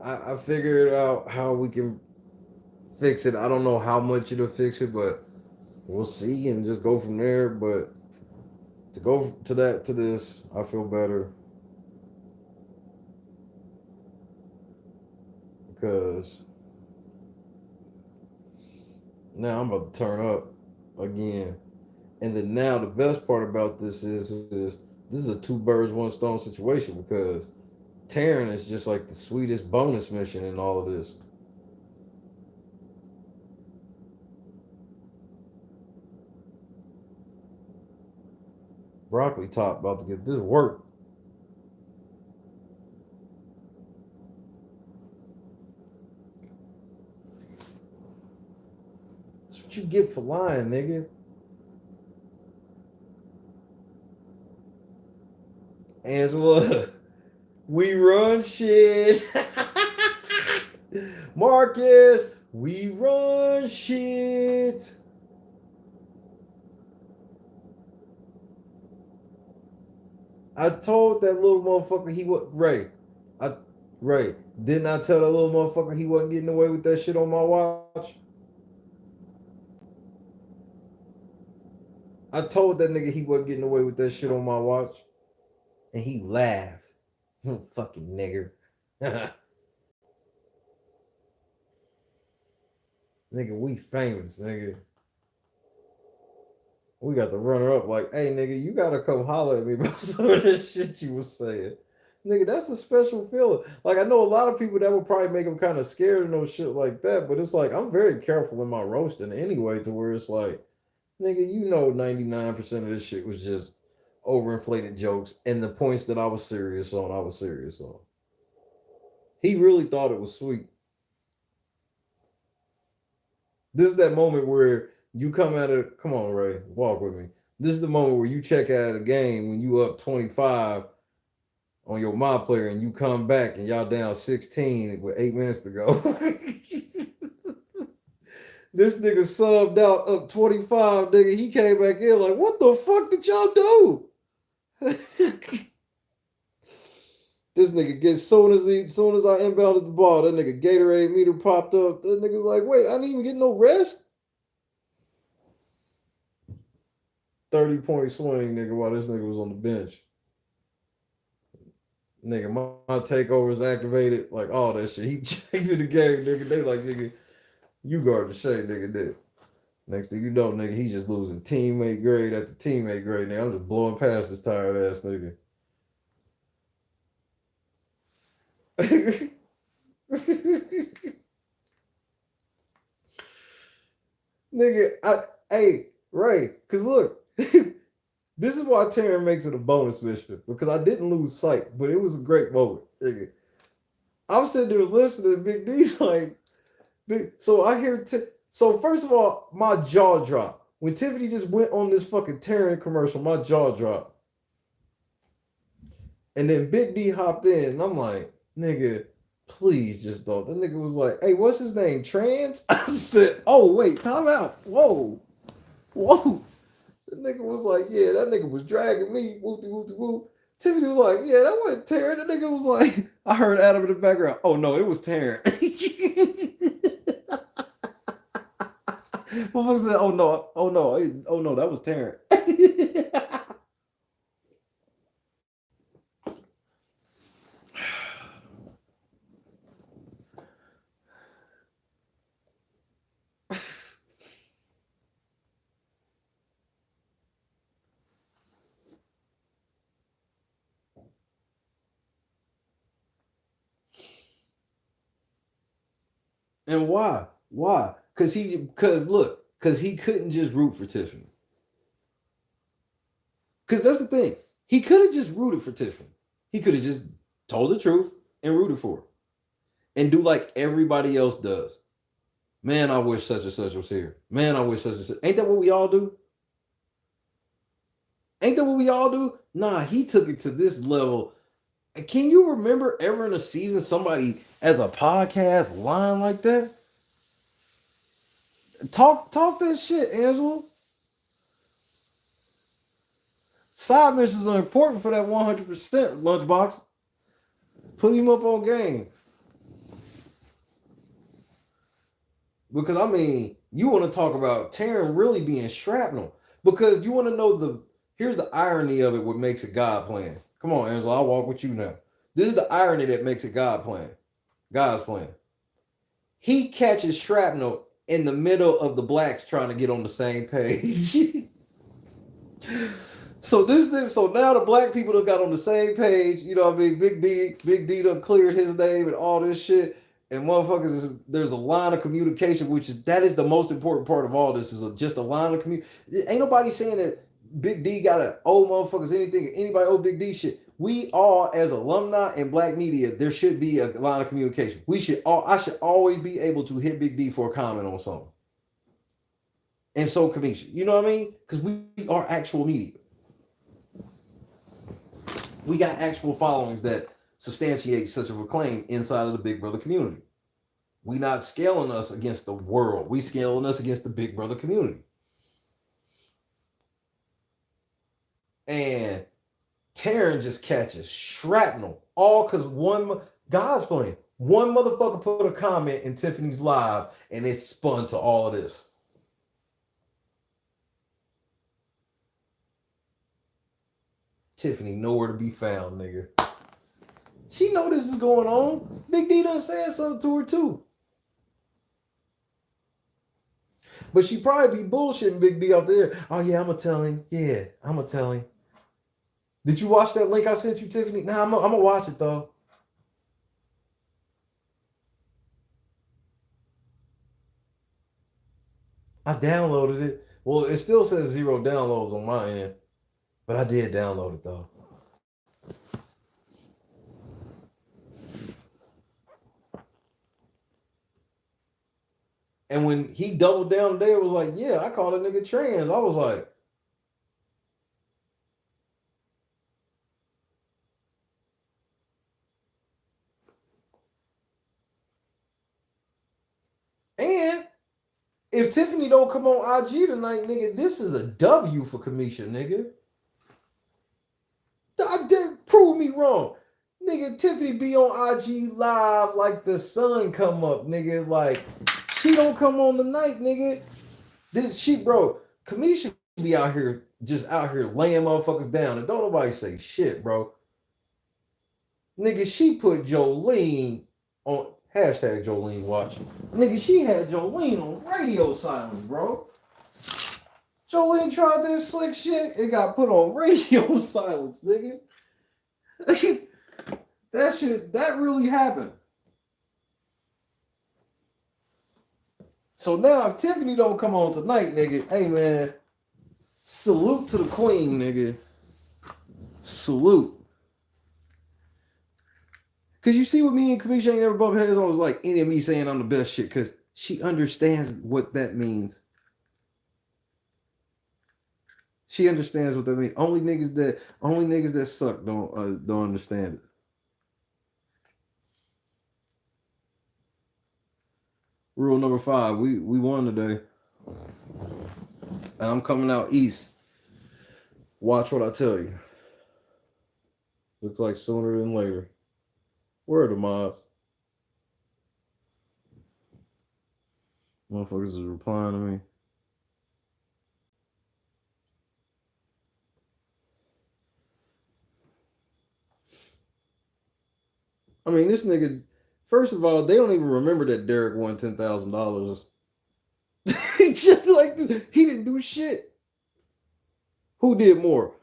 I figured out how we can fix it. I don't know how much it'll fix it, but we'll see and just go from there. But to go to this, I feel better because now I'm about to turn up again. And then now the best part about this is this is a two birds, one stone situation because Taryn is just like the sweetest bonus mission in all of this. Broccoli Top about to get this work. you get for lying, nigga? Angela, we run shit. Marcus, we run shit. I told that little motherfucker he was Ray. Ray, didn't I tell that little motherfucker he wasn't getting away with that shit on my watch? I told that nigga he wasn't getting away with that shit on my watch. And he laughed. Fucking nigger. Nigga, we famous, nigga. We got the runner up like, hey, nigga, you gotta come holler at me about some of this shit you was saying. Nigga, that's a special feeling. Like, I know a lot of people that would probably make them kind of scared of no shit like that, but it's like, I'm very careful in my roasting anyway, to where it's like, nigga, you know 99% of this shit was just overinflated jokes, and the points that I was serious on. He really thought it was sweet. This is that moment where you come out of, come on, Ray, walk with me. This is the moment where you check out of the game when you up 25 on your my player and you come back and y'all down 16 with 8 minutes to go. This nigga subbed out up 25, nigga. He came back in like, what the fuck did y'all do? This nigga gets soon as I inbounded the ball, that nigga Gatorade meter popped up. That nigga's like, wait, I didn't even get no rest. 30-point swing, nigga, while this nigga was on the bench. Nigga, my takeover is activated, like all that shit. He checked in the game, nigga. They like, nigga, you guard the Shay, nigga, did. Next thing you know, nigga, he's just losing teammate grade after teammate grade. Nigga, I'm just blowing past this tired ass nigga. Nigga, hey, Ray, cause look, this is why Taryn makes it a bonus mission, because I didn't lose sight, but it was a great moment. Nigga. I'm sitting there listening to Big D's like, so I hear, so first of all, my jaw dropped. When Tiffany just went on this fucking Taryn commercial, my jaw dropped. And then Big D hopped in, and I'm like, nigga, please just don't. That nigga was like, hey, what's his name? Trans? I said, oh, wait, time out. Whoa. The nigga was like, yeah, that nigga was dragging me. Whoop. Tiffany was like, yeah, that wasn't Taryn. The nigga was like, I heard Adam in the background. Oh, no, it was Taryn. Motherfucker said, oh, no, that was Taryn. And why? Because he couldn't just root for Tiffany. Because that's the thing. He could have just rooted for Tiffany. He could have just told the truth and rooted for her. And do like everybody else does. Man, I wish such and such was here. Man, I wish such and such. Ain't that what we all do? Nah, he took it to this level. Can you remember ever in a season somebody as a podcast line like that? Talk that shit, Angela. Side missions are important for that 100% lunchbox. Put him up on game. Because, I mean, you want to talk about Taryn really being shrapnel. Because you want to know here's the irony of it, what makes a God plan. Come on, Angela, I'll walk with you now. This is the irony that makes a God's plan. He catches shrapnel in the middle of the blacks trying to get on the same page. So now the black people that got on the same page, you know what I mean? Big D done cleared his name and all this shit. And motherfuckers, there's a line of communication, that is the most important part of all this, is just a line of communication. Ain't nobody saying that Big D got to owe motherfuckers anything. Anybody owe Big D shit. We all, as alumni and black media, there should be a line of communication. I should always be able to hit Big D for a comment on something. And so Kamisha. You know what I mean? Because we are actual media. We got actual followings that substantiate such of a claim inside of the Big Brother community. We not scaling us against the world. We scaling us against the Big Brother community. And Taryn just catches shrapnel. All because God's playing. One motherfucker put a comment in Tiffany's live and it spun to all of this. Tiffany nowhere to be found, nigga. She know this is going on. Big D done said something to her too. But she probably be bullshitting Big D out there. Oh yeah, I'ma tell him. Yeah, I'ma tell him. Did you watch that link I sent you, Tiffany? Nah, I'm gonna watch it though. I downloaded it. Well, it still says 0 downloads on my end, but I did download it though. And when he doubled down there, it was like, yeah, I called a nigga trans. I was like, and if Tiffany don't come on IG tonight, nigga, this is a W for Kamisha, nigga. Prove me wrong. Nigga, Tiffany be on IG live like the sun come up, nigga. Like, she don't come on tonight, nigga. Bro, Kamisha be out here, just out here laying motherfuckers down and don't nobody say shit, bro. Nigga, she put Jolene on hashtag Jolene watch. Nigga, she had Jolene on radio silence, bro. Jolene tried that slick shit. It got put on radio silence, nigga. That really happened. So now if Tiffany don't come on tonight, nigga, hey man, salute to the queen, nigga. Salute. Cause you see what me and Kamisha ain't ever bumped heads on was like any of me saying I'm the best shit, cause she understands what that means. She understands what that means. Only niggas that suck don't understand it. Rule number 5, we won today. And I'm coming out east. Watch what I tell you. Looks like sooner than later. Where are the mods? Motherfuckers is replying to me. I mean, this nigga, first of all, they don't even remember that Derek won $10,000. Just like this. He didn't do shit. Who did more?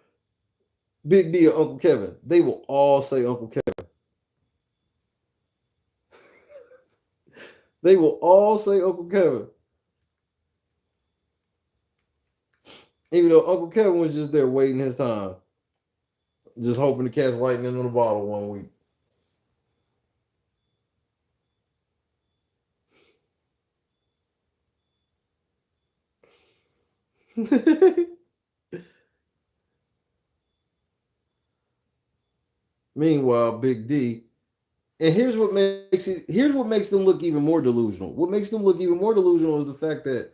Big D or Uncle Kevin? They will all say Uncle Kevin. They will all say Uncle Kevin. Even though Uncle Kevin was just there waiting his time. Just hoping to catch lightning in the bottle one week. Meanwhile, Big D, and here's what makes them look even more delusional. What makes them look even more delusional is the fact that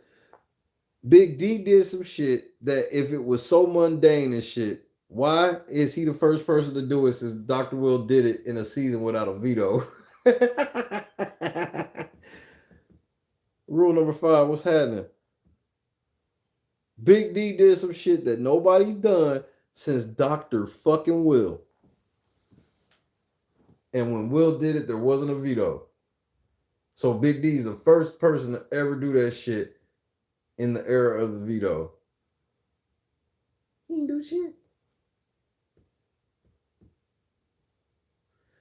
Big D did some shit that if it was so mundane and shit, why is he the first person to do it since Dr. Will did it in a season without a veto? Rule number 5, what's happening? Big D did some shit that nobody's done since Dr. fucking Will. And when Will did it, there wasn't a veto. So Big D's the first person to ever do that shit in the era of the veto. He didn't do shit.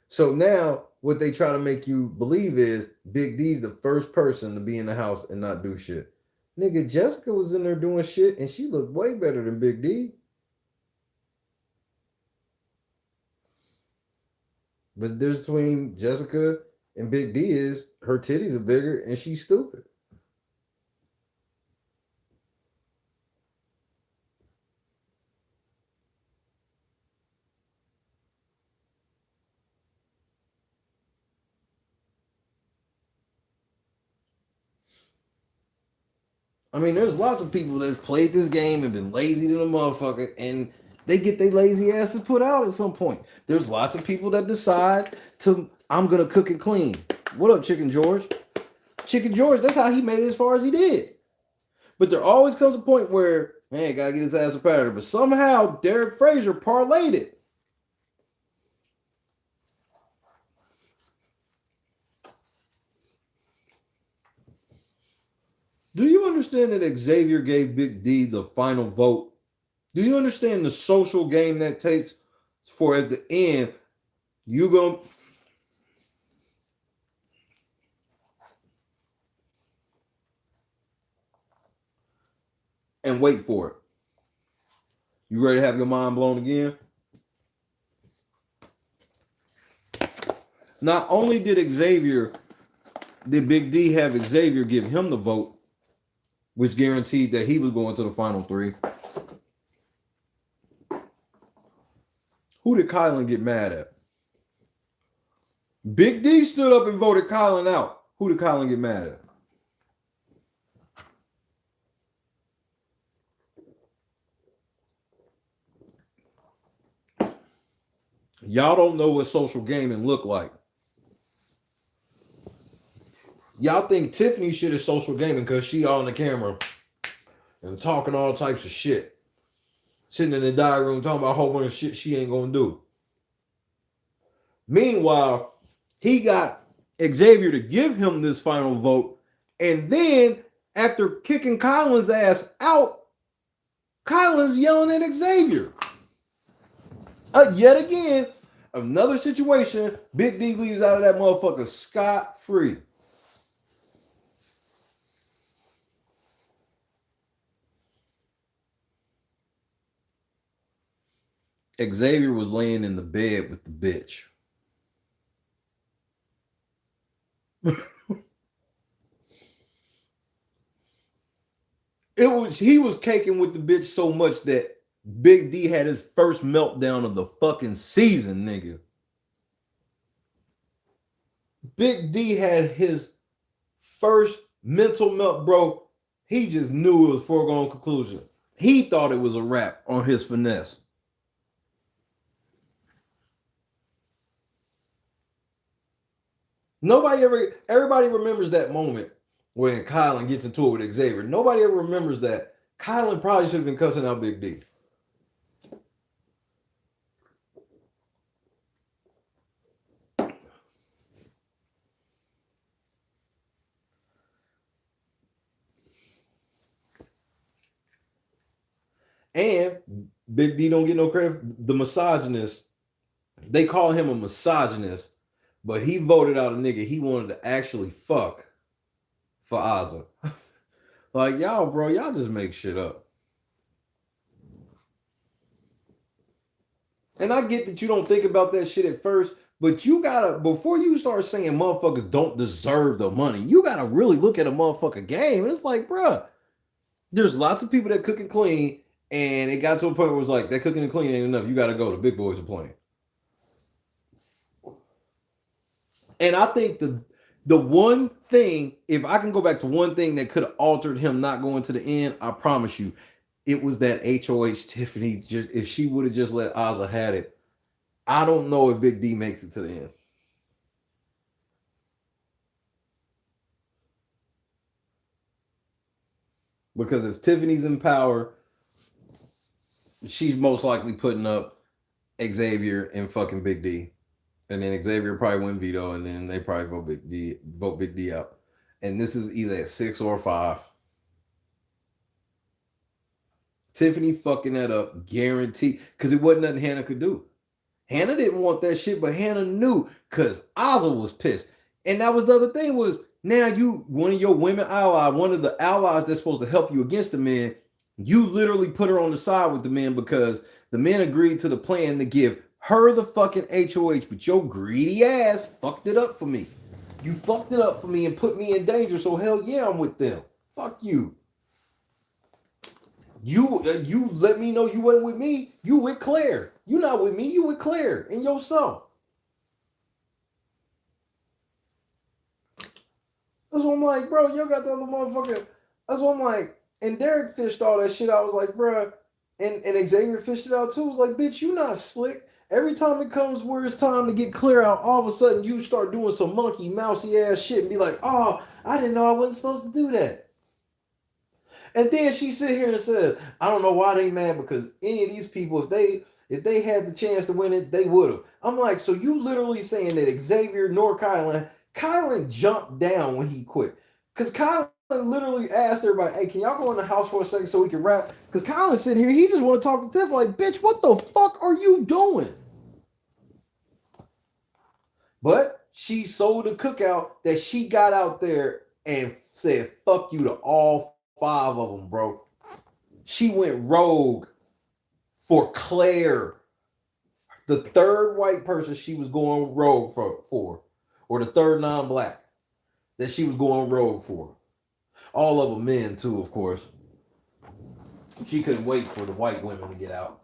So now what they try to make you believe is Big D's the first person to be in the house and not do shit. Nigga, Jessica was in there doing shit and she looked way better than Big D. But the difference between Jessica and Big D is her titties are bigger and she's stupid. I mean, there's lots of people that's played this game and been lazy to the motherfucker, and they get their lazy asses put out at some point. There's lots of people that decide to, I'm gonna cook and clean. What up, Chicken George? Chicken George, that's how he made it as far as he did. But there always comes a point where, man, gotta get his ass up out of there. But somehow Derek Frazier parlayed it. Do you understand that Xavier gave Big D the final vote? Do you understand the social game that takes for at the end, you gonna and wait for it. You ready to have your mind blown again? Not only did Big D have Xavier give him the vote, which guaranteed that he was going to the final three. Who did Kylan get mad at? Big D stood up and voted Kylan out. Who did Kylan get mad at? Y'all don't know what social gaming look like. Y'all think Tiffany shit is social gaming because she on the camera and talking all types of shit. Sitting in the diary room talking about a whole bunch of shit she ain't gonna do. Meanwhile, he got Xavier to give him this final vote. And then after kicking Kylan's ass out, Kylan's yelling at Xavier. Yet again, another situation, Big D leaves out of that motherfucker scot-free. Xavier was laying in the bed with the bitch. He was caking with the bitch so much that Big D had his first meltdown of the fucking season, nigga. Big D had his first mental melt, bro. He just knew it was foregone conclusion. He thought it was a wrap on his finesse. Everybody remembers that moment when Kylan gets into it with Xavier. Nobody ever remembers that. Kylan probably should have been cussing out Big D. And Big D don't get no credit. The misogynist, they call him a misogynist, but he voted out a nigga he wanted to actually fuck for Azza. Like, y'all, bro, y'all just make shit up. And I get that you don't think about that shit at first, but you gotta, before you start saying motherfuckers don't deserve the money, you gotta really look at a motherfucker game. It's like, bruh, there's lots of people that cook and clean, and it got to a point where it was like, that cooking and cleaning ain't enough. You gotta go. The big boys are playing. And I think the one thing, if I can go back to one thing that could have altered him not going to the end, I promise you, it was that HOH Tiffany. Just if she would have just let Azza had it, I don't know if Big D makes it to the end. Because if Tiffany's in power, she's most likely putting up Xavier and fucking Big D. And then Xavier probably win veto, and then they probably vote Big D out. And this is either at 6 or 5. Tiffany fucking that up, guaranteed, because it wasn't nothing Hannah could do. Hannah didn't want that shit, but Hannah knew, because Azza was pissed. And that was the other thing was, now you, one of your women ally, one of the allies that's supposed to help you against the men, you literally put her on the side with the men because the men agreed to the plan to give her the fucking HOH, but your greedy ass fucked it up for me. You fucked it up for me and put me in danger, so hell yeah, I'm with them. Fuck you. You let me know you wasn't with me. You with Claire. You not with me. You with Claire and yourself. That's what I'm like, bro. You got the other motherfucker. That's what I'm like. And Derek fished all that shit. I was like, bruh, and Xavier fished it out too. I was like, bitch, you not slick. Every time it comes where it's time to get clear out, all of a sudden you start doing some monkey mousy ass shit and be like, oh, I didn't know I wasn't supposed to do that. And then she sit here and said, I don't know why they mad, because any of these people, if they had the chance to win it, they would have. I'm like, so you literally saying that Xavier nor Kylan jumped down when he quit. Because Kylan literally asked everybody, hey, can y'all go in the house for a second so we can rap? Because Kylan sitting here, he just want to talk to Tiff like, bitch, what the fuck are you doing? But she sold the cookout that she got out there and said, fuck you to all 5 of them, bro. She went rogue for Claire, the third white person she was going rogue for, or the third non-black that she was going rogue for. All of them men too, of course. She couldn't wait for the white women to get out.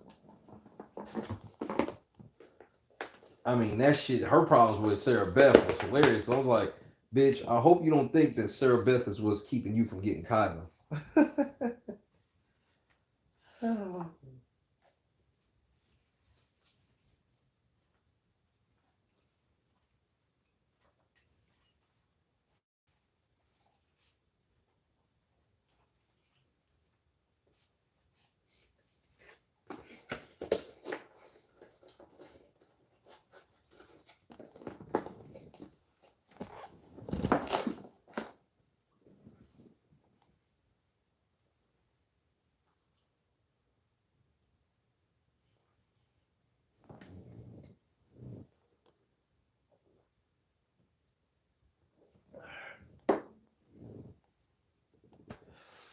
I mean, that shit, her problems with Sarah Beth was hilarious. I was like, bitch, I hope you don't think that Sarah Beth was keeping you from getting Kyla. Oh.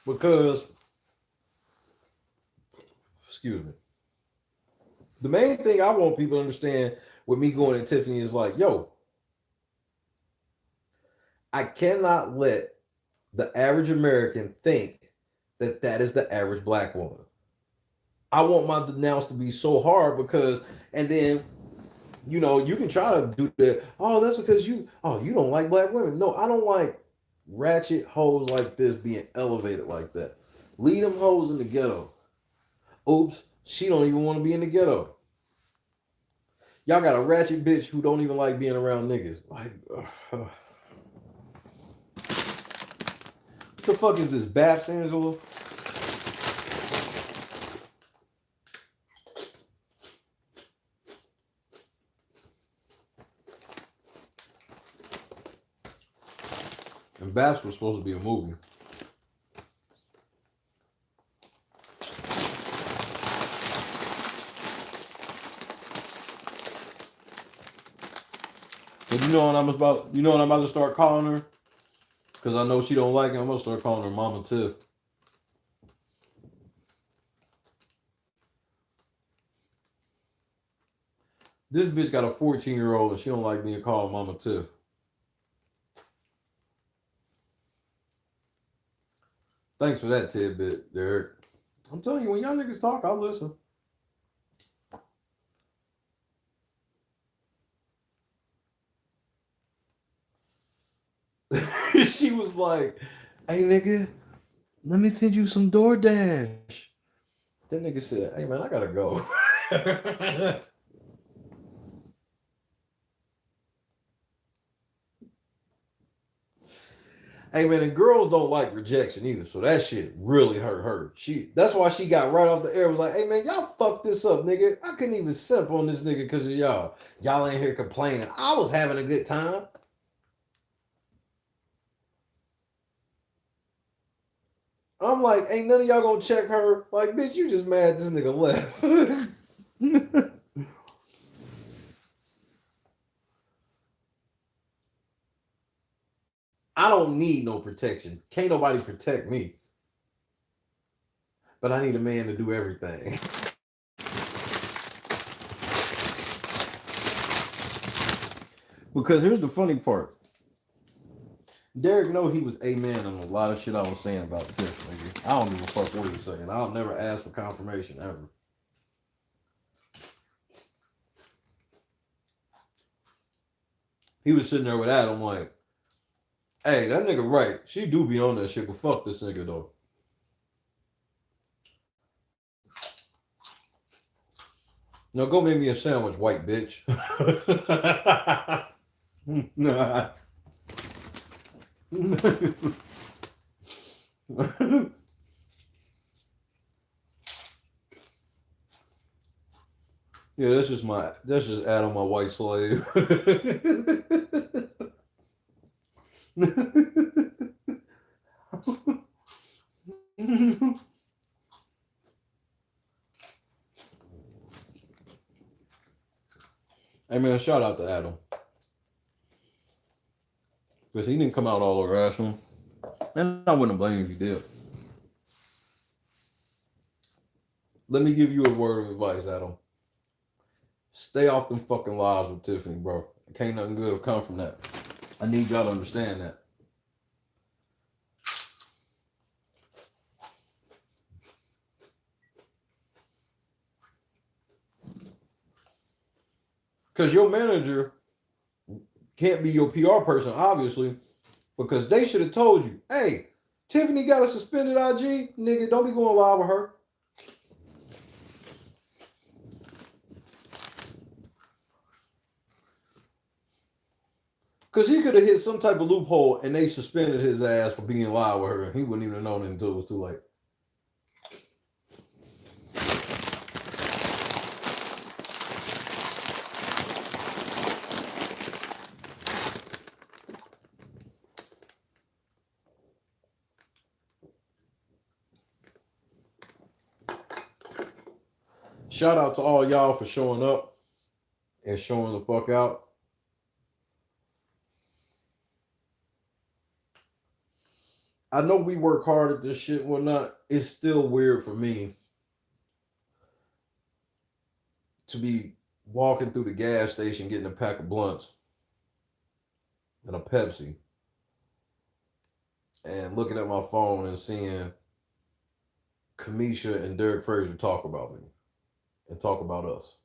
Because, excuse me, the main thing I want people to understand with me going to Tiffany is like, yo, I cannot let the average American think that that is the average black woman. I want my denounce to be so hard because, and then, you know, you can try to do that. Oh, that's because you don't like black women. No, I don't like ratchet hoes like this being elevated like that. Leave them hoes in the ghetto. Oops, she don't even want to be in the ghetto. Y'all got a ratchet bitch who don't even like being around niggas. Like, what the fuck is this, Baps, Angela? And Baps was supposed to be a movie. But you know what I'm about to start calling her? Because I know she don't like it. I'm gonna start calling her Mama Tiff. This bitch got a 14-year-old and she don't like being called Mama Tiff. Thanks for that tidbit, Derek. I'm telling you, when y'all niggas talk, I'll listen. She was like, hey, nigga, let me send you some DoorDash. That nigga said, hey, man, I gotta go. Hey, man, and girls don't like rejection either, so that shit really hurt her. That's why she got right off the air. Was like, hey, man, y'all fucked this up, nigga. I couldn't even simp on this nigga because of y'all. Y'all ain't here complaining. I was having a good time. I'm like, ain't none of y'all gonna check her. Like, bitch, you just mad this nigga left. I don't need no protection. Can't nobody protect me. But I need a man to do everything. Because here's the funny part. Derek know he was amen on a lot of shit I was saying about Tiff, nigga. I don't give a fuck what he was saying. I'll never ask for confirmation ever. He was sitting there with that. I'm like, hey, that nigga right. She do be on that shit, but fuck this nigga though. No, go make me a sandwich, white bitch. Nah. Yeah, that's just Adam, my white slave. Hey man, shout out to Adam. Because he didn't come out all irrational. And I wouldn't blame him if he did. Let me give you a word of advice, Adam. Stay off them fucking lives with Tiffany, bro. Can't nothing good come from that. I need y'all to understand that. Because your manager can't be your PR person, obviously, because they should have told you, hey, Tiffany got a suspended IG. Nigga, don't be going live with her. Because he could have hit some type of loophole and they suspended his ass for being live with her. He wouldn't even have known it until it was too late. Shout out to all y'all for showing up and showing the fuck out. I know we work hard at this shit and whatnot. It's still weird for me to be walking through the gas station getting a pack of blunts and a Pepsi and looking at my phone and seeing Kamisha and Derek Fraser talk about me and talk about us.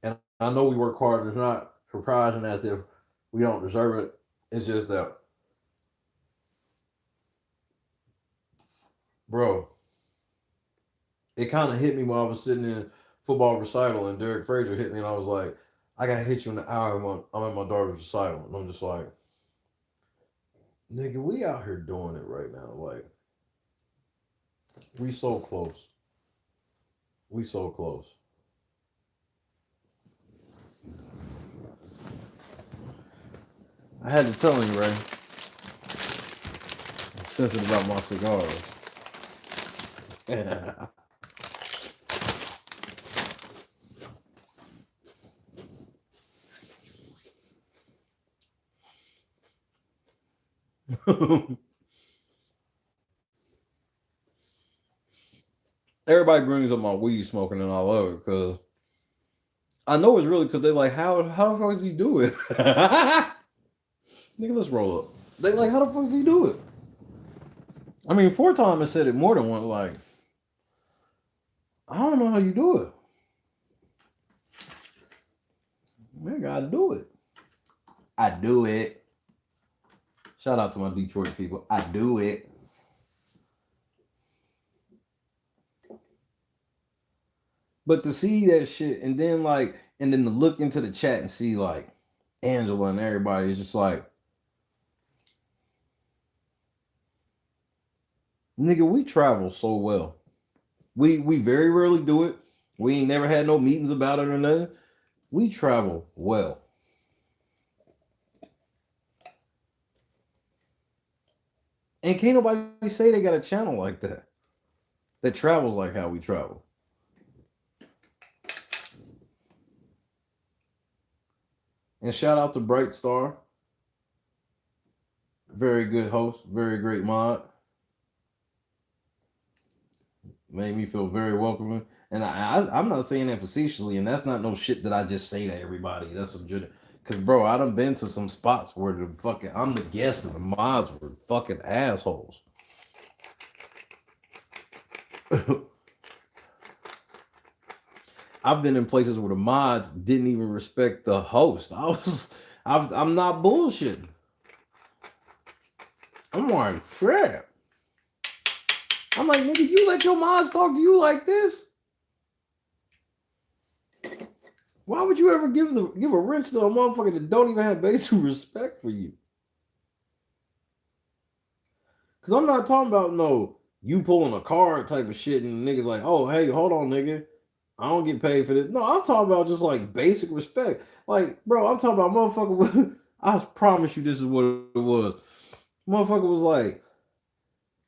And I know we work hard, and it's not surprising as if we don't deserve it. It's just that, bro, it kind of hit me while I was sitting in football recital and Derek Fraser hit me and I was like, I got to hit you in the hour when I'm at my daughter's recital. And I'm just like, nigga, we out here doing it right now. Like, we so close. We so close. I had to tell him, Ray. I'm sensitive about my cigars. Everybody brings up my weed smoking, and I love it because I know it's really because they're like, how the fuck does he do it? Nigga, let's roll up. They like, how the fuck does he do it? I mean, 4 times I said it more than one. Like, I don't know how you do it. Man, gotta do it. I do it. Shout out to my Detroit people. I do it. But to see that shit and then to look into the chat and see like Angela and everybody is just like, nigga, we travel so well. We very rarely do it. We ain't never had no meetings about it or nothing. We travel well. And can't nobody say they got a channel like that travels like how we travel. And shout out to Bright Star. Very good host, very great mod. Made me feel very welcoming. And I'm not saying that facetiously, and that's not no shit that I just say to everybody. That's some good. Because, bro, I done been to some spots where I'm the guest and the mods were fucking assholes. I've been in places where the mods didn't even respect the host. I'm not bullshitting. I'm like, shit. I'm like, nigga, you let your mods talk to you like this? Why would you ever give a wrench to a motherfucker that don't even have basic respect for you? Because I'm not talking about no you pulling a card type of shit and niggas like, oh, hey, hold on, nigga. I don't get paid for this. No, I'm talking about just like basic respect. Like, bro, I'm talking about motherfucker. I promise you this is what it was. Motherfucker was like,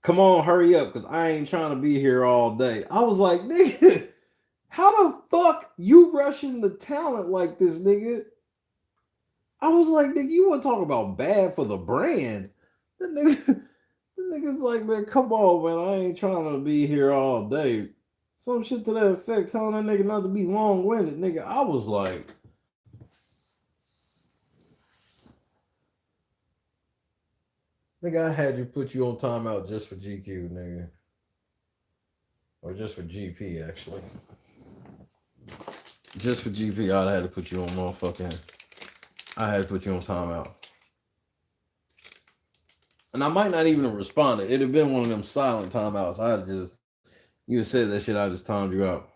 come on, hurry up, because I ain't trying to be here all day. I was like, nigga, how the fuck you rushing the talent like this, nigga? I was like, nigga, you want to talk about bad for the brand? The nigga's like, man, come on, man, I ain't trying to be here all day. Some shit to that effect, telling that nigga not to be long-winded, nigga. I was like, nigga, I had you put you on timeout just for GQ, nigga. Or just for GP, actually. Just for GP, I'd have to put you on motherfucking. I had to put you on timeout. And I might not even have responded. It'd have been one of them silent timeouts. I'd just, you had said that shit, I just timed you out.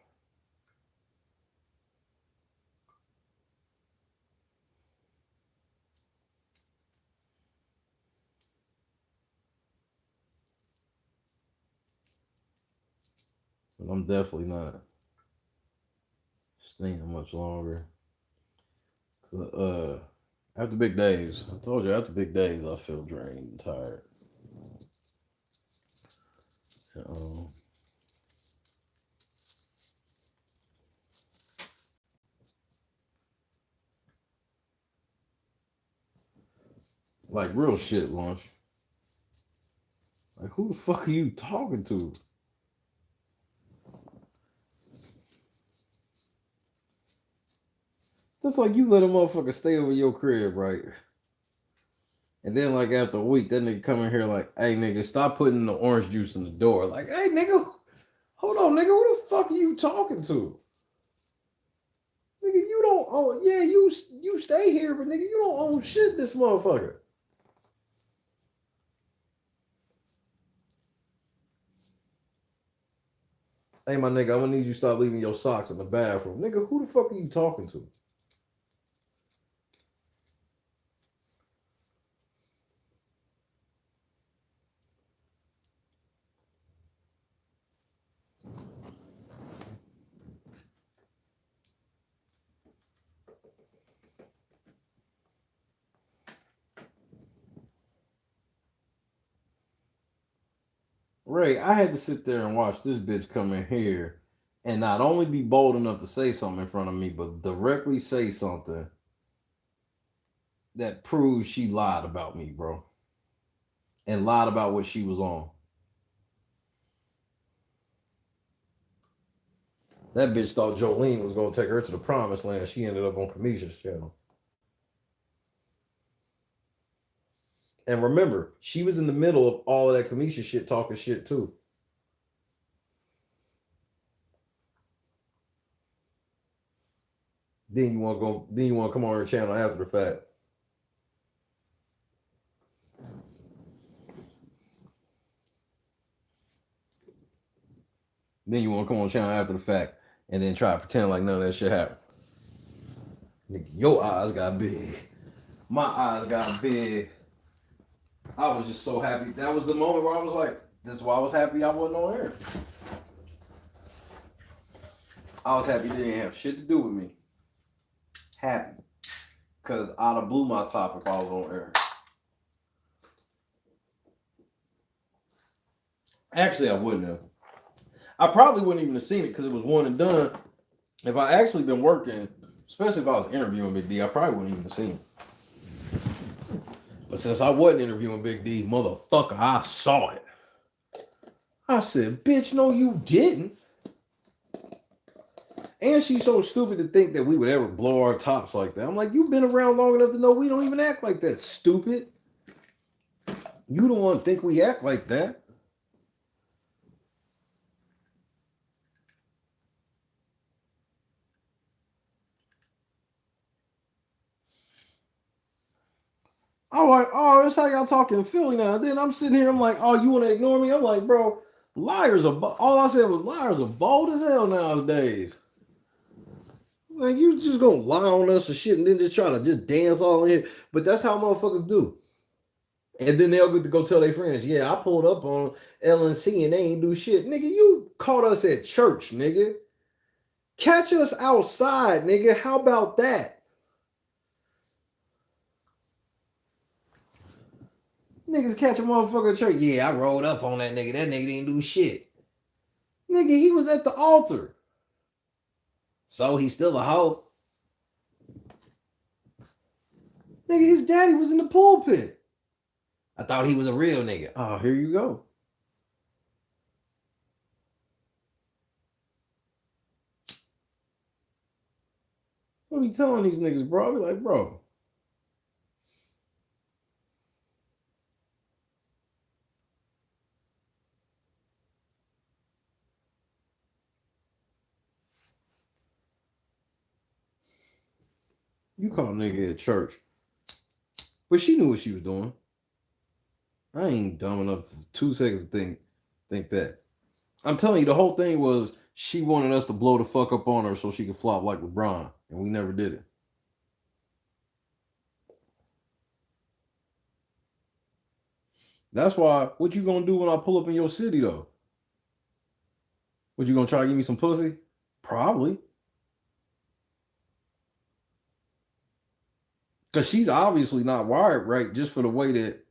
But I'm definitely not staying much longer. After big days, I told you, after big days, I feel drained and tired. Like real shit, Lunch. Like, who the fuck are you talking to? That's like you let a motherfucker stay over your crib, right? And then, like, after a week, that nigga come in here like, hey, nigga, stop putting the orange juice in the door. Like, hey, nigga, hold on, nigga, who the fuck are you talking to? Nigga, you don't own, yeah, you stay here, but nigga, you don't own shit, this motherfucker. Hey, my nigga, I'm gonna need you to stop leaving your socks in the bathroom. Nigga, who the fuck are you talking to? Ray, I had to sit there and watch this bitch come in here and not only be bold enough to say something in front of me, but directly say something that proves she lied about me, bro. And lied about what she was on. That bitch thought Jolene was going to take her to the promised land. She ended up on Kamisha's channel. And remember, she was in the middle of all of that Kamisha shit, talking shit too. Then you want to come on her channel after the fact. Then you want to come on the channel after the fact and then try to pretend like none of that shit happened. Nigga, your eyes got big. My eyes got big. I was just so happy. That was the moment where I was like, this is why I was happy I wasn't on air. I was happy they didn't have shit to do with me. Happy. Because I'd have blew my top if I was on air. Actually, I wouldn't have. I probably wouldn't even have seen it because it was one and done. If I actually been working, especially if I was interviewing Big D, I probably wouldn't even have seen it. But since I wasn't interviewing Big D, motherfucker, I saw it. I said, bitch, no, you didn't. And she's so stupid to think that we would ever blow our tops like that. I'm like, you've been around long enough to know we don't even act like that, stupid. You don't want to think we act like that. I'm like, oh, that's how y'all talk in Philly now. Then I'm sitting here, I'm like, oh, you want to ignore me? I'm like, bro, liars are, all I said was liars are bold as hell nowadays. Like, you just gonna lie on us and shit and then just try to just dance all in here. But that's how motherfuckers do. And then they'll get to go tell their friends, yeah, I pulled up on LNC and they ain't do shit. Nigga, you caught us at church, nigga. Catch us outside, nigga. How about that? Niggas catch a motherfucker at church. Yeah, I rolled up on that nigga. That nigga didn't do shit. Nigga, he was at the altar. So he's still a hoe. Nigga, his daddy was in the pulpit. I thought he was a real nigga. Oh, here you go. What are you telling these niggas, bro? I be like, bro. You call a nigga at church. But she knew what she was doing. I ain't dumb enough for 2 seconds to think that. I'm telling you, the whole thing was she wanted us to blow the fuck up on her so she could flop like LeBron. And we never did it. That's why, what you gonna do when I pull up in your city, though? What, you gonna try to give me some pussy? Probably. Because she's obviously not wired right just for the way that...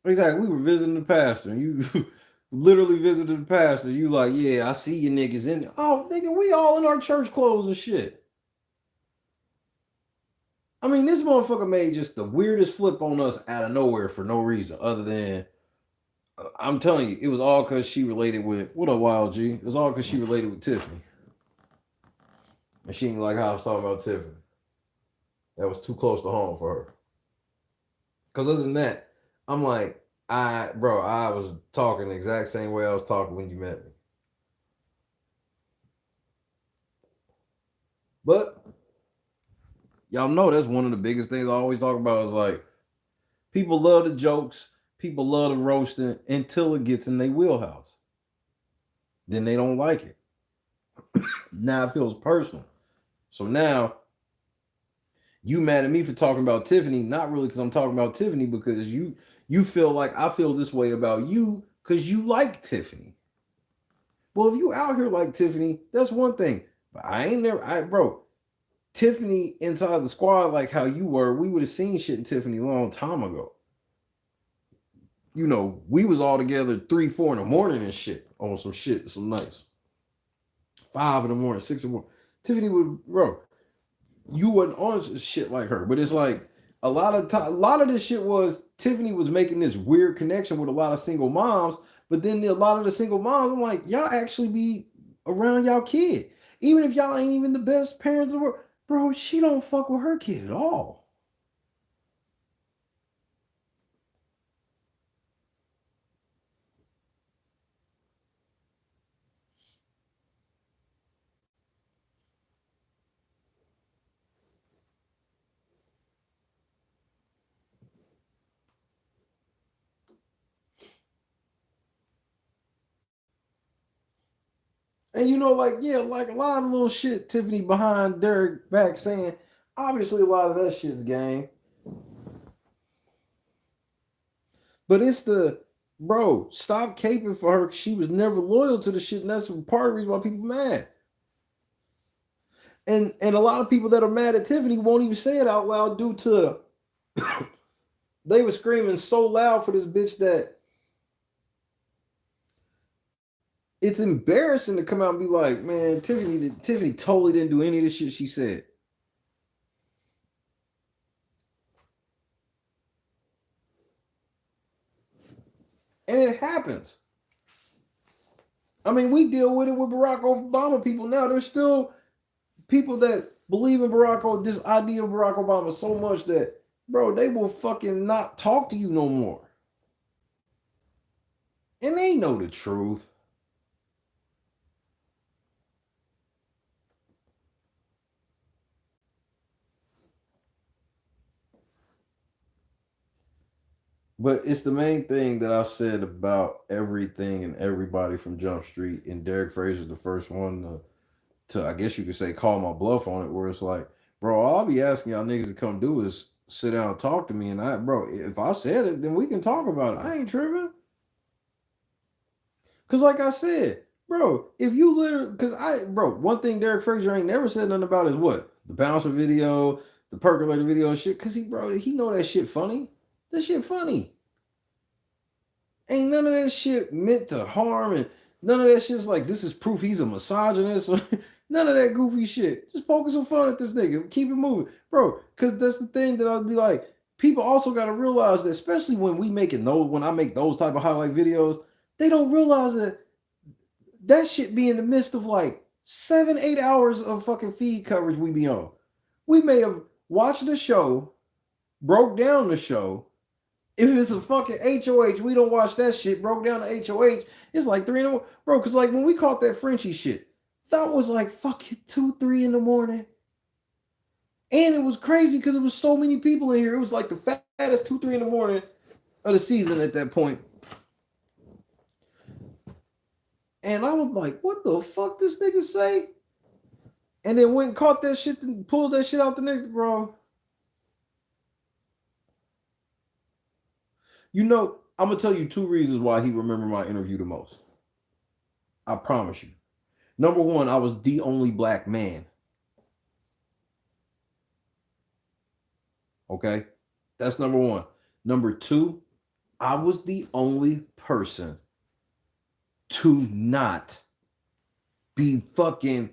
Exactly. We were visiting the pastor, and you literally visited the pastor. You like, yeah, I see you niggas in there. Oh, nigga, we all in our church clothes and shit. I mean, this motherfucker made just the weirdest flip on us out of nowhere for no reason other than, I'm telling you, it was all because she related with, what up, Wild G? It was all because she related with Tiffany. And she ain't like how I was talking about Tiffany. That was too close to home for her. Because other than that, I'm like, I was talking the exact same way I was talking when you met me. But y'all know that's one of the biggest things I always talk about is like, people love the jokes, people love the roasting until it gets in their wheelhouse. Then they don't like it. Now it feels personal. So now you mad at me for talking about Tiffany, not really because I'm talking about Tiffany, because you feel like I feel this way about you because you like Tiffany. Well, if you out here like Tiffany, that's one thing. But bro, Tiffany inside the squad, like how you were, we would have seen shit in Tiffany a long time ago. You know, we was all together 3, 4 in the morning and shit on some shit, some nights. 5 in the morning, 6 in the morning. Tiffany would, bro, you wasn't on shit like her. But it's like a lot of this shit was Tiffany was making this weird connection with a lot of single moms. But then a lot of the single moms, I'm like, y'all actually be around y'all kid. Even if y'all ain't even the best parents in the world. Bro, she don't fuck with her kid at all. And you know, like, yeah, like a lot of little shit Tiffany behind Derek back saying, obviously a lot of that shit's game. But it's bro, stop caping for her. She was never loyal to the shit, and that's part of the reason why people mad. And a lot of people that are mad at Tiffany won't even say it out loud due to they were screaming so loud for this bitch that it's embarrassing to come out and be like, man, Tiffany totally didn't do any of the shit she said. And it happens. I mean, we deal with it with Barack Obama people now. There's still people that believe in this idea of Barack Obama so much that, bro, they will fucking not talk to you no more. And they know the truth. But it's the main thing that I've said about everything and everybody from Jump Street, and Derek Fraser's the first one to to, I guess you could say, call my bluff on it, where it's like, bro, all I'll be asking y'all niggas to come do is sit down and talk to me. And bro, if I said it, then we can talk about it. I ain't tripping. Because like I said, bro, if you literally, one thing Derek Frazier ain't never said nothing about is what? The bouncer video, the percolator video shit. Because he know that shit funny. That shit funny. Ain't none of that shit meant to harm, and none of that shit's like, this is proof he's a misogynist. None of that goofy shit. Just poking some fun at this nigga. Keep it moving. Bro, because that's the thing that I'd be like, people also got to realize that, especially when I make those type of highlight videos, they don't realize that shit be in the midst of like 7-8 hours of fucking feed coverage we be on. We may have watched the show, broke down the show. If it's a fucking HOH, we don't watch that shit. Broke down the HOH, it's like 3 in the morning. Bro, because like when we caught that Frenchie shit, that was like fucking 2-3 in the morning. And it was crazy because it was so many people in here. It was like the fattest 2-3 in the morning of the season at that point. And I was like, what the fuck this nigga say? And then went and caught that shit and pulled that shit out the next, bro. You know, I'm going to tell you 2 reasons why he remembered my interview the most. I promise you. Number 1, I was the only black man. Okay? That's number 1. Number 2, I was the only person to not be fucking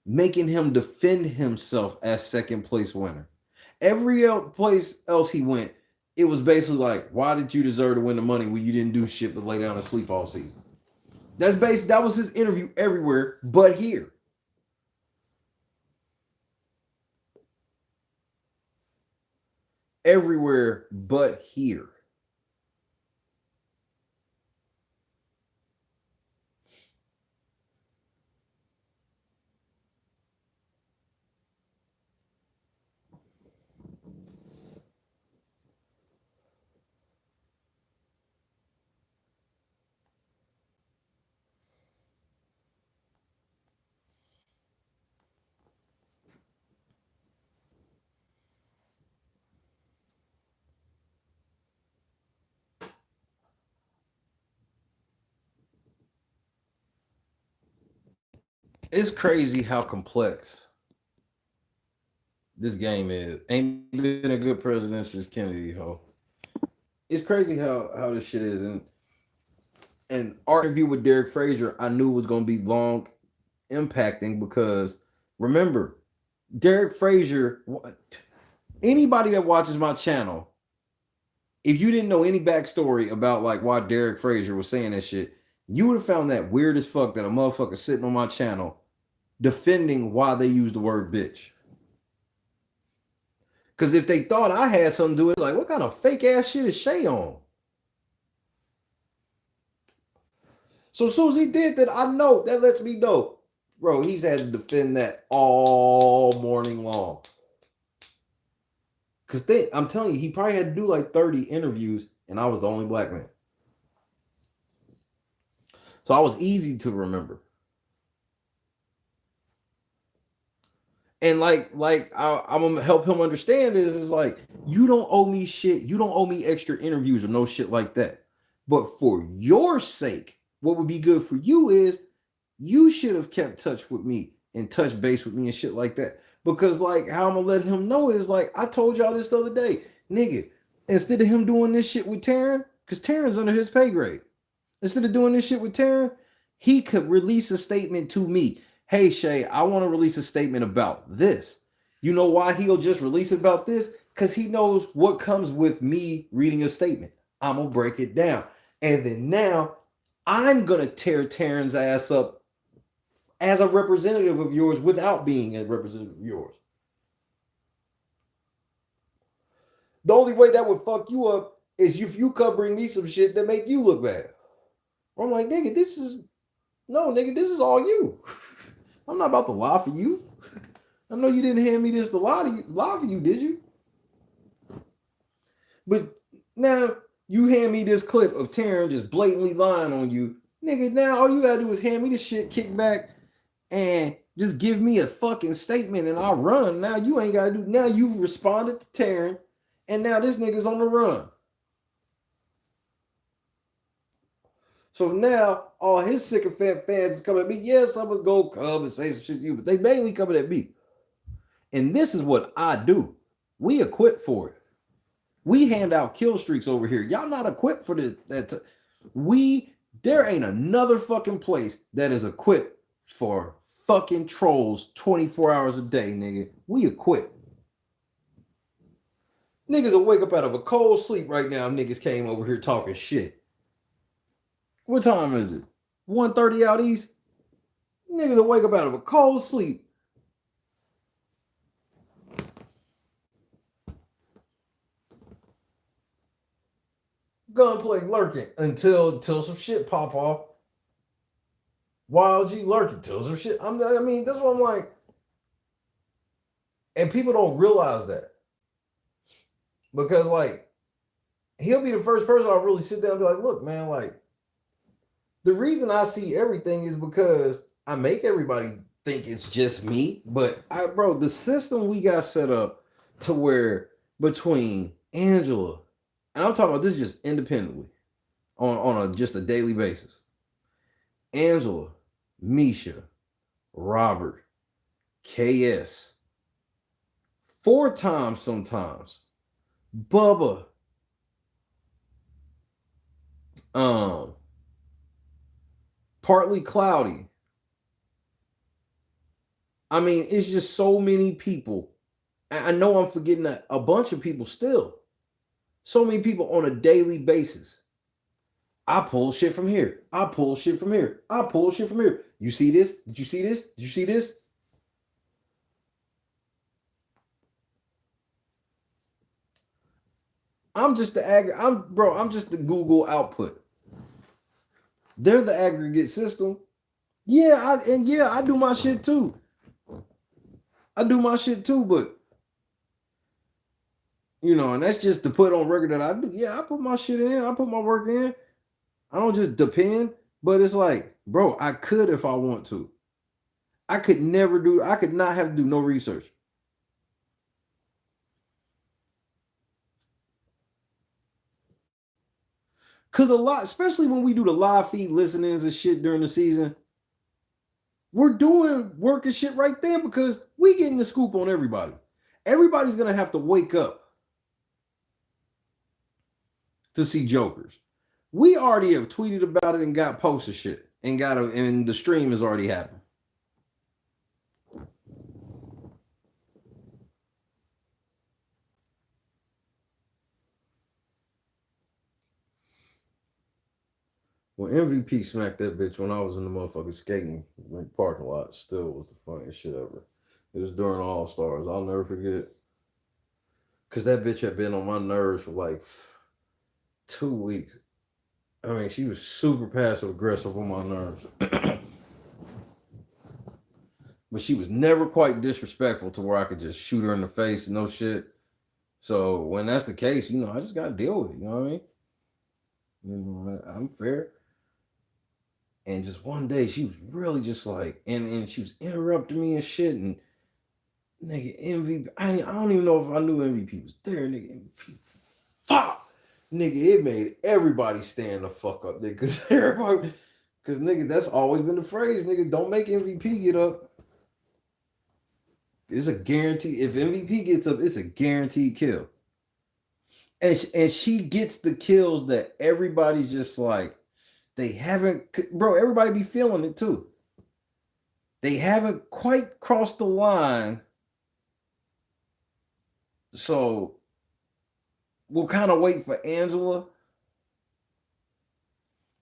making him defend himself as second place winner. Every place else he went, it was basically like, why did you deserve to win the money when you didn't do shit but lay down and sleep all season? That was his interview everywhere but here. Everywhere but here. It's crazy how complex this game is. Ain't been a good president since Kennedy, ho. It's crazy how this shit is. And our interview with Derek Frazier, I knew was going to be long impacting because, remember, Derek Frazier, anybody that watches my channel, if you didn't know any backstory about like why Derek Frazier was saying that shit, you would have found that weird as fuck that a motherfucker sitting on my channel defending why they use the word bitch. Because if they thought I had something to do with it, like, what kind of fake ass shit is Shay on? So as soon as he did that, that lets me know, bro, he's had to defend that all morning long. Because I'm telling you, he probably had to do like 30 interviews, and I was the only black man. So I was easy to remember. And I'm gonna help him understand this is like, you don't owe me shit. You don't owe me extra interviews or no shit like that. But for your sake, what would be good for you is you should have kept touch with me and touch base with me and shit like that. Because like how I'm gonna let him know is like, I told y'all this the other day, nigga, instead of him doing this shit with Taryn, because Taryn's under his pay grade. Instead of doing this shit with Taryn, he could release a statement to me. Hey, Shay, I want to release a statement about this. You know why he'll just release it about this? Because he knows what comes with me reading a statement. I'm going to break it down. And then now I'm going to tear Taryn's ass up as a representative of yours without being a representative of yours. The only way that would fuck you up is if you come bring me some shit that make you look bad. I'm like, nigga, this is all you. I'm not about to lie for you. I know you didn't hand me this to lie for you, did you? But now you hand me this clip of Taryn just blatantly lying on you. Nigga, now all you gotta do is hand me this shit, kick back, and Just give me a fucking statement and I'll run. Now you ain't gotta do. Now you've responded to Taryn, and now this nigga's on the run. So now all his sycophant fans is coming at me. Yes, I'm gonna go come and say some shit to you, but they mainly coming at me. And this is what I do. We equip for it. We hand out kill streaks over here. Y'all not equipped for this. There ain't another fucking place that is equipped for fucking trolls 24 hours a day, nigga. We equipped. Niggas will wake up out of a cold sleep right now. Niggas came over here talking shit. What time is it? 1:30 out east? Niggas will wake up out of a cold sleep. Gunplay lurking until some shit pop off. Wild G lurking till some shit. I mean, that's what I'm like. And people don't realize that. Because, like, he'll be the first person I'll really sit down and be like, look, man, like, the reason I see everything is because I make everybody think it's just me. But, bro, the system we got set up to where between Angela, and I'm talking about this just independently, on just a daily basis. Angela, Misha, Robert, KS, 4 times sometimes, Bubba, Partly Cloudy. I mean, it's just so many people. I know I'm forgetting a bunch of people still. So many people on a daily basis. I pull shit from here. I pull shit from here. I pull shit from here. You see this? Did you see this? Did you see this? I'm just I'm just the Google output. They're the aggregate system. Yeah, I do my shit too. But you know, and that's just to put on record that I do. Yeah, I put my shit in. I put my work in. I don't just depend, but it's like, bro, I could if I want to. I could not have to do no research. Because a lot, especially when we do the live feed listenings and shit during the season, we're doing work and shit right there because we getting the scoop on everybody. Everybody's going to have to wake up to see Jokers. We already have tweeted about it and got posted shit and the stream has already happened. When MVP smacked that bitch when I was in the motherfucking skating parking lot, still was the funniest shit ever. It was during All Stars. I'll never forget. Because that bitch had been on my nerves for like 2 weeks. I mean, she was super passive aggressive on my nerves. But she was never quite disrespectful to where I could just shoot her in the face and no shit. So when that's the case, you know, I just got to deal with it. You know what I mean? You know, I'm fair. And just one day, she was really just like, and she was interrupting me and shit. And nigga, MVP, I don't even know if I knew MVP was there, nigga. MVP, fuck, nigga, it made everybody stand the fuck up, nigga. Because nigga, that's always been the phrase, nigga. Don't make MVP get up. It's a guarantee. If MVP gets up, it's a guaranteed kill. And she gets the kills that everybody's just like, they haven't, bro, everybody be feeling it too. They haven't quite crossed the line. So we'll kind of wait for Angela.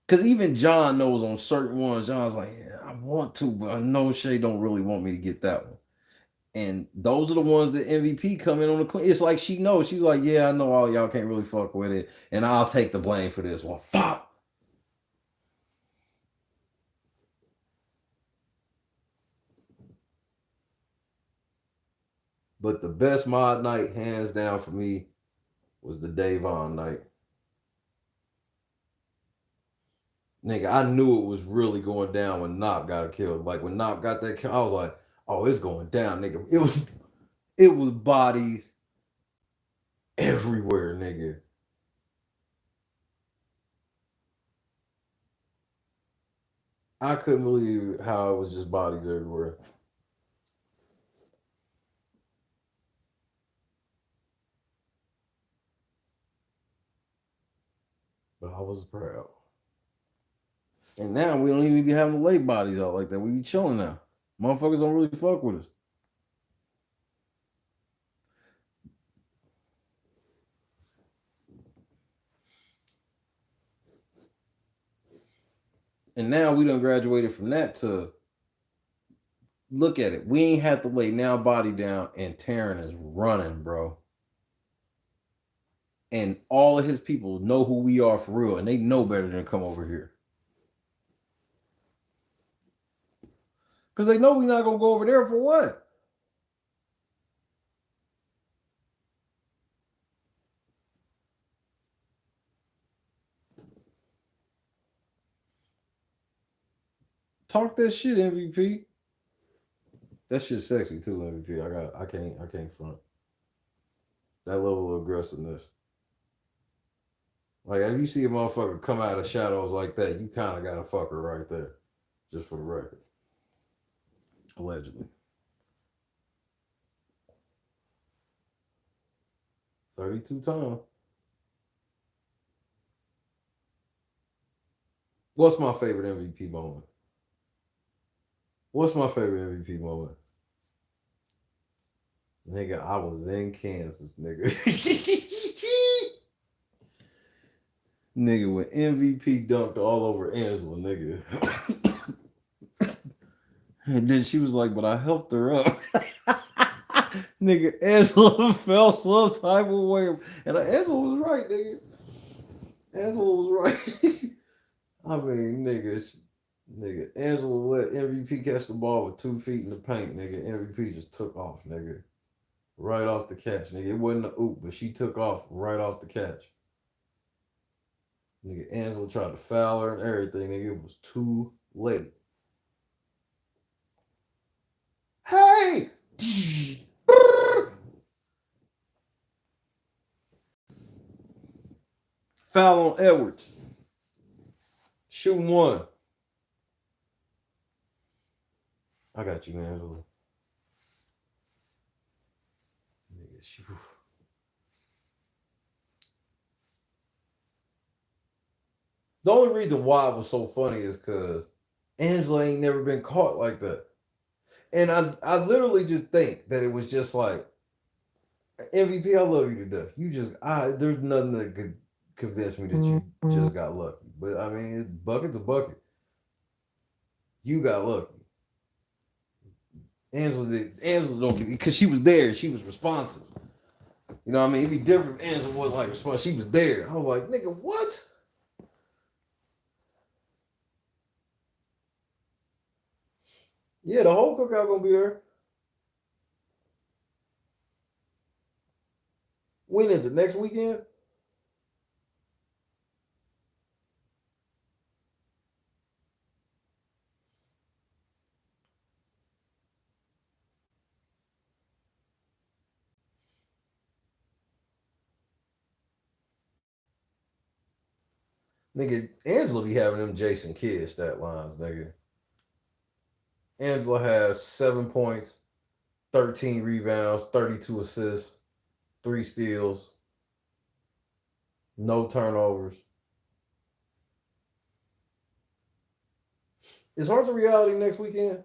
Because even John knows on certain ones, John's like, yeah, I want to, but I know Shay don't really want me to get that one. And those are the ones that MVP come in on the clean. It's like she knows. She's like, yeah, I know all y'all can't really fuck with it. And I'll take the blame for this one. Fuck. But the best mod night, hands down for me, was the Davon night. Nigga, I knew it was really going down when Nop got killed. Like when Nop got that kill, I was like, Oh, it's going down, nigga. It was bodies everywhere, nigga. I couldn't believe how it was just bodies everywhere. But I was proud. And now we don't even be having to lay bodies out like that. We be chilling now. Motherfuckers don't really fuck with us. And now we done graduated from that to look at it. We ain't have to lay now body down and Taryn is running, bro. And all of his people know who we are for real, and they know better than to come over here. Because they know we're not going to go over there for what? Talk that shit, MVP. That shit's sexy too, MVP. I can't front. That level of aggressiveness. Like if you see a motherfucker come out of shadows like that, you kind of got a fucker right there. Just for the record. Allegedly. 32 times. What's my favorite MVP moment? What's my favorite MVP moment? Nigga, I was in Kansas, nigga. Nigga, when MVP dunked all over Angela, nigga. And then she was like, but I helped her up. Nigga, Angela felt some type of way. And Angela was right, nigga. Angela was right. I mean, nigga, Angela let MVP catch the ball with 2 feet in the paint, nigga. MVP just took off, nigga. Right off the catch, nigga. It wasn't a oop, but she took off right off the catch. Nigga, Angela tried to foul her and everything, nigga. It was too late. Hey! Foul on Edwards. Shooting 1. I got you, Angela. Nigga, shoot. The only reason why it was so funny is because Angela ain't never been caught like that. And I literally just think that it was just like, MVP, I love you to death. There's nothing that could convince me that you just got lucky. But I mean, bucket's a bucket. You got lucky. Angela don't, because she was there. She was responsive. You know what I mean? It'd be different if Angela wasn't like responsive. She was there. I was like, nigga, what? Yeah, the whole cookout gonna be there. When is it? Next weekend? Nigga, Angela be having them Jason Kidd stat lines, nigga. Angela has 7 points, 13 rebounds, 32 assists, 3 steals, no turnovers. Is Hearts of Reality next weekend?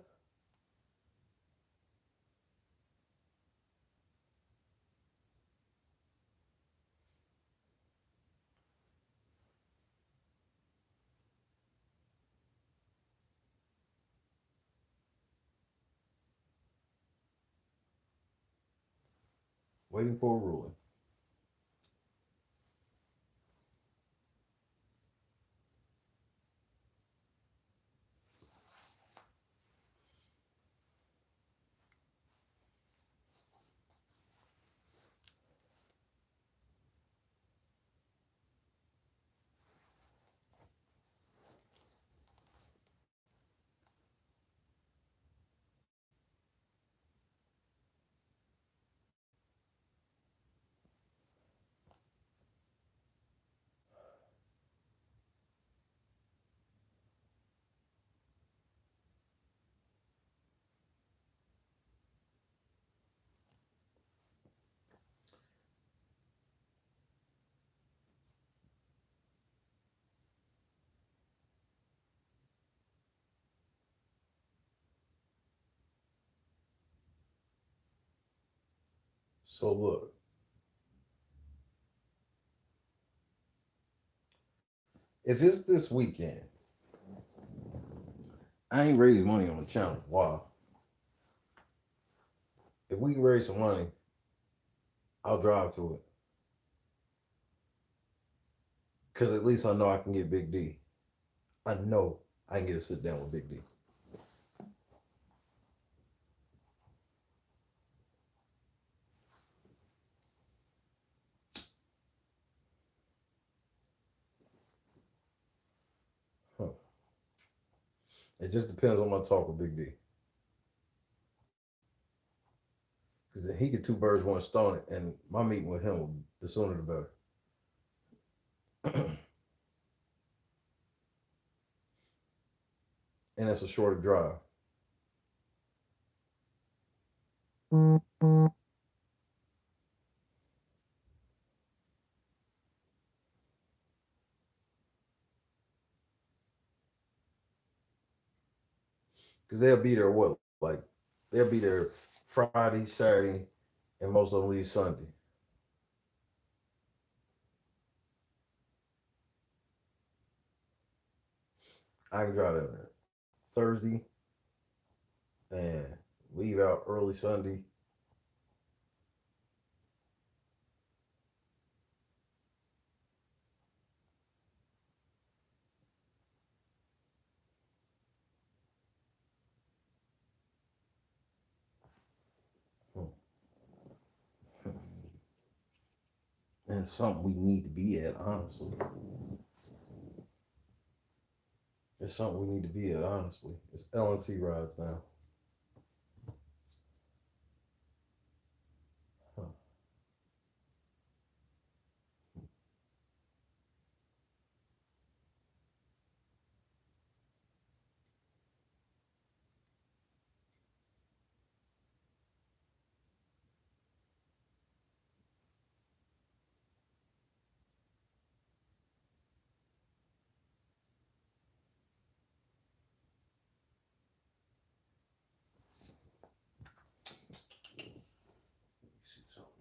Waiting for a ruling. So look, if it's this weekend, I ain't raised money on the channel. wow. If we can raise some money, I'll drive to it. Cause at least I know I can get Big D. I know I can get to sit down with Big D. Huh. It just depends on my talk with Big D. Because he get two birds, one stone, and my meeting with him, the sooner the better. And it's a shorter drive. Because they'll be there, what? Like, they'll be there Friday, Saturday, and most of them leave Sunday. I can drive down there Thursday and leave out early Sunday. And it's something we need to be at, honestly. It's something we need to be at, honestly. It's LNC rides now. Huh. Let me see something.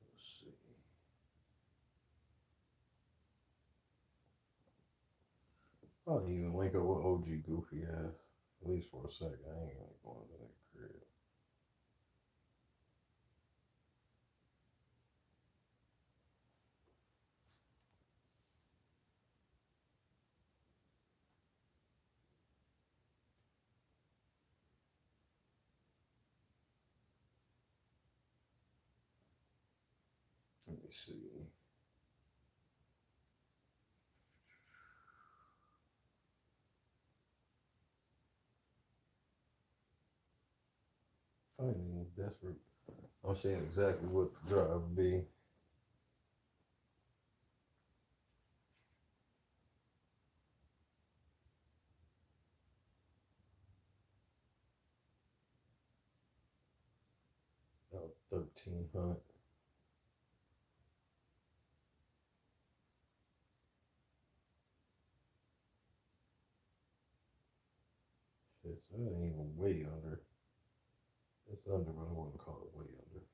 Let's see. I'll even link up with OG Goofy ass, at least for a second. I ain't gonna go into that crib. Let me see. Finding the best route. I'm saying exactly what the drive would be. About 1,300. Shit, so that ain't even way under. It's under, but I wouldn't call it way under.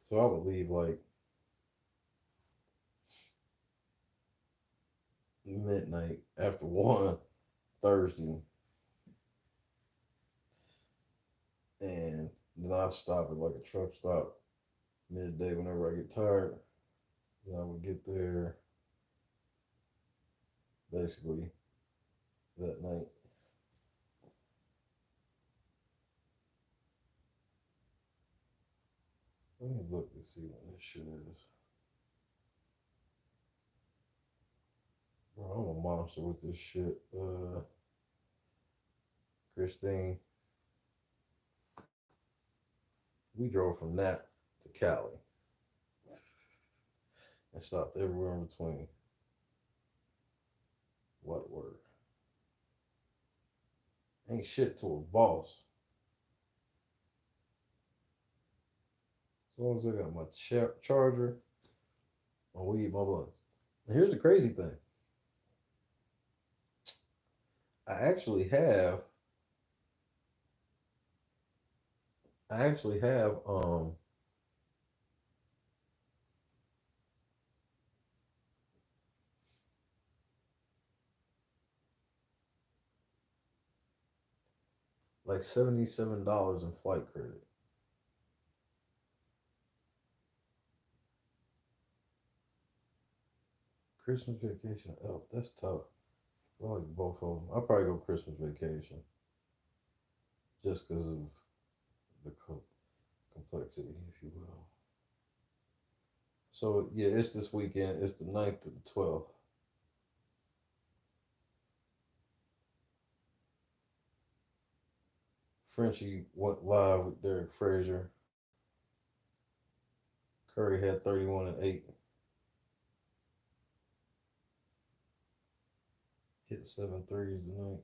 So I would leave like midnight after 1 Thursday. And then I'll stop at like a truck stop midday whenever I get tired. Then I would get there basically that night. Let me look and see what this shit is. Bro, I'm a monster with this shit. Christine. We drove from Nat to Cali and stopped everywhere in between. What a word. Ain't shit to a boss. As long as I got my charger, my weed, my blunts. Here's the crazy thing. I actually have like $77 in flight credit. Christmas vacation. Oh, that's tough. I like both of them. I'll probably go Christmas vacation. Just because of the complexity, if you will. So, yeah, it's this weekend. It's the 9th to the 12th. Frenchie went live with Derek Frazier. Curry had 31 and 8. Hit 7 threes tonight.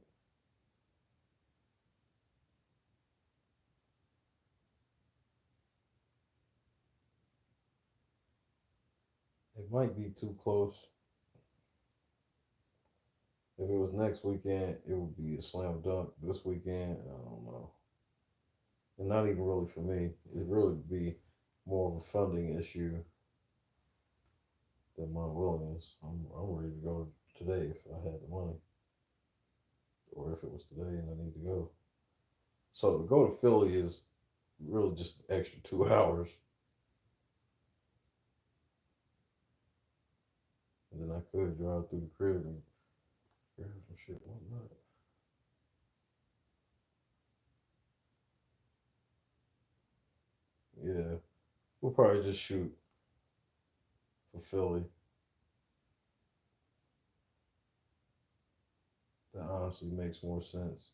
It might be too close. If it was next weekend, it would be a slam dunk. This weekend, I don't know. And not even really for me. It really would be more of a funding issue than my willingness. I'm ready to go today if I had the money. Or if it was today and I need to go. So to go to Philly is really just an extra 2 hours. And then I could drive through the crib and grab some shit one night. Yeah, we'll probably just shoot for Philly. That honestly makes more sense.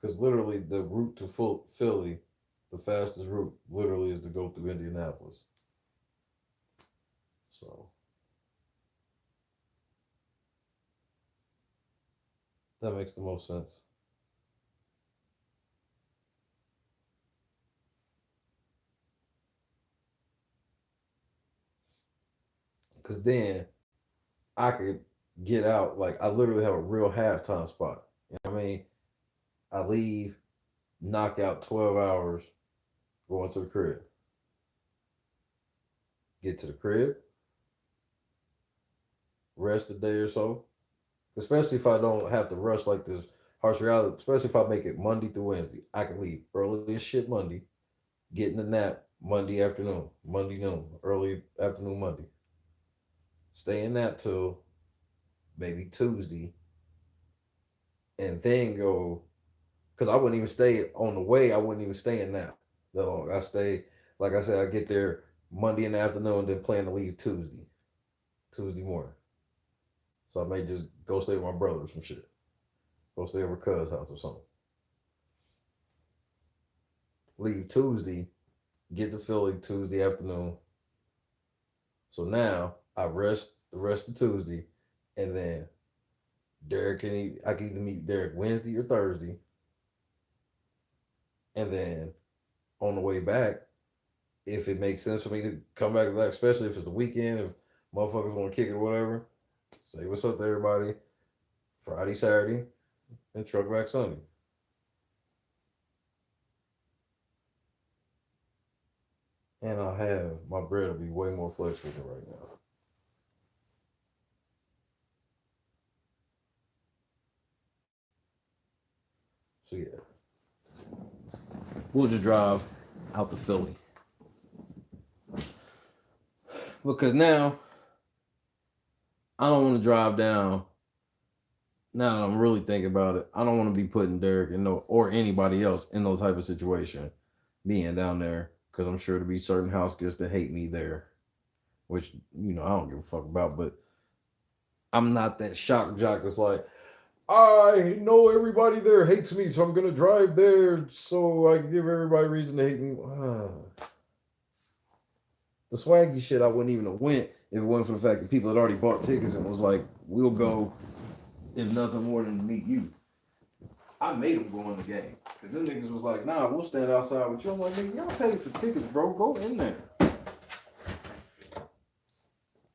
Because literally the route to Philly, the fastest route, literally is to go through Indianapolis. So that makes the most sense. Because then I could get out. Like, I literally have a real halftime spot. You know what I mean? I leave, knock out 12 hours, going to the crib. Get to the crib, rest a day or so. Especially if I don't have to rush like this harsh reality, especially if I make it Monday through Wednesday. I can leave early as shit Monday, get in a nap Monday afternoon, Monday noon, early afternoon Monday. Stay in that till maybe Tuesday, and then go, because I wouldn't even stay on the way. I wouldn't even stay in that long. I stay, like I said, I get there Monday in the afternoon, then plan to leave Tuesday morning. So I may just go stay with my brother or some shit. Go stay over cuz house or something. Leave Tuesday, get to Philly Tuesday afternoon. So now I rest the rest of Tuesday, and then I can either meet Derek Wednesday or Thursday. And then on the way back, if it makes sense for me to come back, especially if it's the weekend, if motherfuckers want to kick it or whatever, say what's up to everybody Friday, Saturday, and truck back Sunday. And my bread will be way more flexible than right now. So yeah, we'll just drive out to Philly. Because now, I don't want to drive down. Now that I'm really thinking about it, I don't want to be putting Derek or anybody else in those type of situation, being down there, because I'm sure there'll be certain house guests that hate me there, which, I don't give a fuck about, but I'm not that shock jock that's like, I know everybody there hates me, so I'm gonna drive there so I can give everybody a reason to hate me. The swaggy shit, I wouldn't even have went if it wasn't for the fact that people had already bought tickets and was like, we'll go if nothing more than to meet you. I made them go in the game. Because them niggas was like, nah, we'll stand outside with you. I'm like, nigga, y'all paid for tickets, bro. Go in there.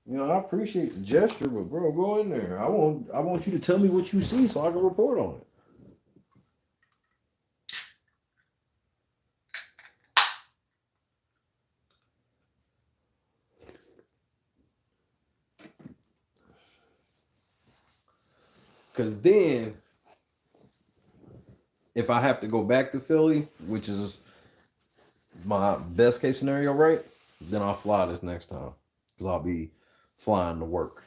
You know, I appreciate the gesture, but bro, go in there. I want you to tell me what you see so I can report on it. Because then, if I have to go back to Philly, which is my best case scenario, right? Then I'll fly this next time. Because I'll be flying to work.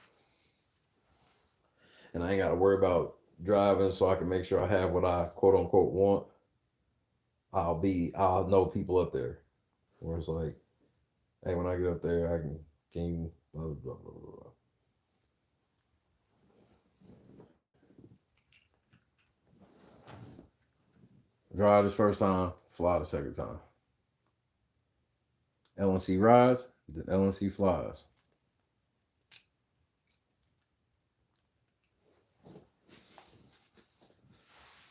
And I ain't got to worry about driving so I can make sure I have what I quote unquote want. I'll know people up there. Where it's like, hey, when I get up there, I can blah, blah, blah, blah, blah. Drive this first time, fly the second time. LNC rides, then LNC flies.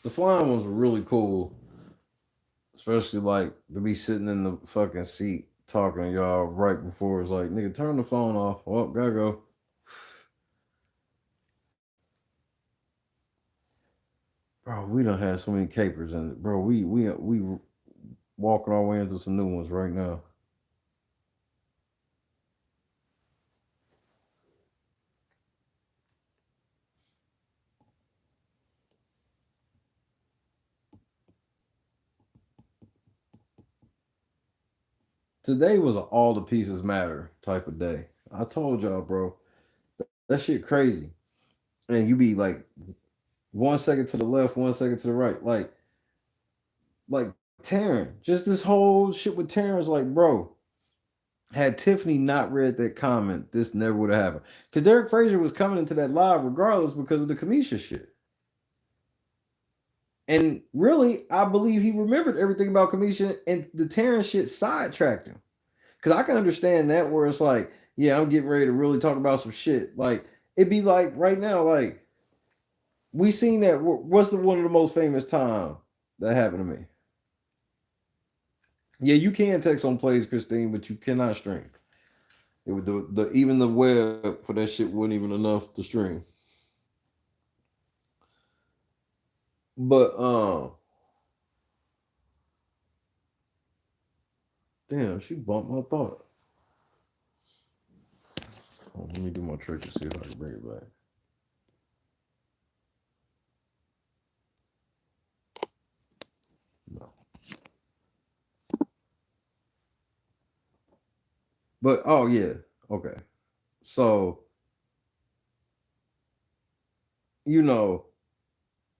The flying ones were really cool. Especially like to be sitting in the fucking seat talking to y'all right before it's like, nigga, turn the phone off. Oh, gotta go. Bro, we done had so many capers and bro, we walking our way into some new ones right now. Today was an all the pieces matter type of day. I told y'all, bro, that shit crazy. And you be like 1 second to the left, 1 second to the right. Like Taryn, just this whole shit with Taryn's like, bro, had Tiffany not read that comment, this never would have happened. Because Derek Frazier was coming into that live regardless because of the Kamisha shit. And really, I believe he remembered everything about Kamisha and the Taryn shit sidetracked him. Because I can understand that where it's like, yeah, I'm getting ready to really talk about some shit. Like, it'd be like right now, like, we seen that. What's one of the most famous time that happened to me? Yeah, you can text on plays, Christine, but you cannot stream. It would do the even the web for that shit wasn't even enough to stream. But damn, she bumped my thought. Oh, let me do my trick to see if I can bring it back. No. But oh yeah, okay. So you know,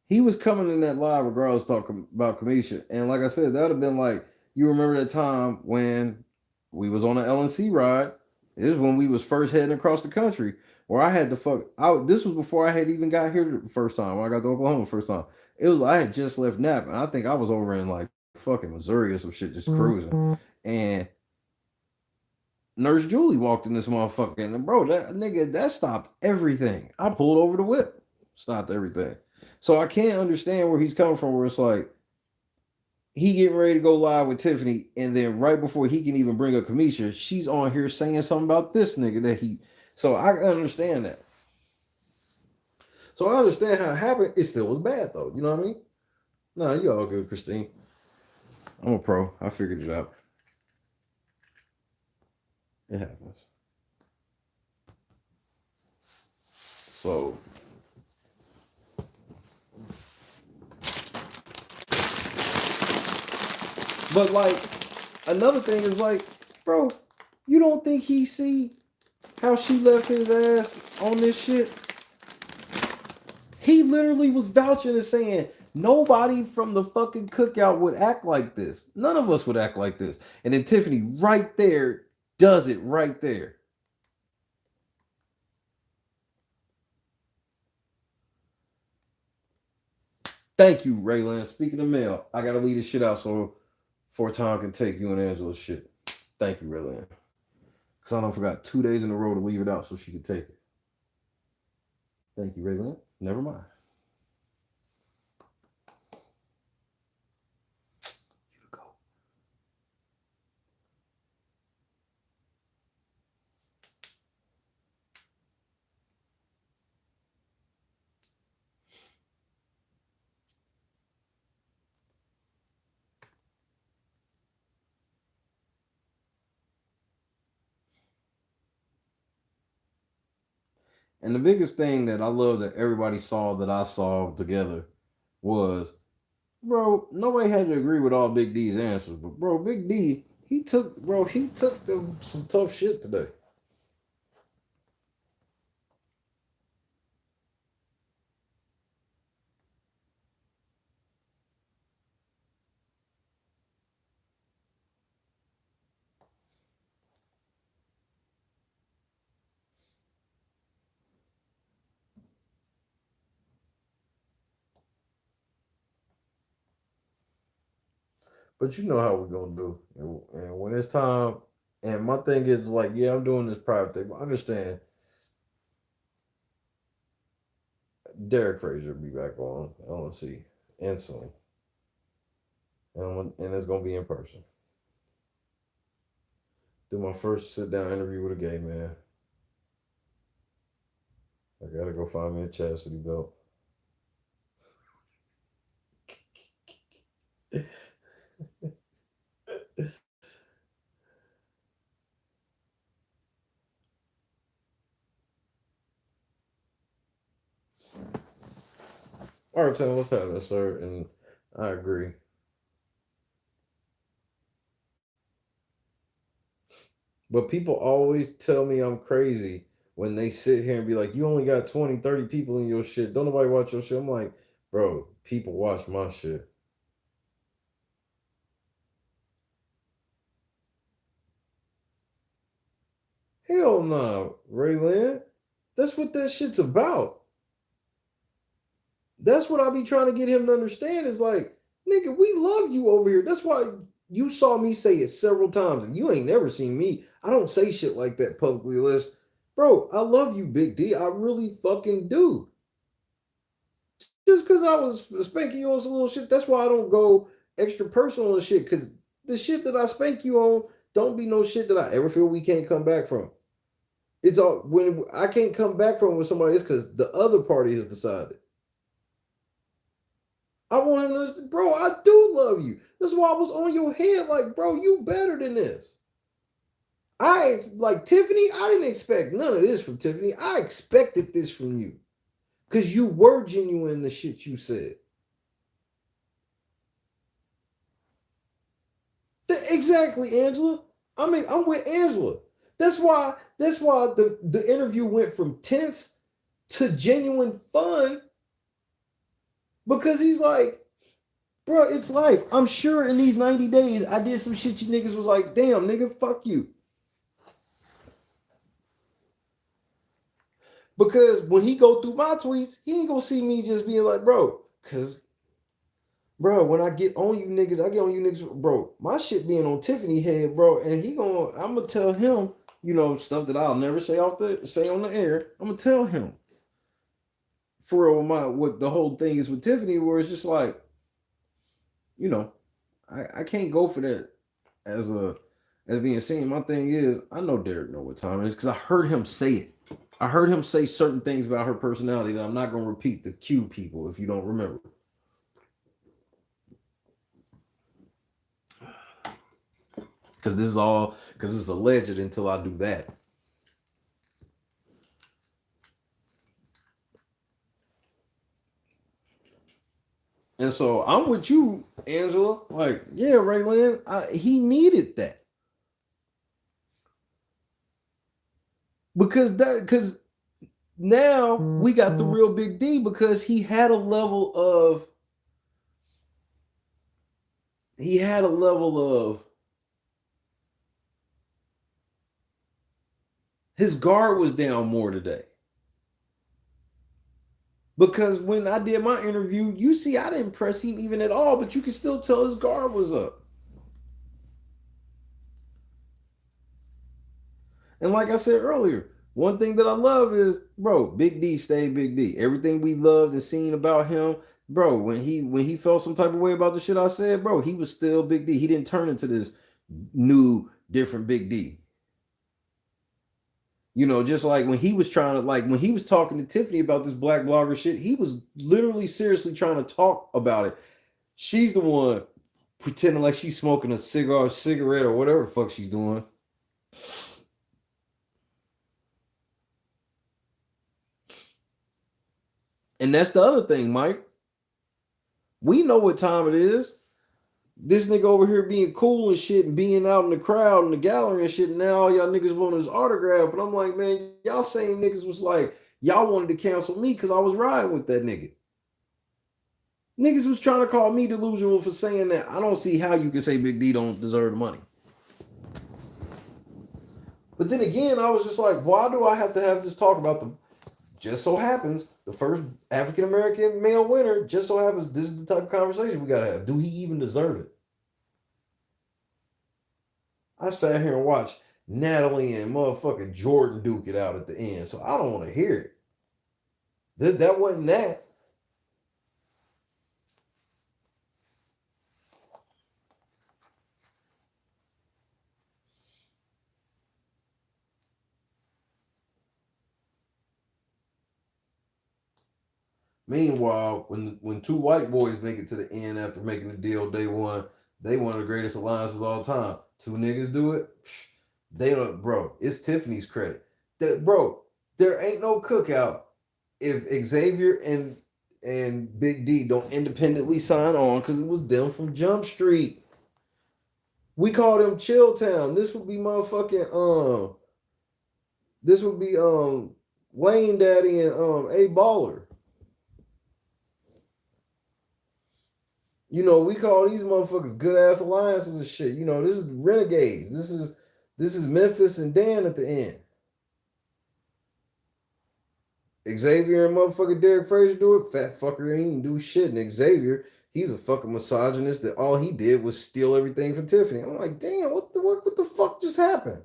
he was coming in that live regardless talking about Kamisha. And like I said, that would have been like, you remember that time when we was on an LNC ride. This is when we was first heading across the country where I had to this was before I had even got here the first time. When I got to Oklahoma the first time. It was, I had just left Napa. And I think I was over in like fucking Missouri or some shit just cruising. And Nurse Julie walked in this motherfucker. And bro, that nigga, that stopped everything. I pulled over the whip. Stopped everything. So I can't understand where he's coming from, where it's like he getting ready to go live with Tiffany, and then right before he can even bring up Kamisha, she's on here saying something about this nigga that he. So I understand that. So I understand how it happened. It still was bad though. You know what I mean? No, you all good, Christine. I'm a pro. I figured it out. It happens. So. But like, another thing is like, bro, you don't think he see how she left his ass on this shit? He literally was vouching and saying, nobody from the fucking cookout would act like this. None of us would act like this. And then Tiffany right there does it right there. Thank you, Raylan. Speaking of mail, I gotta leave this shit out so for Tom can take you and Angela's shit. Thank you, Raylan. Because I don't forgot 2 days in a row to leave it out so she could take it. Thank you, Raylan. Never mind. You to go. And the biggest thing that I love that everybody saw that I saw together was, bro, nobody had to agree with all Big D's answers, but bro, Big D, he took some tough shit today. But you know how we're gonna do. And when it's time, and my thing is like, yeah, I'm doing this private thing, but understand Derek Frazier will be back on LNC and soon. And it's gonna be in person. Do my first sit down interview with a gay man. I gotta go find me a chastity belt. All right, Tim, what's happening, sir? And I agree. But people always tell me I'm crazy when they sit here and be like, you only got 20, 30 people in your shit. Don't nobody watch your shit. I'm like, bro, people watch my shit. Hell no, Raylan. That's what that shit's about. That's what I be trying to get him to understand is like, nigga, we love you over here. That's why you saw me say it several times, and you ain't never seen me. I don't say shit like that publicly, unless, bro, I love you, Big D. I really fucking do. Just because I was spanking you on some little shit, that's why I don't go extra personal and shit, because the shit that I spank you on don't be no shit that I ever feel we can't come back from. It's all, when I can't come back from with somebody, it's because the other party has decided. I want him to, bro, I do love you. That's why I was on your head like, bro, you better than this. Like Tiffany, I didn't expect none of this from Tiffany. I expected this from you. Because you were genuine in the shit you said. Exactly, Angela. I mean, I'm with Angela. That's why the interview went from tense to genuine fun. Because he's like, bro, it's life. I'm sure in these 90 days, I did some shit you niggas was like, damn, nigga, fuck you. Because when he go through my tweets, he ain't gonna see me just being like, bro, because, bro, when I get on you niggas, I get on you niggas, bro, my shit being on Tiffany head, bro, and I'm gonna tell him, you know, stuff that I'll never say on the air. I'm gonna tell him. For what the whole thing is with Tiffany, where it's just like, you know, I can't go for that as being seen. My thing is, I know Derek know what time it is because I heard him say it. I heard him say certain things about her personality that I'm not going to repeat to cue people if you don't remember. Because it's alleged until I do that. And so I'm with you, Angela. Like, yeah, Raylan, he needed that. Because now we got the real Big D because he had a level of his guard was down more today. Because when I did my interview, you see, I didn't press him even at all, but you can still tell his guard was up. And like I said earlier, one thing that I love is, bro, Big D stayed Big D. Everything we loved and seen about him, bro, when he felt some type of way about the shit I said, bro, he was still Big D. He didn't turn into this new, different Big D. You know, just like when he was trying to, like when he was talking to Tiffany about this black blogger shit, he was literally seriously trying to talk about it. She's the one pretending like she's smoking a cigarette, or whatever the fuck she's doing. And that's the other thing, Mike. We know what time it is. This nigga over here being cool and shit and being out in the crowd and the gallery and shit. And now all y'all niggas want his autograph. But I'm like, man, y'all same niggas was like, y'all wanted to cancel me because I was riding with that nigga. Niggas was trying to call me delusional for saying that. I don't see how you can say Big D don't deserve the money. But then again, I was just like, why do I have to have this talk about the... Just so happens, the first African-American male winner, just so happens this is the type of conversation we gotta have. Do he even deserve it? I sat here and watched Natalie and motherfucking Jordan duke it out at the end, so I don't want to hear it. That wasn't that. Meanwhile, when two white boys make it to the end after making the deal day one, they one of the greatest alliances of all time. Two niggas do it, they don't, bro. It's Tiffany's credit. Bro, there ain't no cookout if Xavier and Big D don't independently sign on, because it was them from Jump Street. We call them Chill Town. This would be motherfucking This would be Wayne Daddy and A Baller. You know, we call these motherfuckers good ass alliances and shit. You know, this is Renegades. This is Memphis and Dan at the end. Xavier and motherfucking Derek Frazier do it. Fat fucker, he ain't do shit. And Xavier, he's a fucking misogynist that all he did was steal everything from Tiffany. I'm like, damn, what the fuck just happened?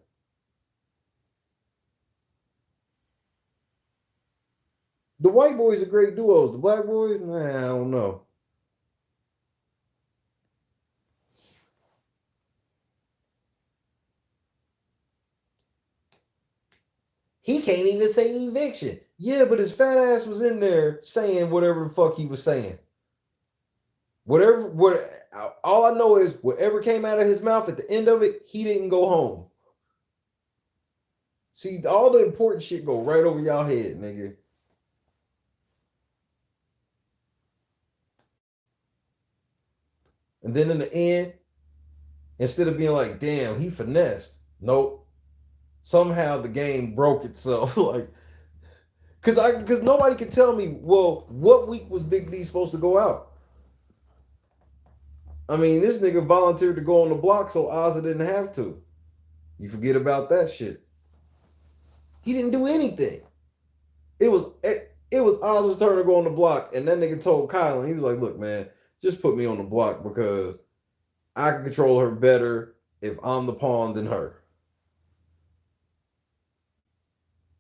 The white boys are great duos. The black boys, nah, I don't know. He can't even say eviction. Yeah, but his fat ass was in there saying whatever the fuck he was saying. All I know is whatever came out of his mouth at the end of it, he didn't go home. See, all the important shit go right over y'all head, nigga. And then in the end, instead of being like, damn, he finessed. Nope. Somehow the game broke itself. Like, because nobody can tell me, well, what week was Big D supposed to go out? I mean, this nigga volunteered to go on the block so Ozzy didn't have to. You forget about that shit. He didn't do anything. It was Ozzy's turn to go on the block, and that nigga told Kylan, he was like, look, man, just put me on the block because I can control her better if I'm the pawn than her.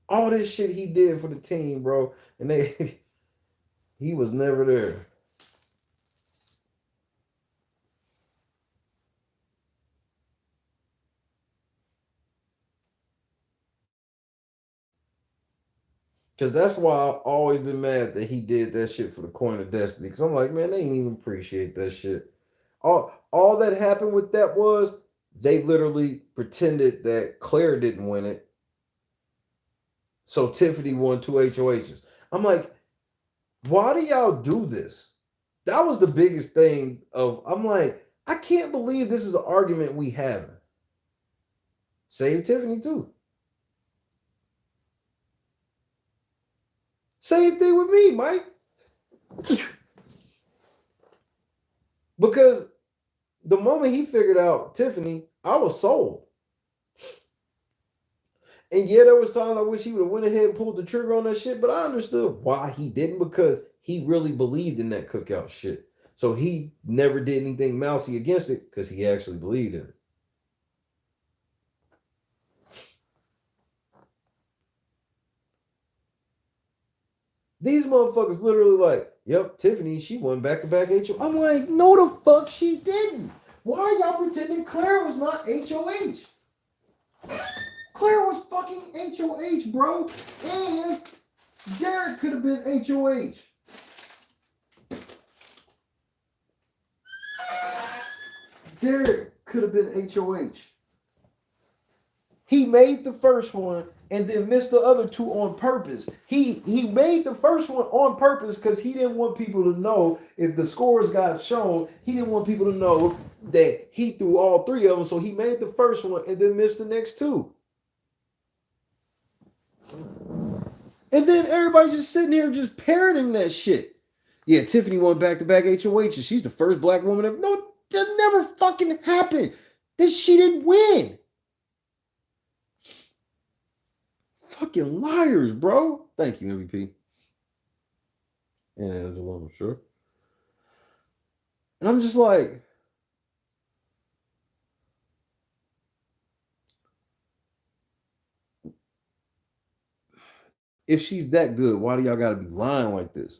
All this shit he did for the team, bro, and he was never there. Because that's why I've always been mad that he did that shit for the Coin of Destiny. Because I'm like, man, they didn't even appreciate that shit. All that happened with that was they literally pretended that Claire didn't win it. So Tiffany won 2 HOHs. I'm like, why do y'all do this? That was the biggest thing I'm like, I can't believe this is an argument we having. Save Tiffany too. Same thing with me, Mike. Because the moment he figured out Tiffany, I was sold. And yeah, there was times I wish he would have went ahead and pulled the trigger on that shit, but I understood why he didn't, because he really believed in that cookout shit. So he never did anything mousy against it because he actually believed in it. These motherfuckers literally like, yep, Tiffany, she won back-to-back HOH. I'm like, no the fuck she didn't. Why are y'all pretending Claire was not HOH? Claire was fucking HOH, bro. And Derek could have been HOH. Derek could have been HOH. He made the first one and then missed the other two on purpose. He made the first one on purpose because he didn't want people to know if the scores got shown. He didn't want people to know that he threw all three of them. So he made the first one and then missed the next two. And then everybody just sitting here just parroting that shit. Yeah, Tiffany won back-to-back HOHs. She's the first black woman ever. No, that never fucking happened. She didn't win. Fucking liars, bro. Thank you, MVP. And Angela, I'm sure. And I'm just like, if she's that good, why do y'all gotta be lying like this?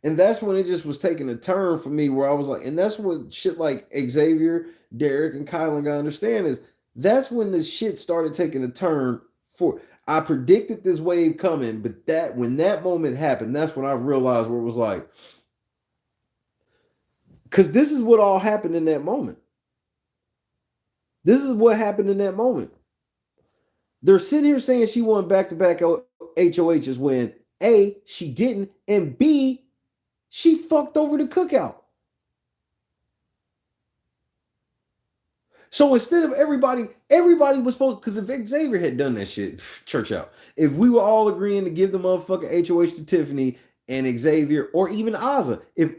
And that's when it just was taking a turn for me where I was like, and that's what shit like Xavier, Derek, and Kylan gotta understand is that's when the shit started taking a turn. I predicted this wave coming, but that when that moment happened, that's when I realized where it was like, because this is what all happened in that moment. This is what happened in that moment. They're sitting here saying she won back-to-back HOHs when A, she didn't, and B, she fucked over the cookout. So instead of everybody was supposed, because if Xavier had done that shit, church out. If we were all agreeing to give the motherfucking HOH to Tiffany and Xavier, or even Ozza, if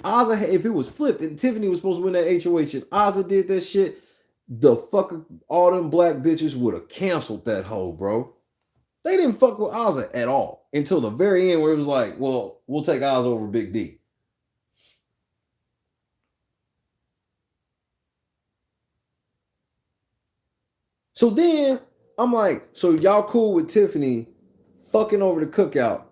it was flipped and Tiffany was supposed to win that HOH and Ozza did that shit, the fucking all them black bitches would have canceled that hoe, bro. They didn't fuck with Ozza at all until the very end where it was like, well, we'll take Ozza over Big D. So then I'm like, so y'all cool with Tiffany fucking over the cookout.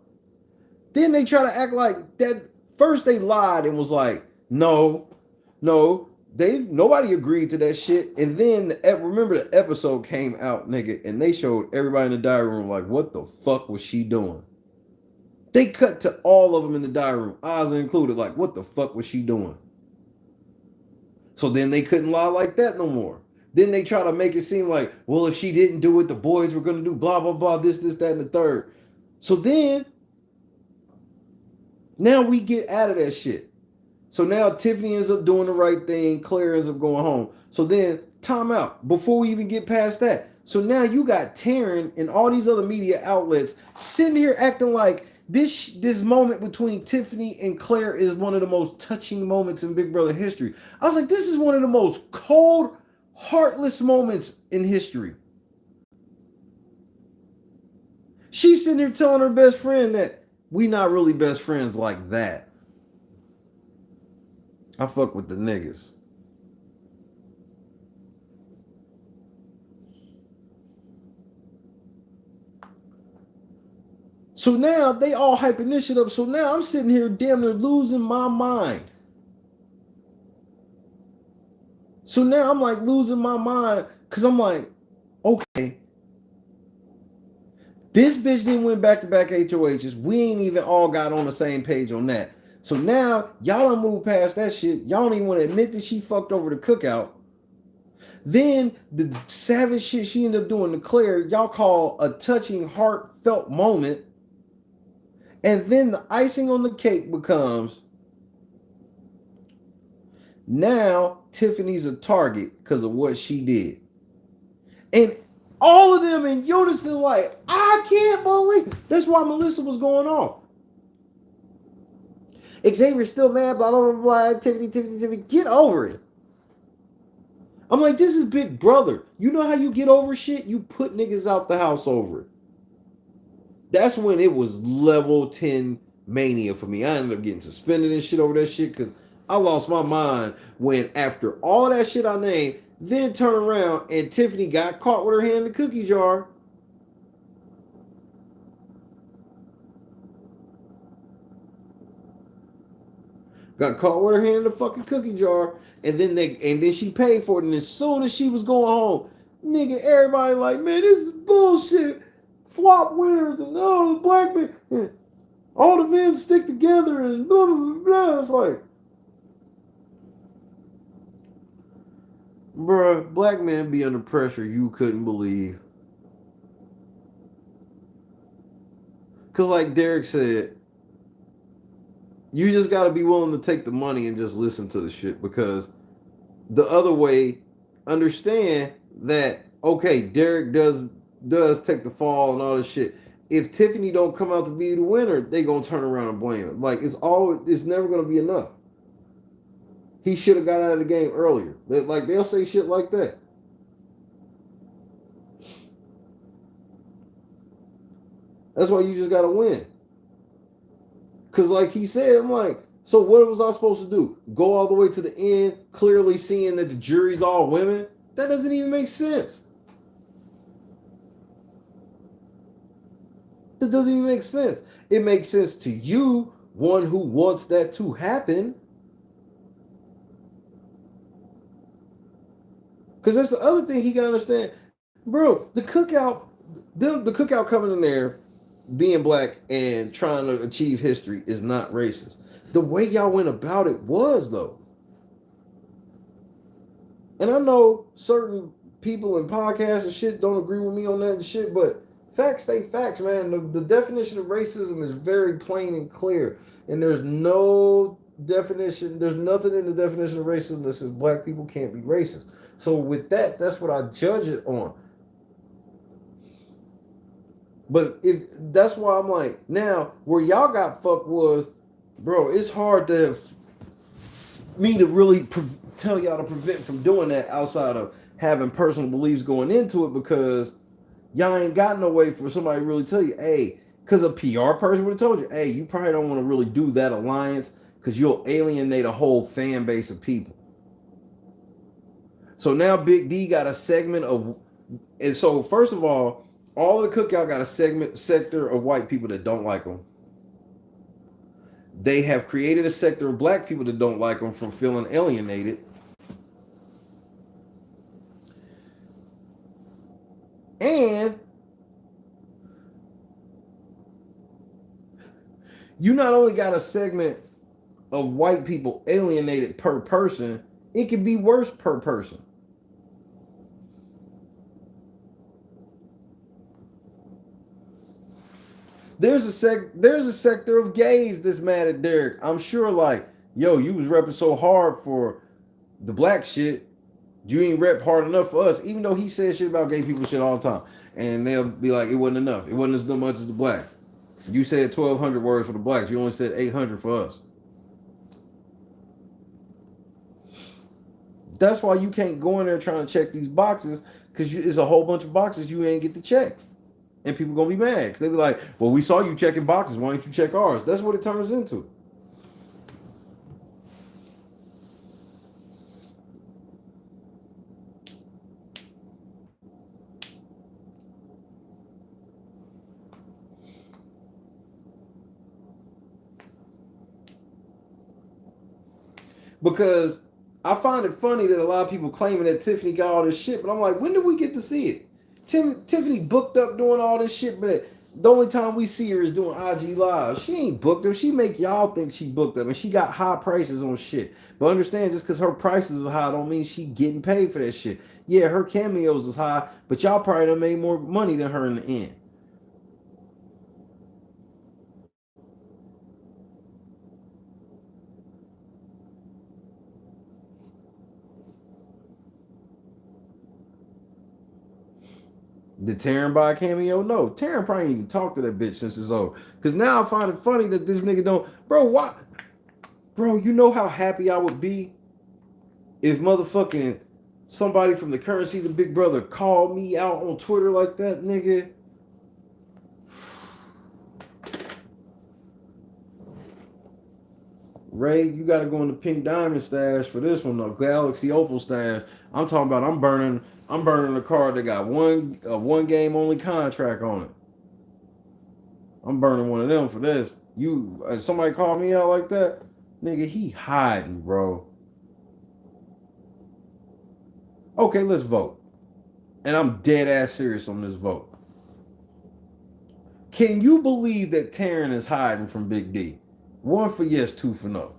Then they try to act like that. First they lied and was like, no, nobody agreed to that shit. And then remember the episode came out, nigga, and they showed everybody in the diary room like, what the fuck was she doing? They cut to all of them in the diary room, Ozzy included, like, what the fuck was she doing? So then they couldn't lie like that no more. Then they try to make it seem like, well, if she didn't do it, the boys were going to do blah, blah, blah, this, that, and the third. So then, now we get out of that shit. So now Tiffany ends up doing the right thing. Claire ends up going home. So then, time out. Before we even get past that. So now you got Taryn and all these other media outlets sitting here acting like this moment between Tiffany and Claire is one of the most touching moments in Big Brother history. I was like, this is one of the most cold, heartless moments in history. She's sitting here telling her best friend that we not really best friends like that. I fuck with the niggas. So now they all hyping this shit up. So now I'm sitting here damn near losing my mind. So now I'm like losing my mind because I'm like, okay, this bitch didn't win back-to-back HOHs. We ain't even all got on the same page on that. So now y'all done moved past that shit. Y'all don't even want to admit that she fucked over the cookout. Then the savage shit she ended up doing to Claire, y'all call a touching, heartfelt moment. And then the icing on the cake becomes now Tiffany's a target because of what she did. And all of them in unison like, I can't believe. That's why Melissa was going off. Xavier's still mad, blah, blah, blah, blah. Tiffany. Get over it. I'm like, this is Big Brother. You know how you get over shit? You put niggas out the house over it. That's when it was level 10 mania for me. I ended up getting suspended and shit over that shit because I lost my mind when after all that shit I named, then turn around and Tiffany got caught with her hand in the cookie jar. Got caught with her hand in the fucking cookie jar, and then she paid for it. And as soon as she was going home, nigga, everybody like, man, this is bullshit. Flop winners and all the black men, all the men stick together and blah blah blah. It's like, bruh, black men be under pressure you couldn't believe. Cause like Derek said, you just got to be willing to take the money and just listen to the shit, because the other way, understand that, okay, Derek does take the fall and all this shit. If Tiffany don't come out to be the winner, they gonna turn around and blame him. Like, it's never gonna be enough. He should have got out of the game earlier. Like, they'll say shit like that. That's why you just gotta win. Cause like he said, I'm like, so what was I supposed to do? Go all the way to the end, clearly seeing that the jury's all women? That doesn't even make sense. That doesn't even make sense. It makes sense to you, one who wants that to happen. Because that's the other thing he got to understand. Bro, the cookout coming in there, being black and trying to achieve history is not racist. The way y'all went about it was, though. And I know certain people in podcasts and shit don't agree with me on that and shit, but facts stay facts, man. The definition of racism is very plain and clear. And there's no definition, there's nothing in the definition of racism that says black people can't be racist. So with that, that's what I judge it on. But if that's why I'm like, now where y'all got fucked was, bro, it's hard to me to really tell y'all to prevent from doing that outside of having personal beliefs going into it, because y'all ain't got no way for somebody to really tell you, hey, because a PR person would have told you, hey, you probably don't want to really do that alliance because you'll alienate a whole fan base of people. So now Big D got a segment of, and so first of all of the cookout got a sector of white people that don't like them. They have created a sector of black people that don't like them from feeling alienated. And you not only got a segment of white people alienated per person, it could be worse per person. There's a sector of gays that's mad at Derek. I'm sure, like, yo, you was repping so hard for the black shit, you ain't rep hard enough for us, even though he said shit about gay people shit all the time. And they'll be like, it wasn't enough. It wasn't as much as the blacks. You said 1,200 words for the blacks. You only said 800 for us. That's why you can't go in there trying to check these boxes, because it's a whole bunch of boxes you ain't get to check. And people gonna be mad because they be like, well, we saw you checking boxes. Why don't you check ours? That's what it turns into. Because I find it funny that a lot of people claiming that Tiffany got all this shit, but I'm like, when did we get to see it? Tiffany booked up doing all this shit, but the only time we see her is doing IG Live. She ain't booked up. She make y'all think she booked up, and she got high prices on shit. But understand, just because her prices are high don't mean she getting paid for that shit. Yeah, her cameos is high, but y'all probably done made more money than her in the end. Did Taryn buy a cameo? No. Taryn probably ain't even talked to that bitch since it's over. Because now I find it funny that this nigga don't... Bro, why? Bro, you know how happy I would be if motherfucking somebody from the current season Big Brother called me out on Twitter like that, nigga. Ray, you gotta go in the pink diamond stash for this one, though. Galaxy Opal stash. I'm talking about I'm burning a card that got one game only contract on it. I'm burning one of them for this. You somebody called me out like that, nigga, he hiding, bro. Okay, let's vote. And I'm dead ass serious on this vote. Can you believe that Taryn is hiding from Big D? 1 for yes, 2 for no.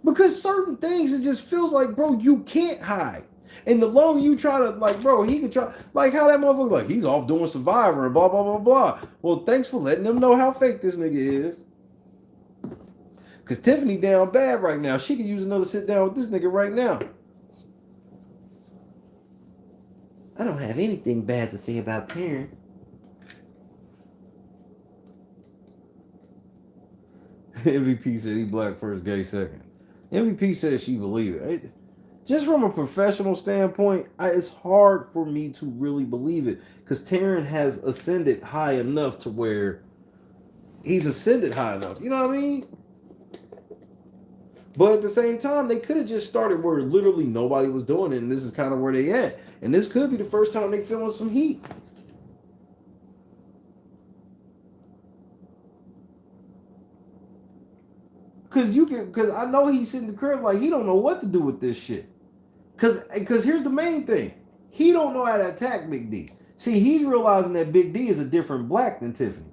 Because certain things, it just feels like, bro, you can't hide. And the longer you try to, like, bro, he could try, like how that motherfucker, like, he's off doing Survivor and blah, blah, blah, blah. Well, thanks for letting them know how fake this nigga is. Because Tiffany down bad right now. She could use another sit down with this nigga right now. I don't have anything bad to say about Taryn. MVP said he black first, gay second. MVP said she believe it. Just from a professional standpoint, it's hard for me to really believe it because Taryn has ascended high enough to where he's ascended high enough. You know what I mean? But at the same time, they could have just started where literally nobody was doing it, and this is kind of where they at. And this could be the first time they feeling some heat. Cause I know he's sitting in the crib like he don't know what to do with this shit. Cause here's the main thing. He don't know how to attack Big D. See, he's realizing that Big D is a different black than Tiffany.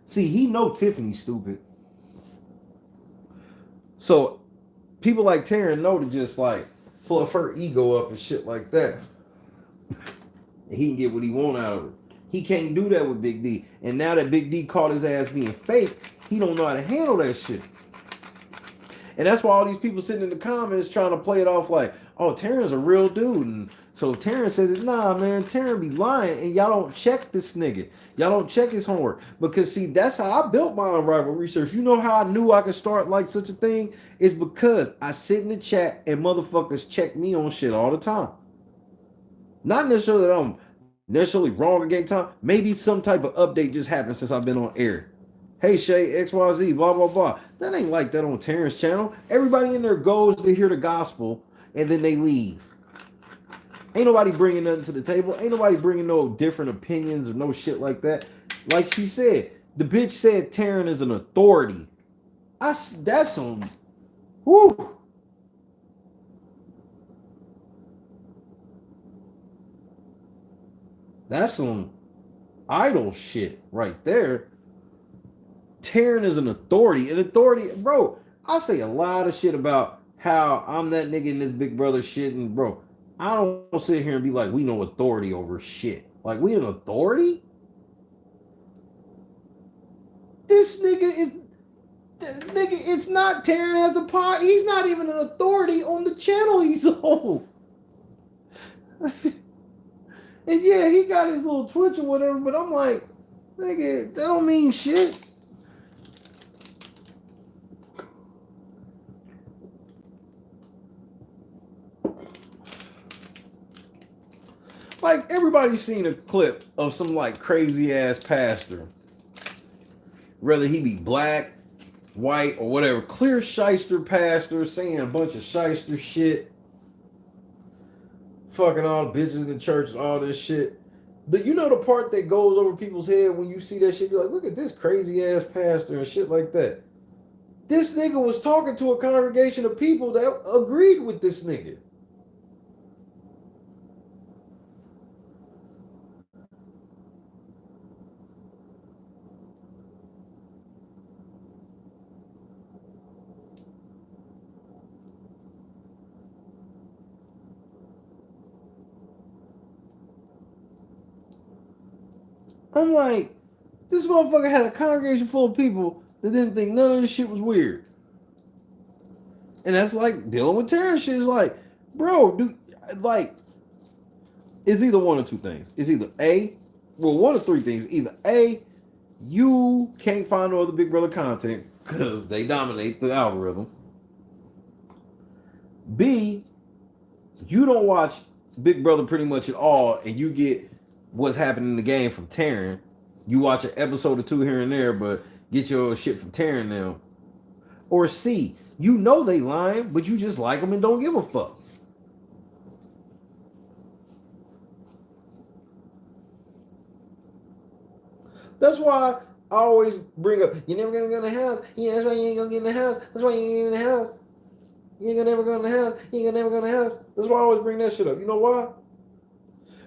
See, he know Tiffany's stupid. So people like Taryn know to just like fluff her ego up and shit like that. And he can get what he want out of it. He can't do that with Big D. And now that Big D caught his ass being fake, he don't know how to handle that shit. And that's why all these people sitting in the comments trying to play it off like, oh, Taryn's a real dude. And so Taryn says, nah, man, Taryn be lying. And y'all don't check this nigga. Y'all don't check his homework. Because, see, that's how I built my unrivaled research. You know how I knew I could start like such a thing? It's because I sit in the chat and motherfuckers check me on shit all the time. Not necessarily that I'm necessarily wrong or getting time. Maybe some type of update just happened since I've been on air. Hey, Shay, XYZ, blah, blah, blah. That ain't like that on Terrence's channel. Everybody in there goes to hear the gospel, and then they leave. Ain't nobody bringing nothing to the table. Ain't nobody bringing no different opinions or no shit like that. Like she said, the bitch said Taryn is an authority. That's some... Whoo! That's some idol shit right there. Taryn is an authority. An authority, bro. I say a lot of shit about how I'm that nigga in this Big Brother shit, and bro, I don't sit here and be like, we know authority over shit. Like, we an authority? This nigga is... Nigga, it's not Taryn as a pod. He's not even an authority on the channel he's on. And yeah, he got his little Twitch or whatever, but I'm like, nigga, that don't mean shit. Like, everybody's seen a clip of some, like, crazy-ass pastor. Whether he be black, white, or whatever. Clear shyster pastor saying a bunch of shyster shit. Fucking all the bitches in the church and all this shit. You know the part that goes over people's head when you see that shit? You're like, look at this crazy-ass pastor and shit like that. This nigga was talking to a congregation of people that agreed with this nigga. I'm like, this motherfucker had a congregation full of people that didn't think none of this shit was weird. And that's like dealing with Terrence shit. Is like, bro, dude, like, it's either one or two things. It's either one of three things. Either A, you can't find no other Big Brother content because they dominate the algorithm. B, you don't watch Big Brother pretty much at all, and you get what's happening in the game from Taryn. You watch an episode or two here and there, but get your shit from Taryn now. Or C, you know they lying, but you just like them and don't give a fuck. That's why I always bring up, you're never gonna go in the house. Yeah, that's why you ain't gonna get in the house. That's why you ain't in the house. You ain't gonna never go in the house. You ain't gonna never go in the house. That's why I always bring that shit up. You know why?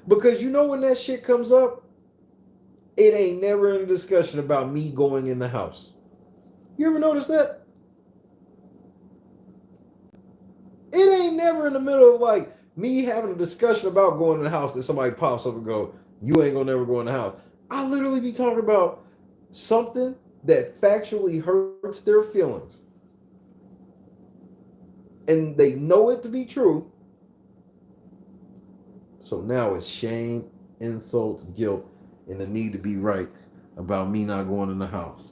Because you know when that shit comes up, it ain't never in a discussion about me going in the house. You ever notice that? It ain't never in the middle of like me having a discussion about going in the house that somebody pops up and go, you ain't gonna never go in the house. I literally be talking about something that factually hurts their feelings. And they know it to be true. So now it's shame, insults, guilt, and the need to be right about me not going in the house.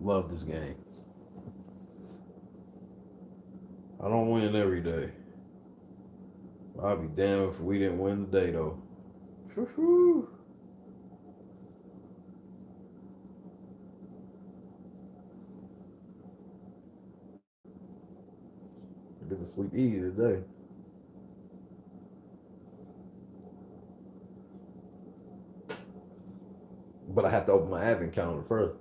Love this game. I don't win every day. I'll be damned if we didn't win today, though. Woo-hoo. I get to sleep easy today. But I have to open my advent calendar first.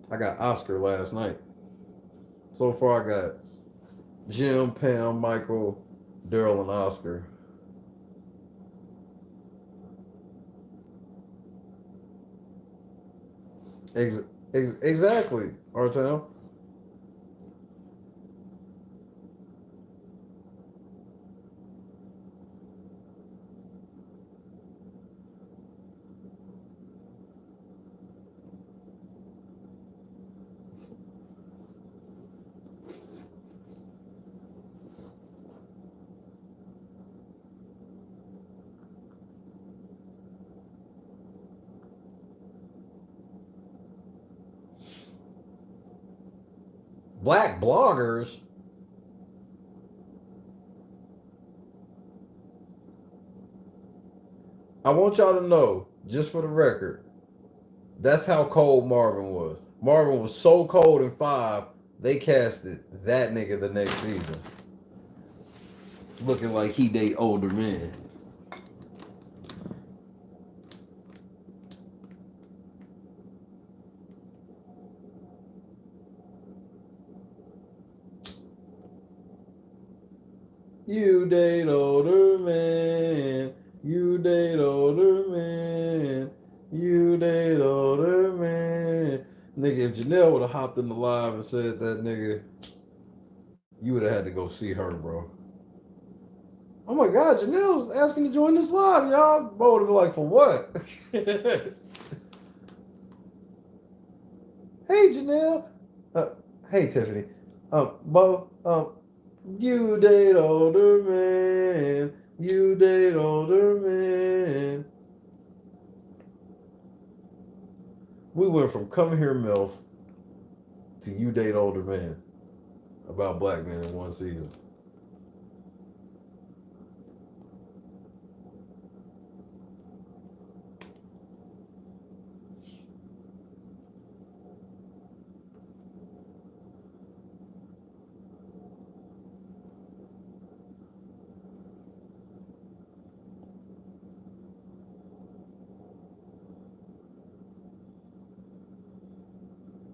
I got Oscar last night. So far, I got Jim, Pam, Michael, Daryl, and Oscar. Exactly, Artel. Black bloggers. I want y'all to know, just for the record, that's how cold Marvin was. Marvin was so cold in 5, they casted that nigga the next season. Looking like he date older men. You date older men. You date older men. You date older men. Nigga, if Janelle would have hopped in the live and said that, nigga, you would have had to go see her, bro. Oh my God, Janelle's asking to join this live, y'all. Bo would have been like, for what? Hey, Janelle. Hey, Tiffany. Bo, you date older men. You date older men. We went from Come Here MILF to You Date Older Men about black men in one season.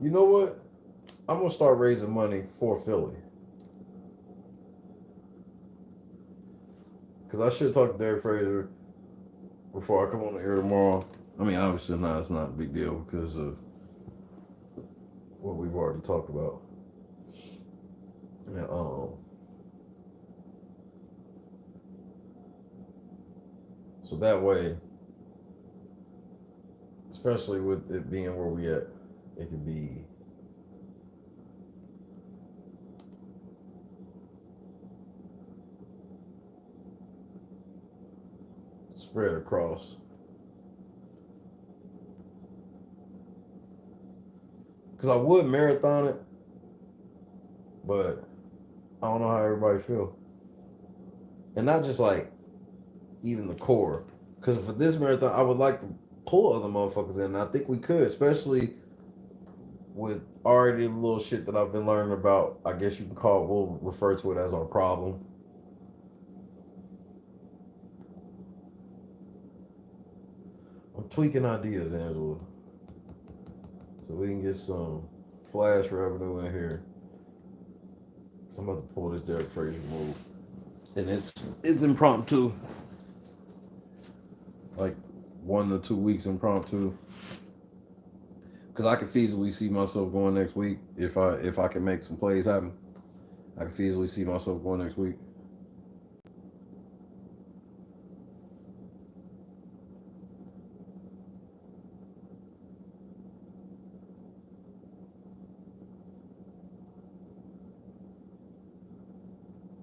You know what? I'm going to start raising money for Philly. Because I should talk to Derek Fraser before I come on the air tomorrow. I mean, obviously not. It's not a big deal because of what we've already talked about. Yeah, so that way, especially with it being where we at, it could be spread across. Because I would marathon it, but I don't know how everybody feel. And not just like even the core. Because for this marathon, I would like to pull other motherfuckers in. And I think we could, especially with already the little shit that I've been learning about. I guess you can call it, we'll refer to it as our problem. I'm tweaking ideas, Angela. So we can get some flash revenue in here. So I'm about to pull this Derek Fraser move. And it's impromptu. Like 1 to 2 weeks impromptu. Because I could feasibly see myself going next week if I can make some plays happen. I could feasibly see myself going next week.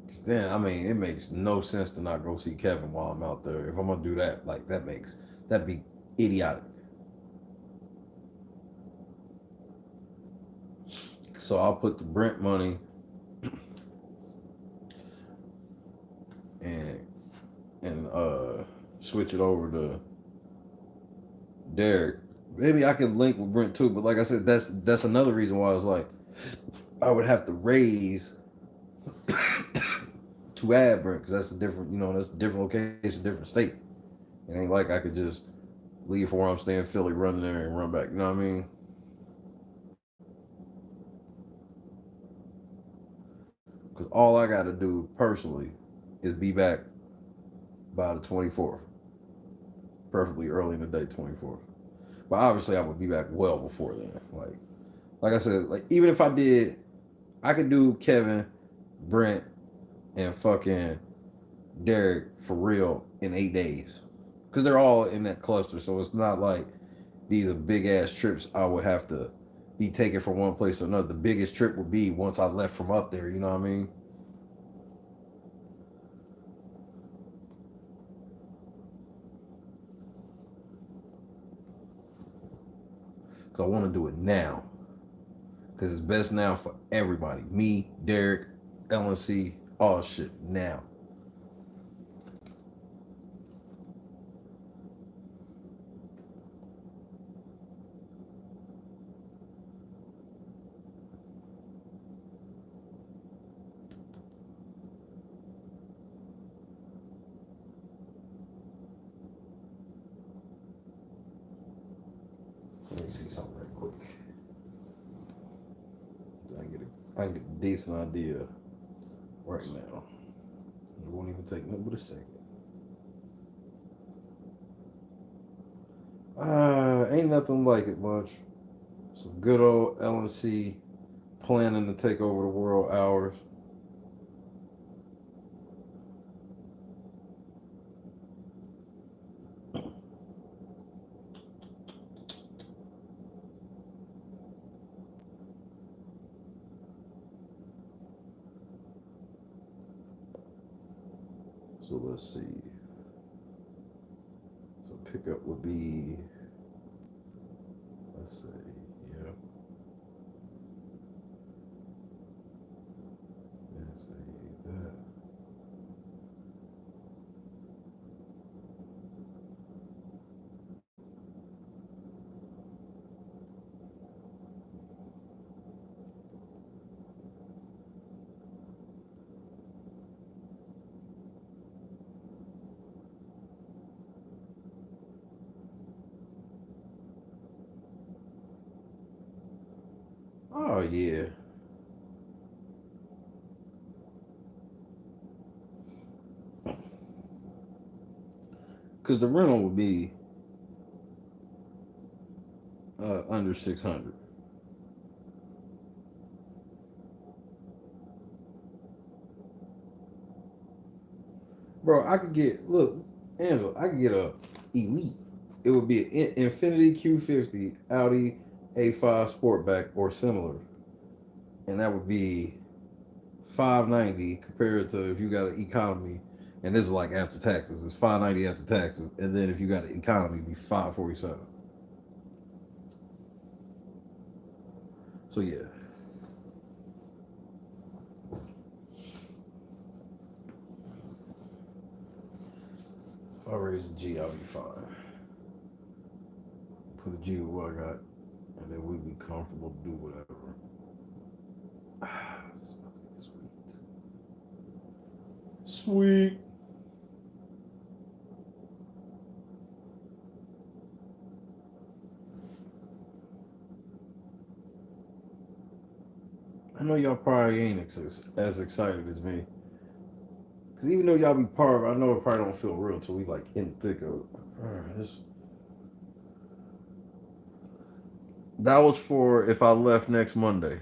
Because then, I mean, it makes no sense to not go see Kevin while I'm out there. If I'm going to do that, like, that'd be idiotic. So I'll put the Brent money and switch it over to Derek. Maybe I could link with Brent too, but like I said, that's another reason why I was like, I would have to raise to add Brent, because that's a different, that's a different location, different state. It ain't like I could just leave from where I'm staying, Philly, run there and run back. You know what I mean? Because all I got to do personally is be back by the 24th. Preferably early in the day, 24th. But obviously I would be back well before then. Like I said, like even if I did, I could do Kevin, Brent, and fucking Derek for real in 8 days. Because they're all in that cluster. So it's not like these are big ass trips I would have to be taken from one place to another. The biggest trip would be once I left from up there, you know what I mean? Because I want to do it now. Because it's best now for everybody. Me, Derek, LNC, all shit now. Let me see something right quick. I can get a decent idea right now. It won't even take nothing but a second. Ain't nothing like it much. Some good old LNC planning to take over the world hours. So let's see. So pickup would be, let's see, yeah. Let's see that. Oh yeah. Because the rental would be under 600. Bro, I could get, look, Angela, I could get a Elite. It would be an Infiniti Q50 Audi A5 Sportback or similar. And that would be $590 compared to if you got an economy. And this is like after taxes. It's $590 after taxes, and then if you got an economy, it'd be $547. So yeah. If I raise a G, I'll be fine. Put a G with what I got, and then we'll be comfortable to do whatever. It's about to get sweet. Sweet. I know y'all probably ain't as excited as me. Because even though y'all be part of it, I know it probably don't feel real till we like in the thick of it. That was for if I left next Monday.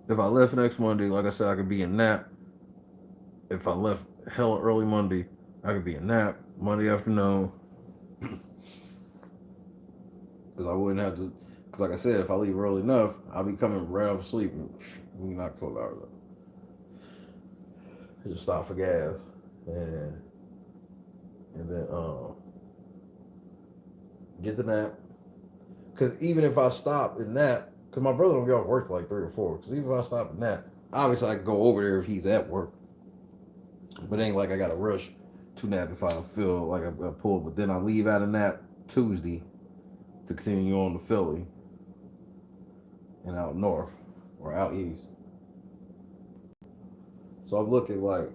If I left next Monday, like I said, I could be in nap. If I left hella early Monday, I could be in nap Monday afternoon. Because I wouldn't have to. Because like I said, if I leave early enough, I'll be coming right off sleep and we knock 12 hours up. Just stop for gas and then get the nap. Because even if I stop and nap, because my brother don't get off work till like 3 or 4. Because even if I stop and nap, obviously I can go over there if he's at work. But it ain't like I got to rush to nap if I feel like I pulled. But then I leave out of nap Tuesday to continue on to Philly and out north or out east. So I'm looking like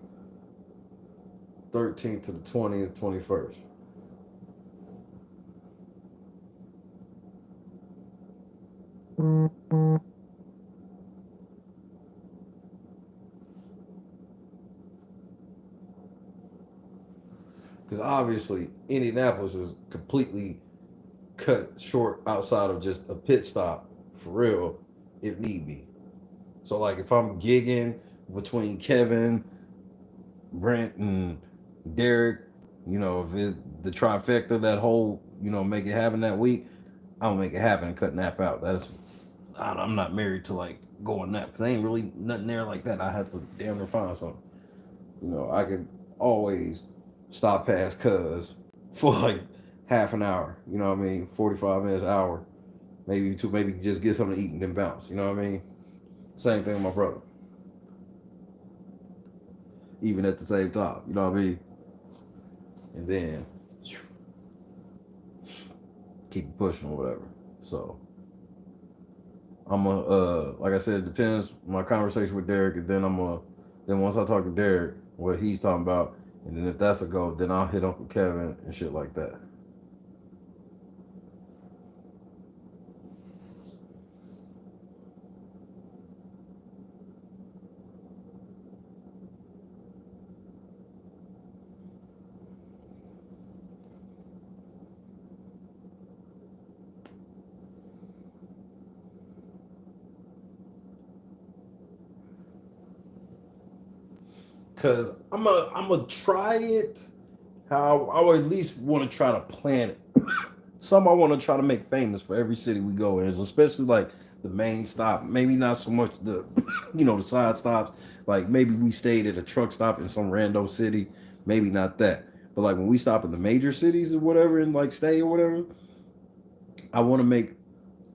13th to the 20th, 21st. Because obviously Indianapolis is completely cut short outside of just a pit stop for real if need be. So like if I'm gigging between Kevin, Brent, and Derek, if the trifecta, that whole, make it happen that week, I'll make it happen and cut nap out. I'm not married to like going nap because there ain't really nothing there like that. I have to damn near find something. I could always stop past cuz for like half an hour, 45 minutes, hour, maybe just get something to eat and then bounce, Same thing with my brother. Even at the same time, And then keep pushing or whatever. So I'm like I said, it depends my conversation with Derek, and then then once I talk to Derek, what he's talking about, and then if that's a go, then I'll hit Uncle Kevin and shit like that. Cause I'm gonna try it. How I would at least want to try to plan it. Some I want to try to make famous for every city we go in, especially like the main stop. Maybe not so much the, the side stops. Like maybe we stayed at a truck stop in some random city. Maybe not that, but like when we stop in the major cities or whatever and like stay or whatever, I want to make.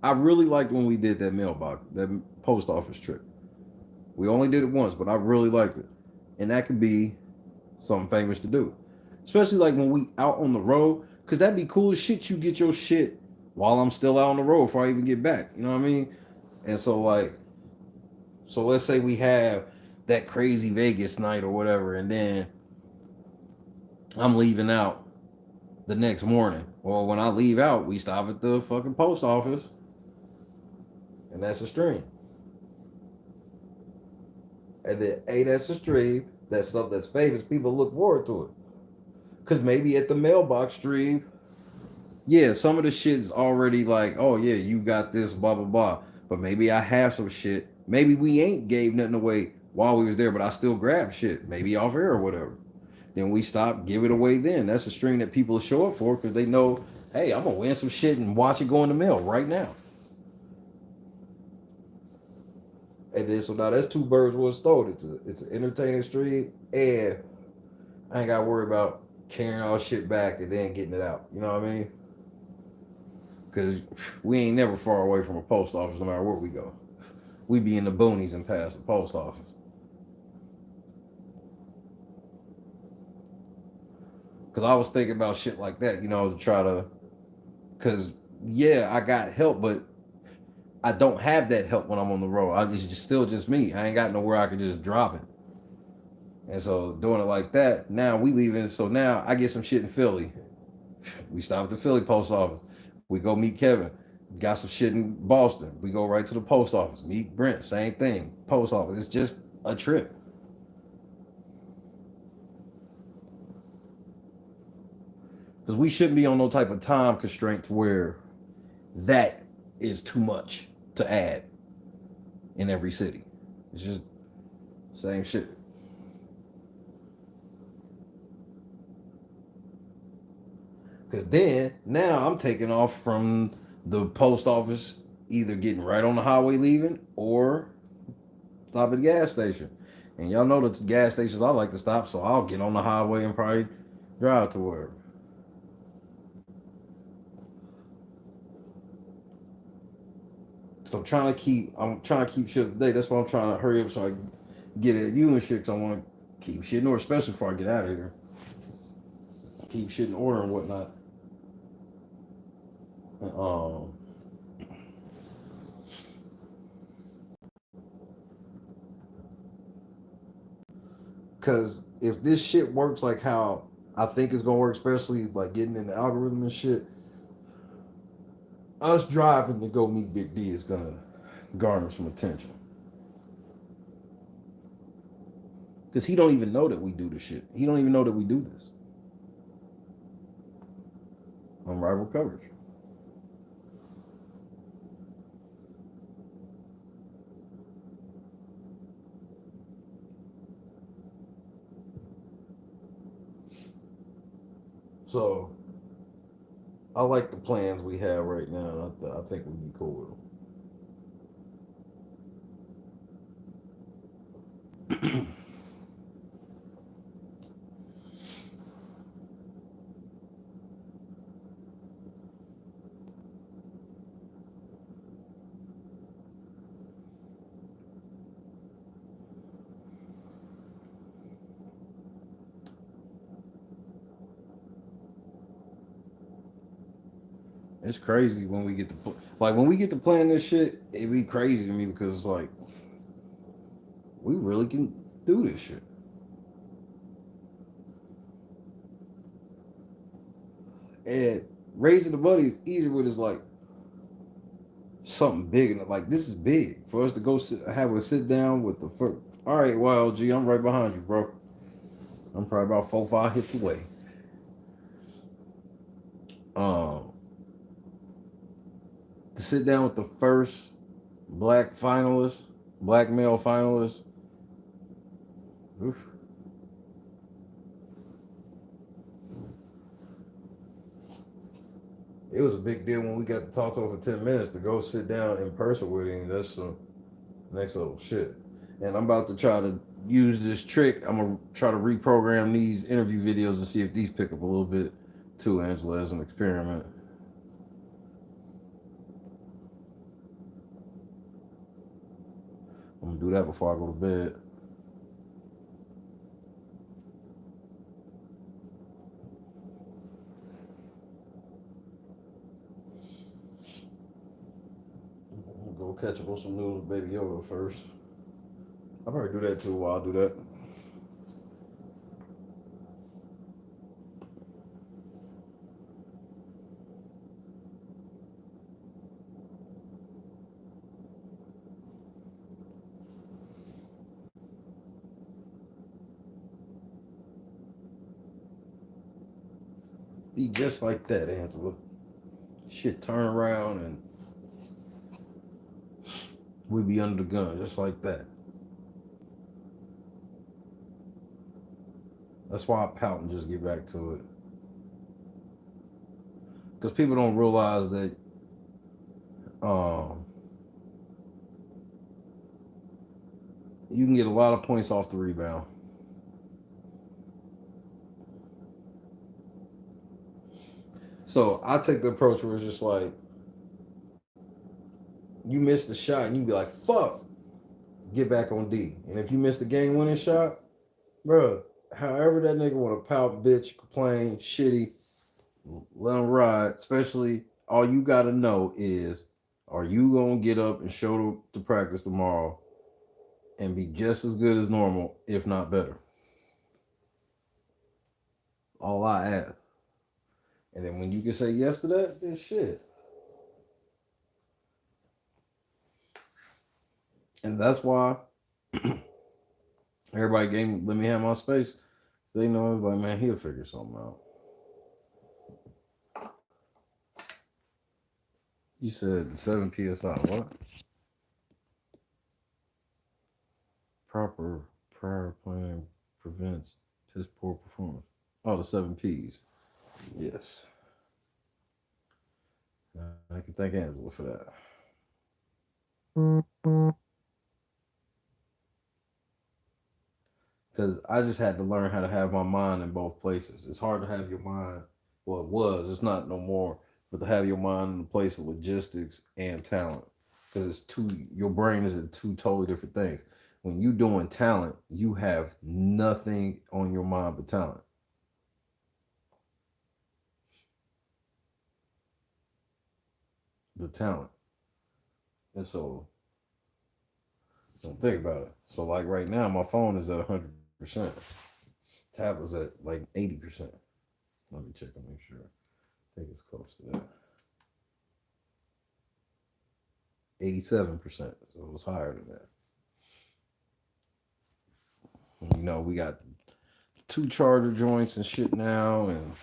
I really liked when we did that mailbox, that post office trip. We only did it once, but I really liked it. And that could be something famous to do. Especially like when we out on the road. Because that'd be cool as shit. You get your shit while I'm still out on the road before I even get back. You know what I mean? And so let's say we have that crazy Vegas night or whatever. And then I'm leaving out the next morning. Well, when I leave out, we stop at the fucking post office. And that's a stream. And then, that's a stream. That's something that's famous. People look forward to it. Because maybe at the mailbox stream, yeah, some of the shit is already like, oh, yeah, you got this, blah, blah, blah. But maybe I have some shit. Maybe we ain't gave nothing away while we was there, but I still grab shit. Maybe off air or whatever. Then we stop, give it away then. That's a stream that people show up for because they know, hey, I'm going to win some shit and watch it go in the mail right now. And then so now that's two birds with one stone. It's an entertaining stream, and I ain't got to worry about carrying all shit back and then getting it out. You know what I mean? Because we ain't never far away from a post office no matter where we go. We be in the boonies and past the post office. Because I was thinking about shit like that, you know, to try to. Because, yeah, I got help, but I don't have that help when I'm on the road. It's just still just me. I ain't got nowhere I can just drop it. And so doing it like that, now we leaving. So now I get some shit in Philly. We stop at the Philly post office. We go meet Kevin. Got some shit in Boston. We go right to the post office. Meet Brent. Same thing. Post office. It's just a trip. Because we shouldn't be on no type of time constraint where that is too much to add in every city. It's just same shit. Because then, now I'm taking off from the post office, either getting right on the highway leaving or stop at the gas station. And y'all know the gas stations I like to stop, so I'll get on the highway and probably drive to wherever. So I'm trying to keep shit up to date. That's why I'm trying to hurry up so I can get at you and shit, because I want to keep shit in order, especially before I get out of here. Keep shit in order and whatnot. Because if this shit works like how I think it's gonna work, especially like getting in the algorithm and shit, us driving to go meet Big D is gonna garner some attention. Because he don't even know that we do this shit. He don't even know that we do this. Unrivaled coverage. So, I like the plans we have right now. I think we'd be cool with them. It's crazy when we get to plan this shit. It be crazy to me because it's like we really can do this shit. And raising the money is easier when it's like something big, and like this is big for us to go have a sit down with the first. All right, YLG, I'm right behind you, bro. I'm probably about 4-5 hits away. To sit down with the first black male finalist. Oof. It was a big deal when we got to talk to him for 10 minutes to go sit down in person with him. That's some next level shit. And I'm about to try to use this trick. I'm going to try to reprogram these interview videos and see if these pick up a little bit too, Angela, as an experiment. I'm going to do that before I go to bed. Go catch up on some news with Baby Yoda first. I'll probably do that too while I do that. Be just like that, Angela. Shit turn around and we be under the gun, just like that. That's why I pout and just get back to it. Because people don't realize that you can get a lot of points off the rebound. So I take the approach where it's just like, you miss the shot and you be like, fuck, get back on D. And if you miss the game winning shot, bro, however that nigga want to pout, bitch, complain, shitty, let him ride. Especially, all you got to know is, are you going to get up and show up to practice tomorrow and be just as good as normal, if not better? All I ask. And then when you can say yes to that, then shit. And that's why everybody let me have my space. So they know it's like, man, he'll figure something out. You said the 7 PSI, what? Proper prior planning prevents piss poor performance. Oh, the 7 Ps. Yes. I can thank Angela for that. Because I just had to learn how to have my mind in both places. It's hard to have your mind, well, it was, it's not no more, but to have your mind in the place of logistics and talent. Because your brain is in two totally different things. When you doing talent, you have nothing on your mind but talent. The talent. And so, don't think about it. So like right now, my phone is at 100%. Tablet's at like 80%. Let me check and make sure. I think it's close to that. 87%. So it was higher than that. You know, we got 2 charger joints and shit now, and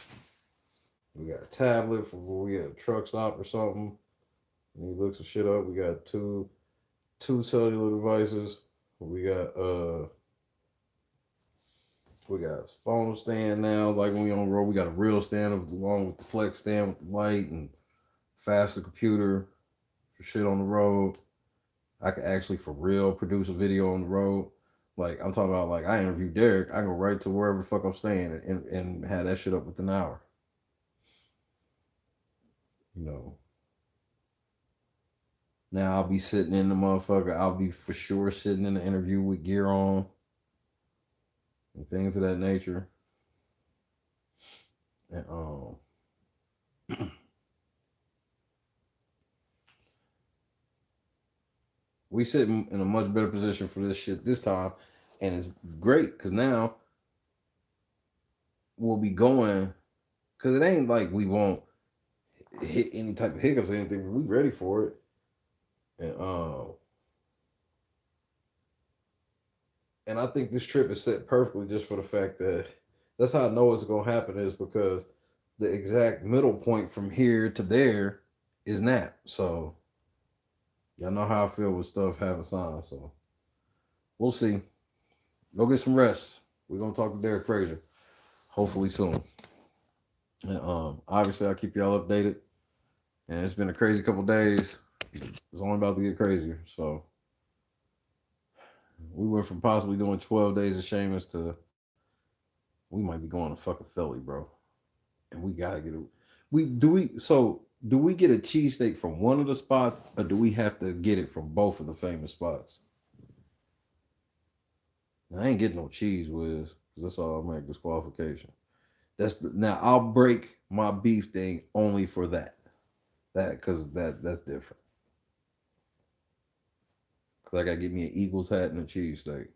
we got a tablet for where we at a truck stop or something. And he looks some shit up. We got two cellular devices. We got phone stand now. Like when we on the road, we got a real stand along with the flex stand with the light and faster computer for shit on the road. I could actually for real produce a video on the road. Like I'm talking about, like I interviewed Derek, I can go right to wherever the fuck I'm staying and have that shit up within an hour. You know. Now I'll be sitting in the motherfucker. I'll be for sure sitting in the interview with gear on and things of that nature. And we sit in a much better position for this shit this time, and it's great because now we'll be going, because it ain't like we won't hit any type of hiccups or anything, but we ready for it. And I think this trip is set perfectly just for the fact that that's how I know it's gonna happen, is because the exact middle point from here to there is Nap. So y'all know how I feel with stuff having signs. So we'll see. Go get some rest. We're gonna talk to Derek Frazier hopefully soon. And obviously I'll keep y'all updated. And it's been a crazy couple days. It's only about to get crazier. So we went from possibly doing 12 days of Seamus to we might be going to fucking Philly, bro. And we gotta get it. Do we get a cheesesteak from one of the spots, or do we have to get it from both of the famous spots? I ain't getting no cheese whiz, because that's all make disqualification. Now I'll break my beef thing only for that. Because that's different. Because I gotta get me an Eagles hat and a cheesesteak.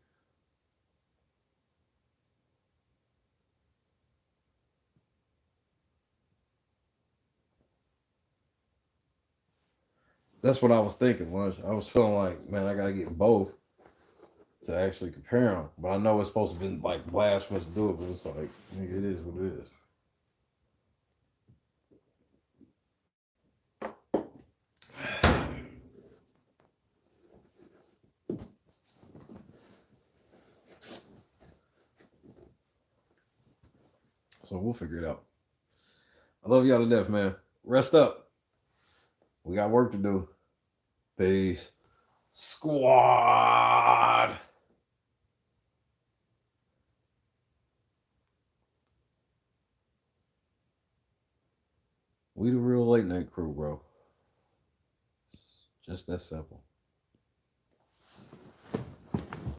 That's what I was thinking. I was feeling like, man, I gotta get both to actually compare them. But I know it's supposed to be like blasphemous to do it, but it's like, nigga, it is what it is. So we'll figure it out. I love y'all to death, man. Rest up. We got work to do. Peace. Squad. We the real late night crew, bro. Just that simple.